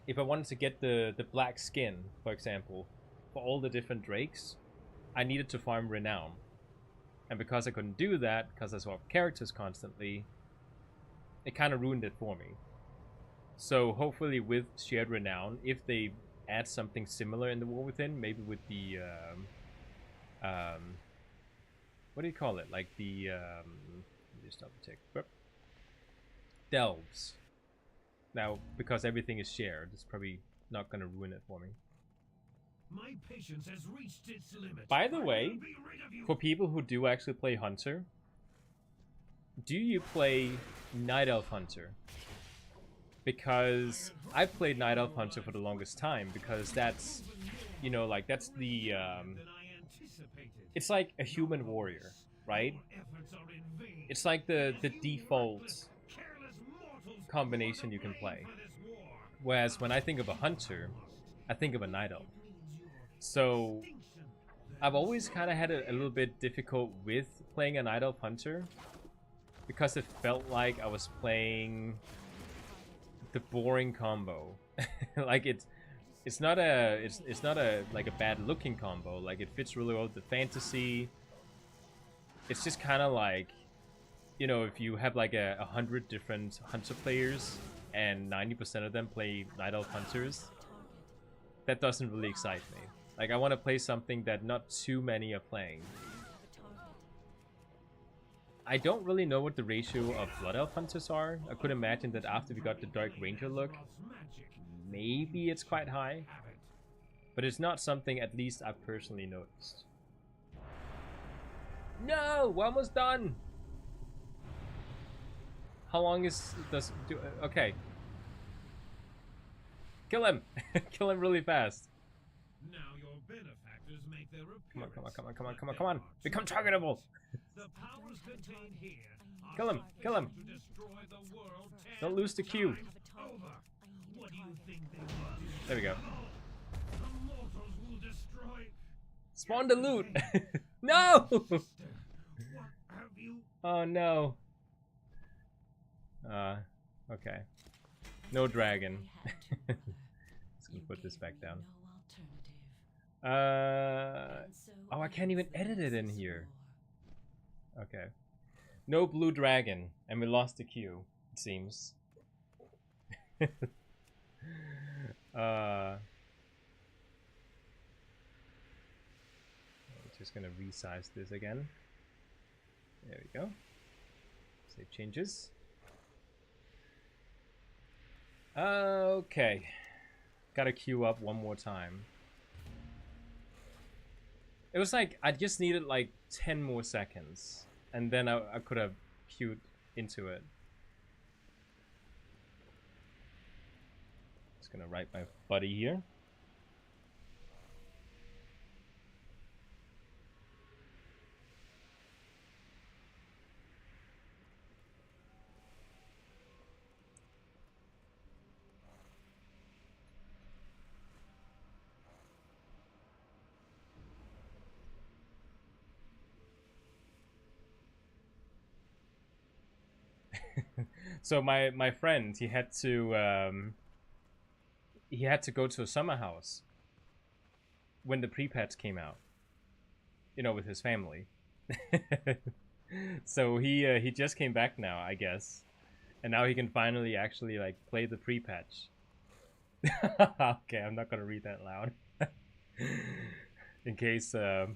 if I wanted to get the black skin, for example, for all the different drakes, I needed to farm renown. And because I couldn't do that, because I swapped characters constantly, it kind of ruined it for me. So hopefully with shared renown, if they add something similar in the War Within, maybe with the what do you call it? Like the let me just double check. Delves. Now, because everything is shared, it's probably not going to ruin it for me. My patience has reached its limit. By the way, for people who do actually play Hunter, do you play Night Elf Hunter? Because I've played Night Elf Hunter for the longest time, because that's, you know, like, that's the, it's like a human warrior, right? It's like the default combination you can play. Whereas when I think of a hunter, I think of a night elf. So I've always kind of had a little bit difficult with playing a night elf hunter, because it felt like I was playing the boring combo. Like it's not a like a bad looking combo. Like it fits really well with the fantasy. It's just kind of like, you know, if you have like 100 different hunter players and 90% of them play night elf hunters, that doesn't really excite me. Like, I want to play something that not too many are playing. I don't really know what the ratio of blood elf hunters are. I could imagine that after we got the dark ranger look, maybe it's quite high, but it's not something at least I've personally noticed. No, we're almost done. How long is this? Okay. Kill him! Kill him really fast. Now your benefactors make their Come on, come on, appearance. come on, come on, come on, come on. Become targetable! The powers contained here are Kill him, kill him. sufficient to destroy the world 10 Don't lose the Q. times over. What do you think they will do? There we go. The mortals will destroy. Spawn the loot! No! What have you? Oh no. Okay. No dragon. Just gonna put this back down. Oh, I can't even edit it in here. Okay. No blue dragon, and we lost the queue, it seems. Just gonna resize this again. There we go. Save changes. Okay. Gotta queue up one more time. It was like, I just needed like 10 more seconds, and then I could have queued into it. Just gonna write my buddy here. So my friend, he had to go to a summer house when the pre-patch came out, you know, with his family. So he just came back now, I guess, and now he can finally actually like play the pre-patch. Okay, I'm not gonna read that loud. In case I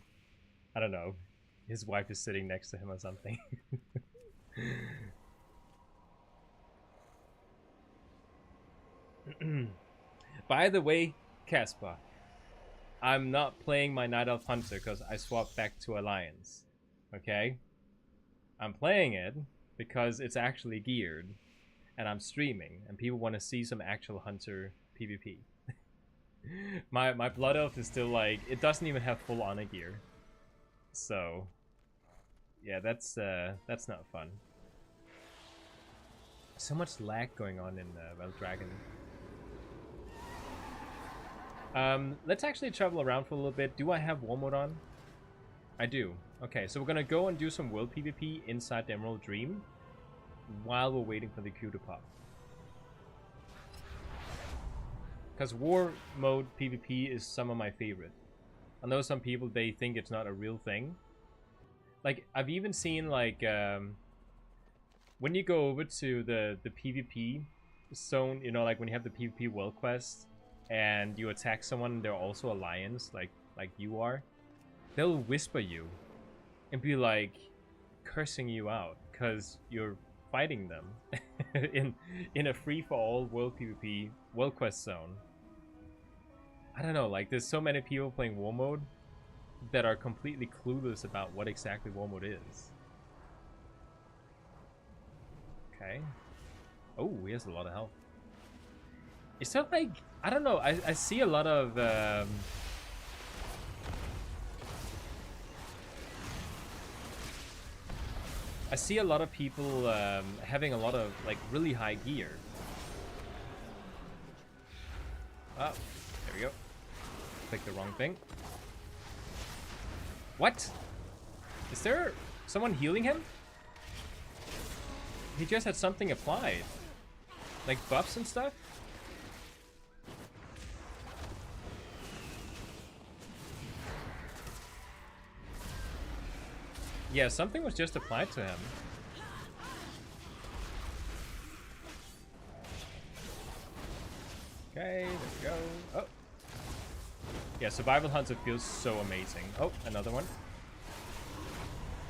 don't know, his wife is sitting next to him or something. By the way, Casper, I'm not playing my Night Elf Hunter because I swapped back to Alliance. Okay? I'm playing it because it's actually geared. and I'm streaming, and people want to see some actual hunter PvP. my blood elf is still like, it doesn't even have full honor gear. So yeah, that's not fun. So much lag going on in Dragon. Let's actually travel around for a little bit. Do I have war mode on? I do. Okay, so we're gonna go and do some world PvP inside the Emerald Dream while we're waiting for the queue to pop. Because war mode PvP is some of my favorite. I know some people, they think it's not a real thing. Like, I've even seen, like, when you go over to the PvP zone, you know, like when you have the PvP world quest and you attack someone and they're also alliance, like you are, they'll whisper you and be like cursing you out because you're fighting them in a free-for-all world PvP world quest zone. I don't know, like, there's so many people playing war mode that are completely clueless about what exactly war mode is. Okay. Oh, he has a lot of health. Is that like, I don't know, I see a lot of I see a lot of people having a lot of like really high gear. Oh, there we go. Clicked the wrong thing. What? Is there someone healing him? He just had something applied. Like buffs and stuff? Yeah, something was just applied to him. Okay, there we go. Oh. Yeah, Survival Hunter feels so amazing. Oh, another one.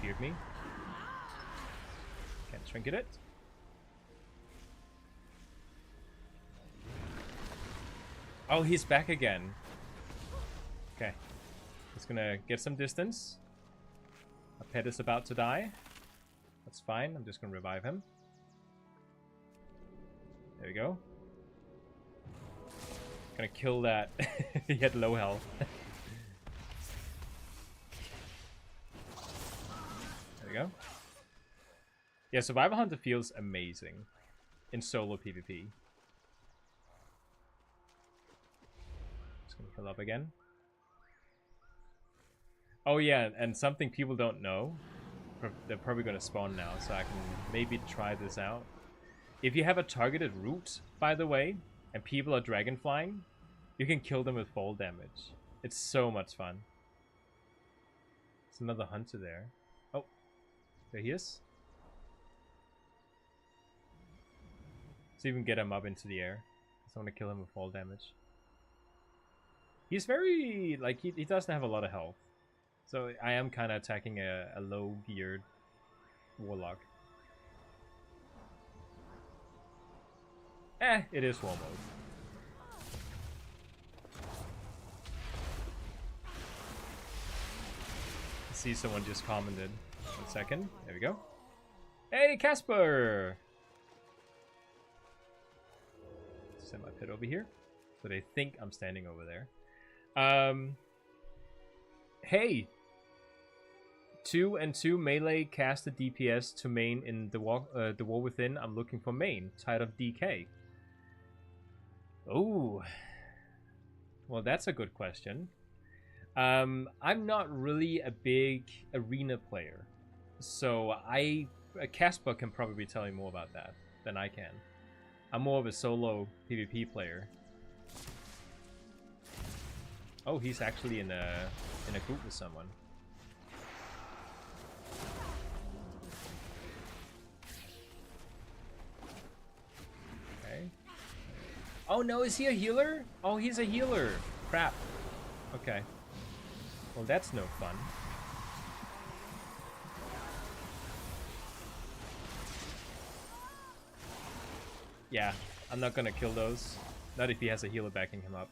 Feared me. Can't trinket it. Oh, he's back again. Okay. Just gonna get some distance. Our pet is about to die. That's fine. I'm just gonna revive him. There we go. Gonna kill that. He had low health. There we go. Yeah, Survival Hunter feels amazing in solo PvP. Just gonna fill up again. Oh yeah, and something people don't know. They're probably gonna spawn now, so I can maybe try this out. If you have a targeted route, by the way, and people are dragon flying, you can kill them with fall damage. It's so much fun. There's another hunter there. Oh, there he is. So you can get him up into the air. I want to kill him with fall damage. He's very, like, he doesn't have a lot of health. So I am kind of attacking a low-geared warlock. It is war mode. I see someone just commented. 1 second. There we go. Hey, Casper! Send my pet over here. So they think I'm standing over there. Hey! 2 and 2 melee cast a DPS to main in the War Within. I'm looking for main. Tired of DK. Oh. Well, that's a good question. I'm not really a big arena player. So Casper can probably tell me more about that than I can. I'm more of a solo PvP player. Oh, he's actually in a group with someone. Okay. Oh no, is he a healer? Oh, he's a healer. Crap. Okay. Well, that's no fun. Yeah, I'm not gonna kill those. Not if he has a healer backing him up.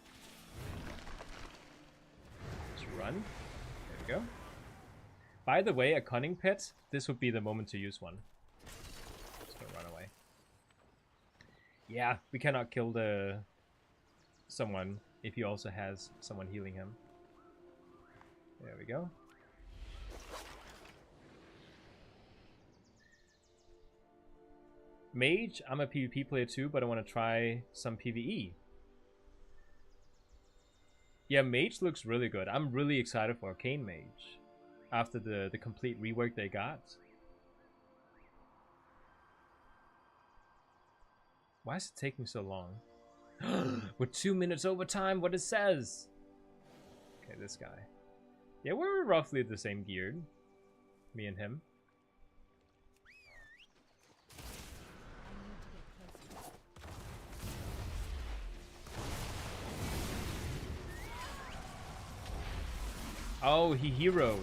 Just run. There we go. By the way, a cunning pet, this would be the moment to use one. Just gonna run away. Yeah, we cannot kill the someone if he also has someone healing him. There we go. Mage, I'm a PvP player too, but I want to try some PvE. Yeah, Mage looks really good. I'm really excited for Arcane Mage after the complete rework they got. Why is it taking so long? We're 2 minutes over time, what it says. Okay, this guy. Yeah, we're roughly the same geared. Me and him. Oh, he heroed.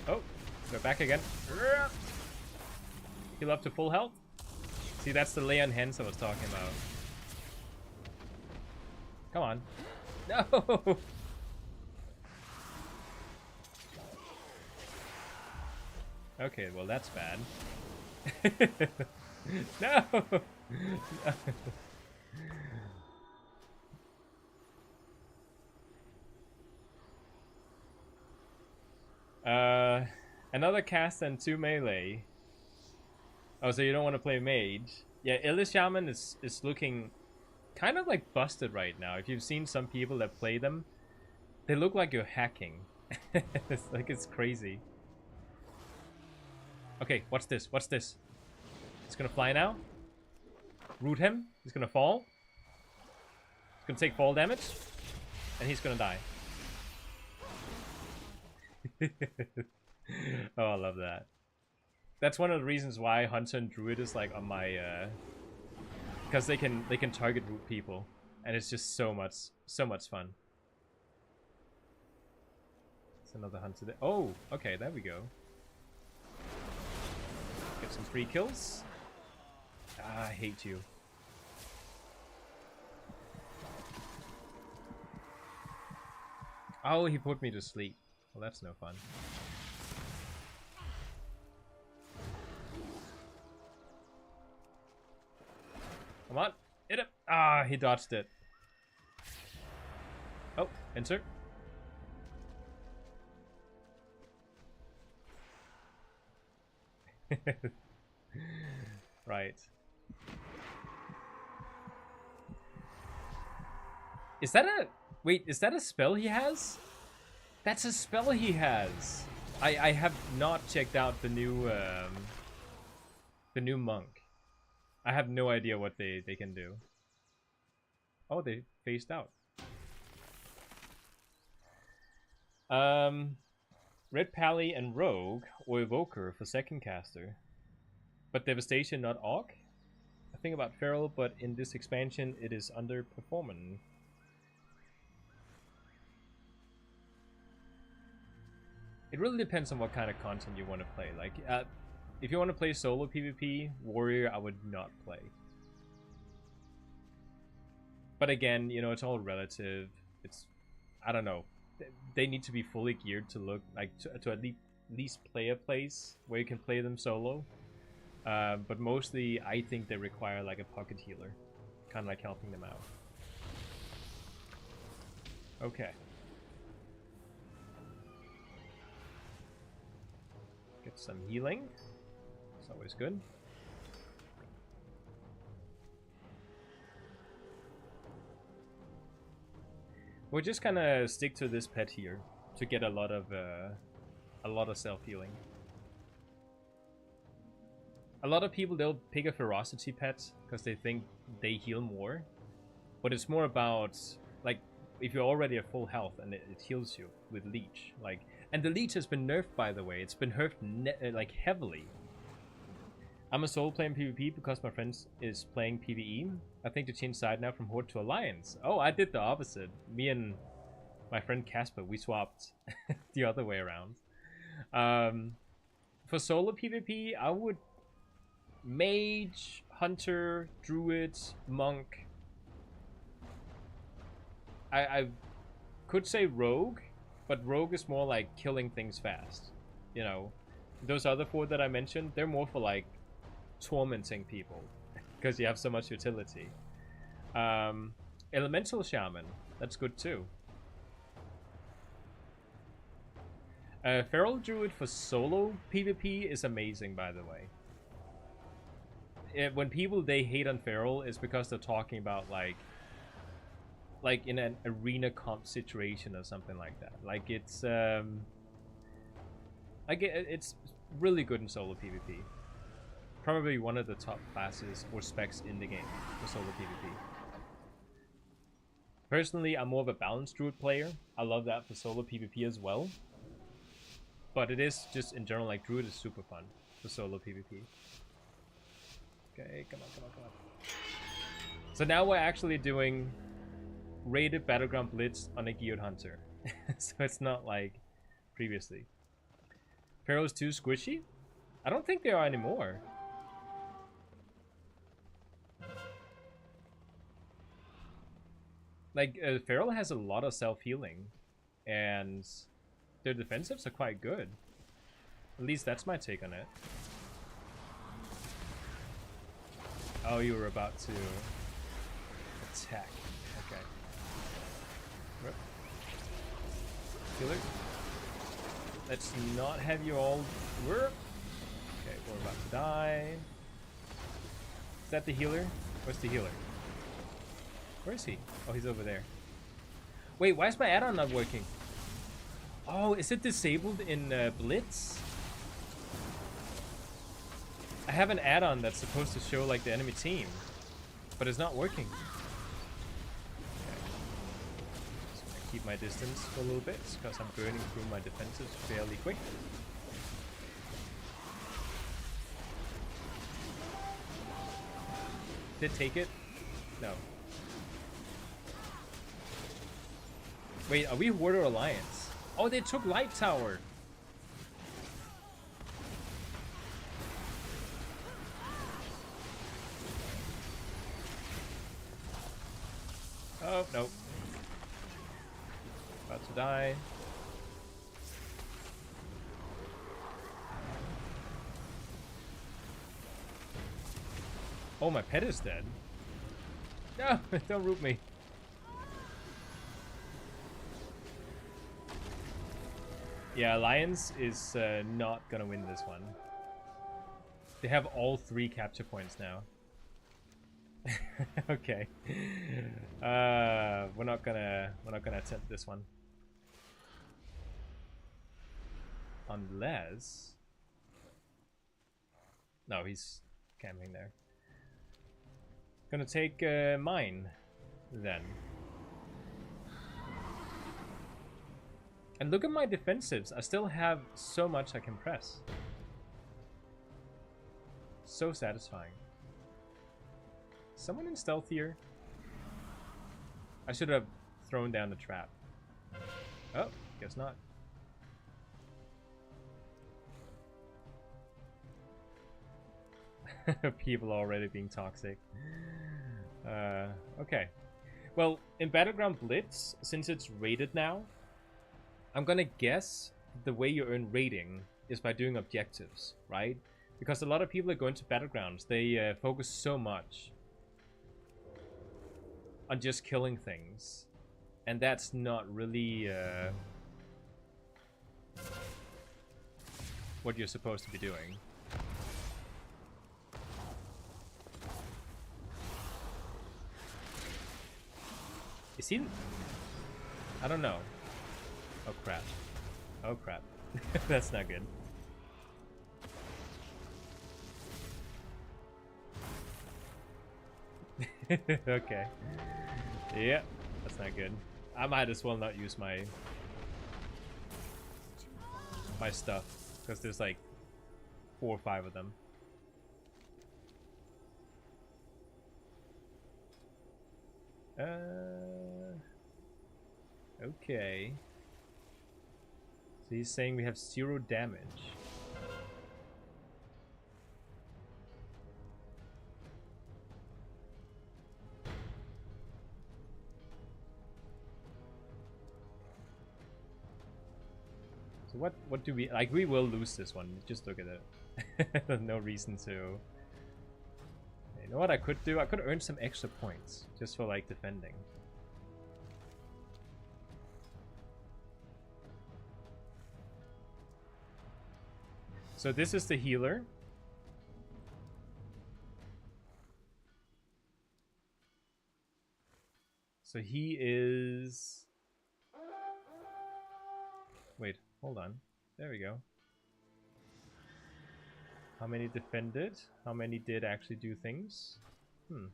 Oh, go back again. Heal up to full health. See, that's the lay on hands I was talking about. Come on. No! Okay, well that's bad. No! Another cast and 2 melee. Oh, so you don't want to play mage? Yeah, Illish Shaman is looking kind of like busted right now. If you've seen some people that play them, they look like you're hacking. It's like, it's crazy. Okay, what's this? What's this? It's gonna fly now. Root him. He's gonna fall. He's gonna take fall damage. And he's gonna die. Oh, I love that. That's one of the reasons why Hunter and Druid is like on my because they can target root people, and it's just so much fun. It's another Hunter there. Oh, okay, there we go. Get some free kills. Ah, I hate you. Oh, he put me to sleep. Well, that's no fun. Come on, hit him. Ah, he dodged it. Oh, enter. Right. Is that a... Wait, is that a spell he has? That's a spell he has. I have not checked out the new monk. I have no idea what they can do. Oh, they phased out. Red Pally and Rogue or Evoker for second caster. But Devastation, not Aug. I think about Feral, but in this expansion it is underperforming. It really depends on what kind of content you want to play. Like, if you want to play solo PvP, Warrior I would not play. But again, you know, it's all relative. It's, I don't know. They need to be fully geared to look like to at least play a place where you can play them solo. But mostly, I think they require like a pocket healer, kind of like helping them out. Okay. Get some healing. It's always good. We'll just kind of stick to this pet here to get a lot of self-healing. A lot of people, they'll pick a ferocity pet because they think they heal more, but it's more about like if you're already at full health and it heals you with leech. Like, and the leech has been nerfed, by the way. It's been nerfed like heavily. I'm a solo playing PvP because my friend is playing PvE. I think to change side now from Horde to Alliance. Oh, I did the opposite. Me and my friend Casper, we swapped the other way around. For solo PvP, I would Mage, Hunter, Druid, Monk. I could say Rogue, but Rogue is more like killing things fast. You know, those other 4 that I mentioned, they're more for like tormenting people because you have so much utility. Elemental Shaman, that's good too. Feral Druid for solo PvP is amazing, by the way. When people they hate on Feral, is because they're talking about like in an arena comp situation or something like that. Like it's it's really good in solo PvP. Probably one of the top classes or specs in the game for solo PvP. Personally, I'm more of a balanced druid player. I love that for solo PvP as well. But it is just in general, like druid is super fun for solo PvP. Okay, come on, come on, come on. So now we're actually doing rated Battleground Blitz on a Geared Hunter. So it's not like previously. Pharaoh's too squishy? I don't think they are anymore. Like, Feral has a lot of self-healing, and their defensives are quite good. At least that's my take on it. Oh, you were about to attack. Okay. Rip. Killer. Let's not have you all work. Okay, we're about to die. Is that the healer? Where's the healer? Where is he? Oh, he's over there. Wait, why is my add-on not working? Oh, is it disabled in Blitz? I have an add-on that's supposed to show like the enemy team, but it's not working. Okay. Just gonna keep my distance for a little bit because I'm burning through my defenses fairly quick. Did it take it? No. Wait, are we Horde or Alliance? Oh, they took Light Tower. Oh, nope. About to die. Oh, my pet is dead. No, don't root me. Yeah, Alliance is not gonna win this one. They have all 3 capture points now. Okay. We're not gonna attempt this one. Unless... No, he's camping there. Gonna take mine then. And look at my defensives. I still have so much I can press. So satisfying. Someone in stealth here? I should have thrown down the trap. Oh, guess not. People already being toxic. Okay. Well, in Battleground Blitz, since it's rated now, I'm gonna guess the way you earn rating is by doing objectives, right? Because a lot of people are going to Battlegrounds. They focus so much on just killing things. And that's not really what you're supposed to be doing. Is he... I don't know. Oh crap. Oh crap. That's not good. Okay. Yeah, that's not good. I might as well not use my stuff because there's like 4 or 5 of them. Okay. So he's saying we have 0 damage. So what do we... Like, we will lose this one. Just look at it. There's no reason to... You know what I could do? I could earn some extra points. Just for, like, defending. So this is the healer. So he is... Wait, hold on. There we go. How many defended? How many did actually do things? Hmm.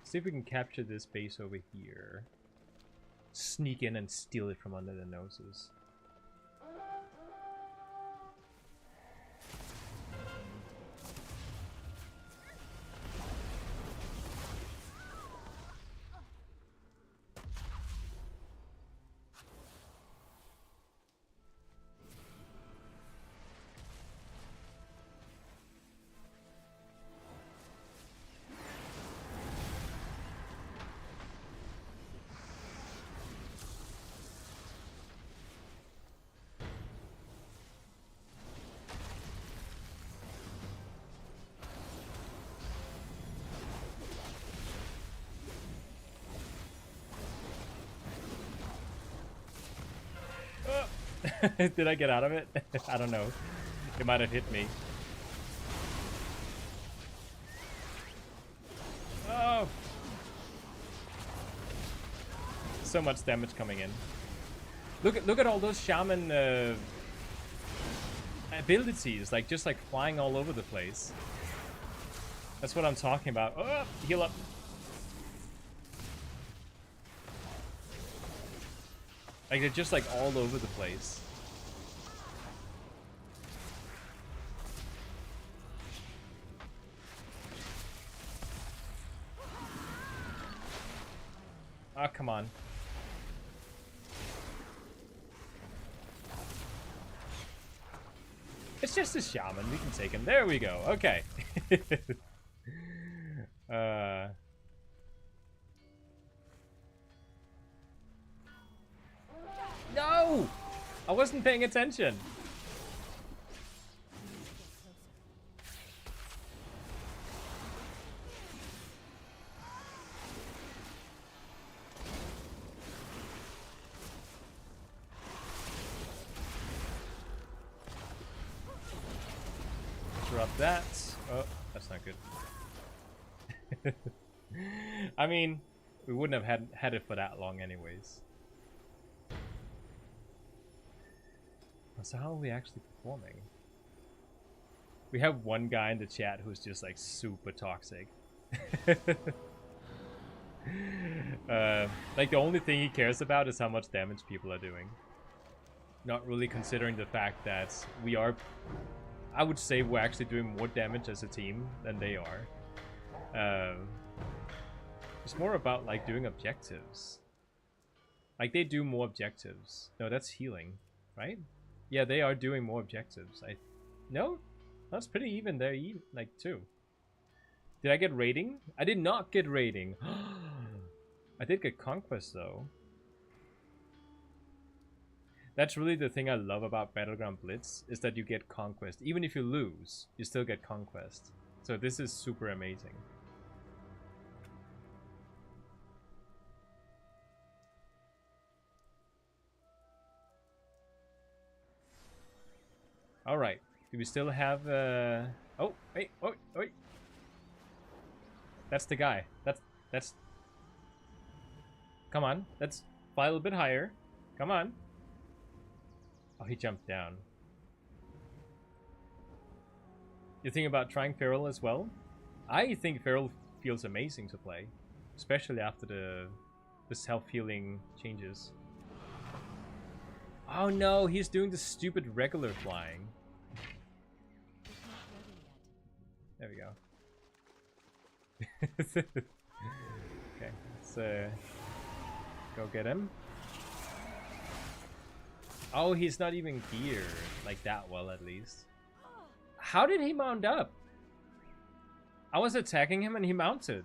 See if we can capture this base over here. Sneak in and steal it from under their noses. Did I get out of it? I don't know. It might have hit me. Oh! So much damage coming in. Look at all those shaman abilities, like just like flying all over the place. That's what I'm talking about. Oh, heal up. Like they're just like all over the place. Ah, oh, come on. It's just a shaman. We can take him. There we go. Okay. No! I wasn't paying attention. Drop that. Oh, that's not good. I mean, we wouldn't have had it for that long anyways. So how are we actually performing? We have one guy in the chat who's just like super toxic. Like the only thing he cares about is how much damage people are doing. Not really considering the fact that we are, I would say we're actually doing more damage as a team than they are. It's more about like doing objectives. Like they do more objectives. No, that's healing, right? Yeah, they are doing more objectives. No? That's pretty even there, like, too. Did I get rating? I did not get rating. I did get conquest, though. That's really the thing I love about Battleground Blitz, is that you get conquest. Even if you lose, you still get conquest. So this is super amazing. Alright, do we still have, oh, wait, oh, wait. That's the guy. That's... Come on, let's fly a little bit higher. Come on. Oh, he jumped down. You think about trying Feral as well? I think Feral feels amazing to play. Especially after the self-healing changes. Oh no, he's doing the stupid regular flying. There we go. Okay, let's go get him. Oh, he's not even geared like that well, at least. How did he mount up? I was attacking him and he mounted.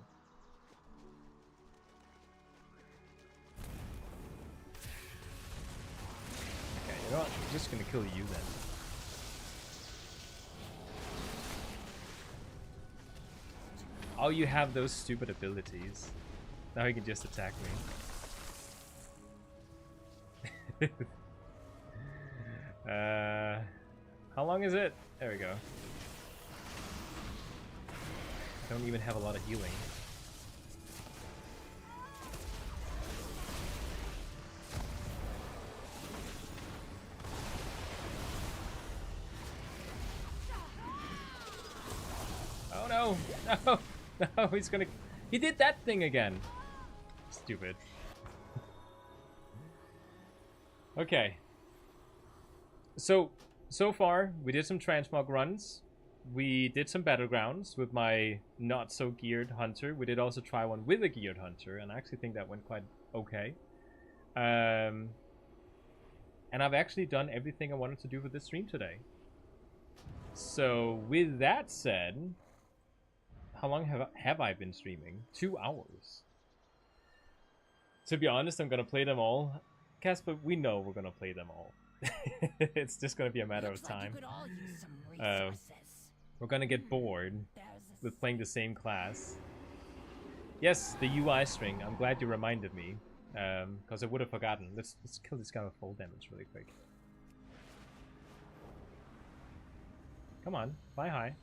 Okay, you know what? I'm just gonna kill you then. Oh, you have those stupid abilities. Now he can just attack me. How long is it? There we go. I don't even have a lot of healing. Oh no! No! No, he's gonna... He did that thing again! Stupid. Okay. So far, we did some Transmog runs. We did some Battlegrounds with my not-so-geared hunter. We did also try one with a geared hunter, and I actually think that went quite okay. And I've actually done everything I wanted to do for this stream today. So, with that said... How long have I been streaming? 2 hours. To be honest, I'm gonna play them all. Casper, we know we're gonna play them all. It's just gonna be a matter of time. We're gonna get bored with playing the same class. Yes, the UI string. I'm glad you reminded me, because I would have forgotten. Let's kill this guy with full damage really quick. Come on, fly high.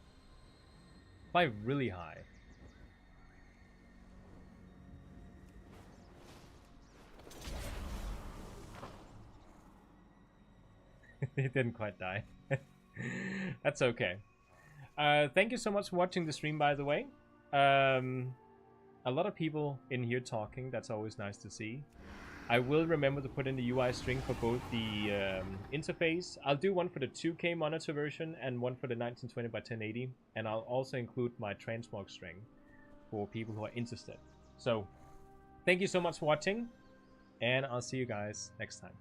Fly really high. He didn't quite die. That's okay. Thank you so much for watching the stream, by the way. A lot of people in here talking. That's always nice to see. I will remember to put in the UI string for both the interface. I'll do one for the 2K monitor version and one for the 1920 by 1080. And I'll also include my Transmog string for people who are interested. So, thank you so much for watching. And I'll see you guys next time.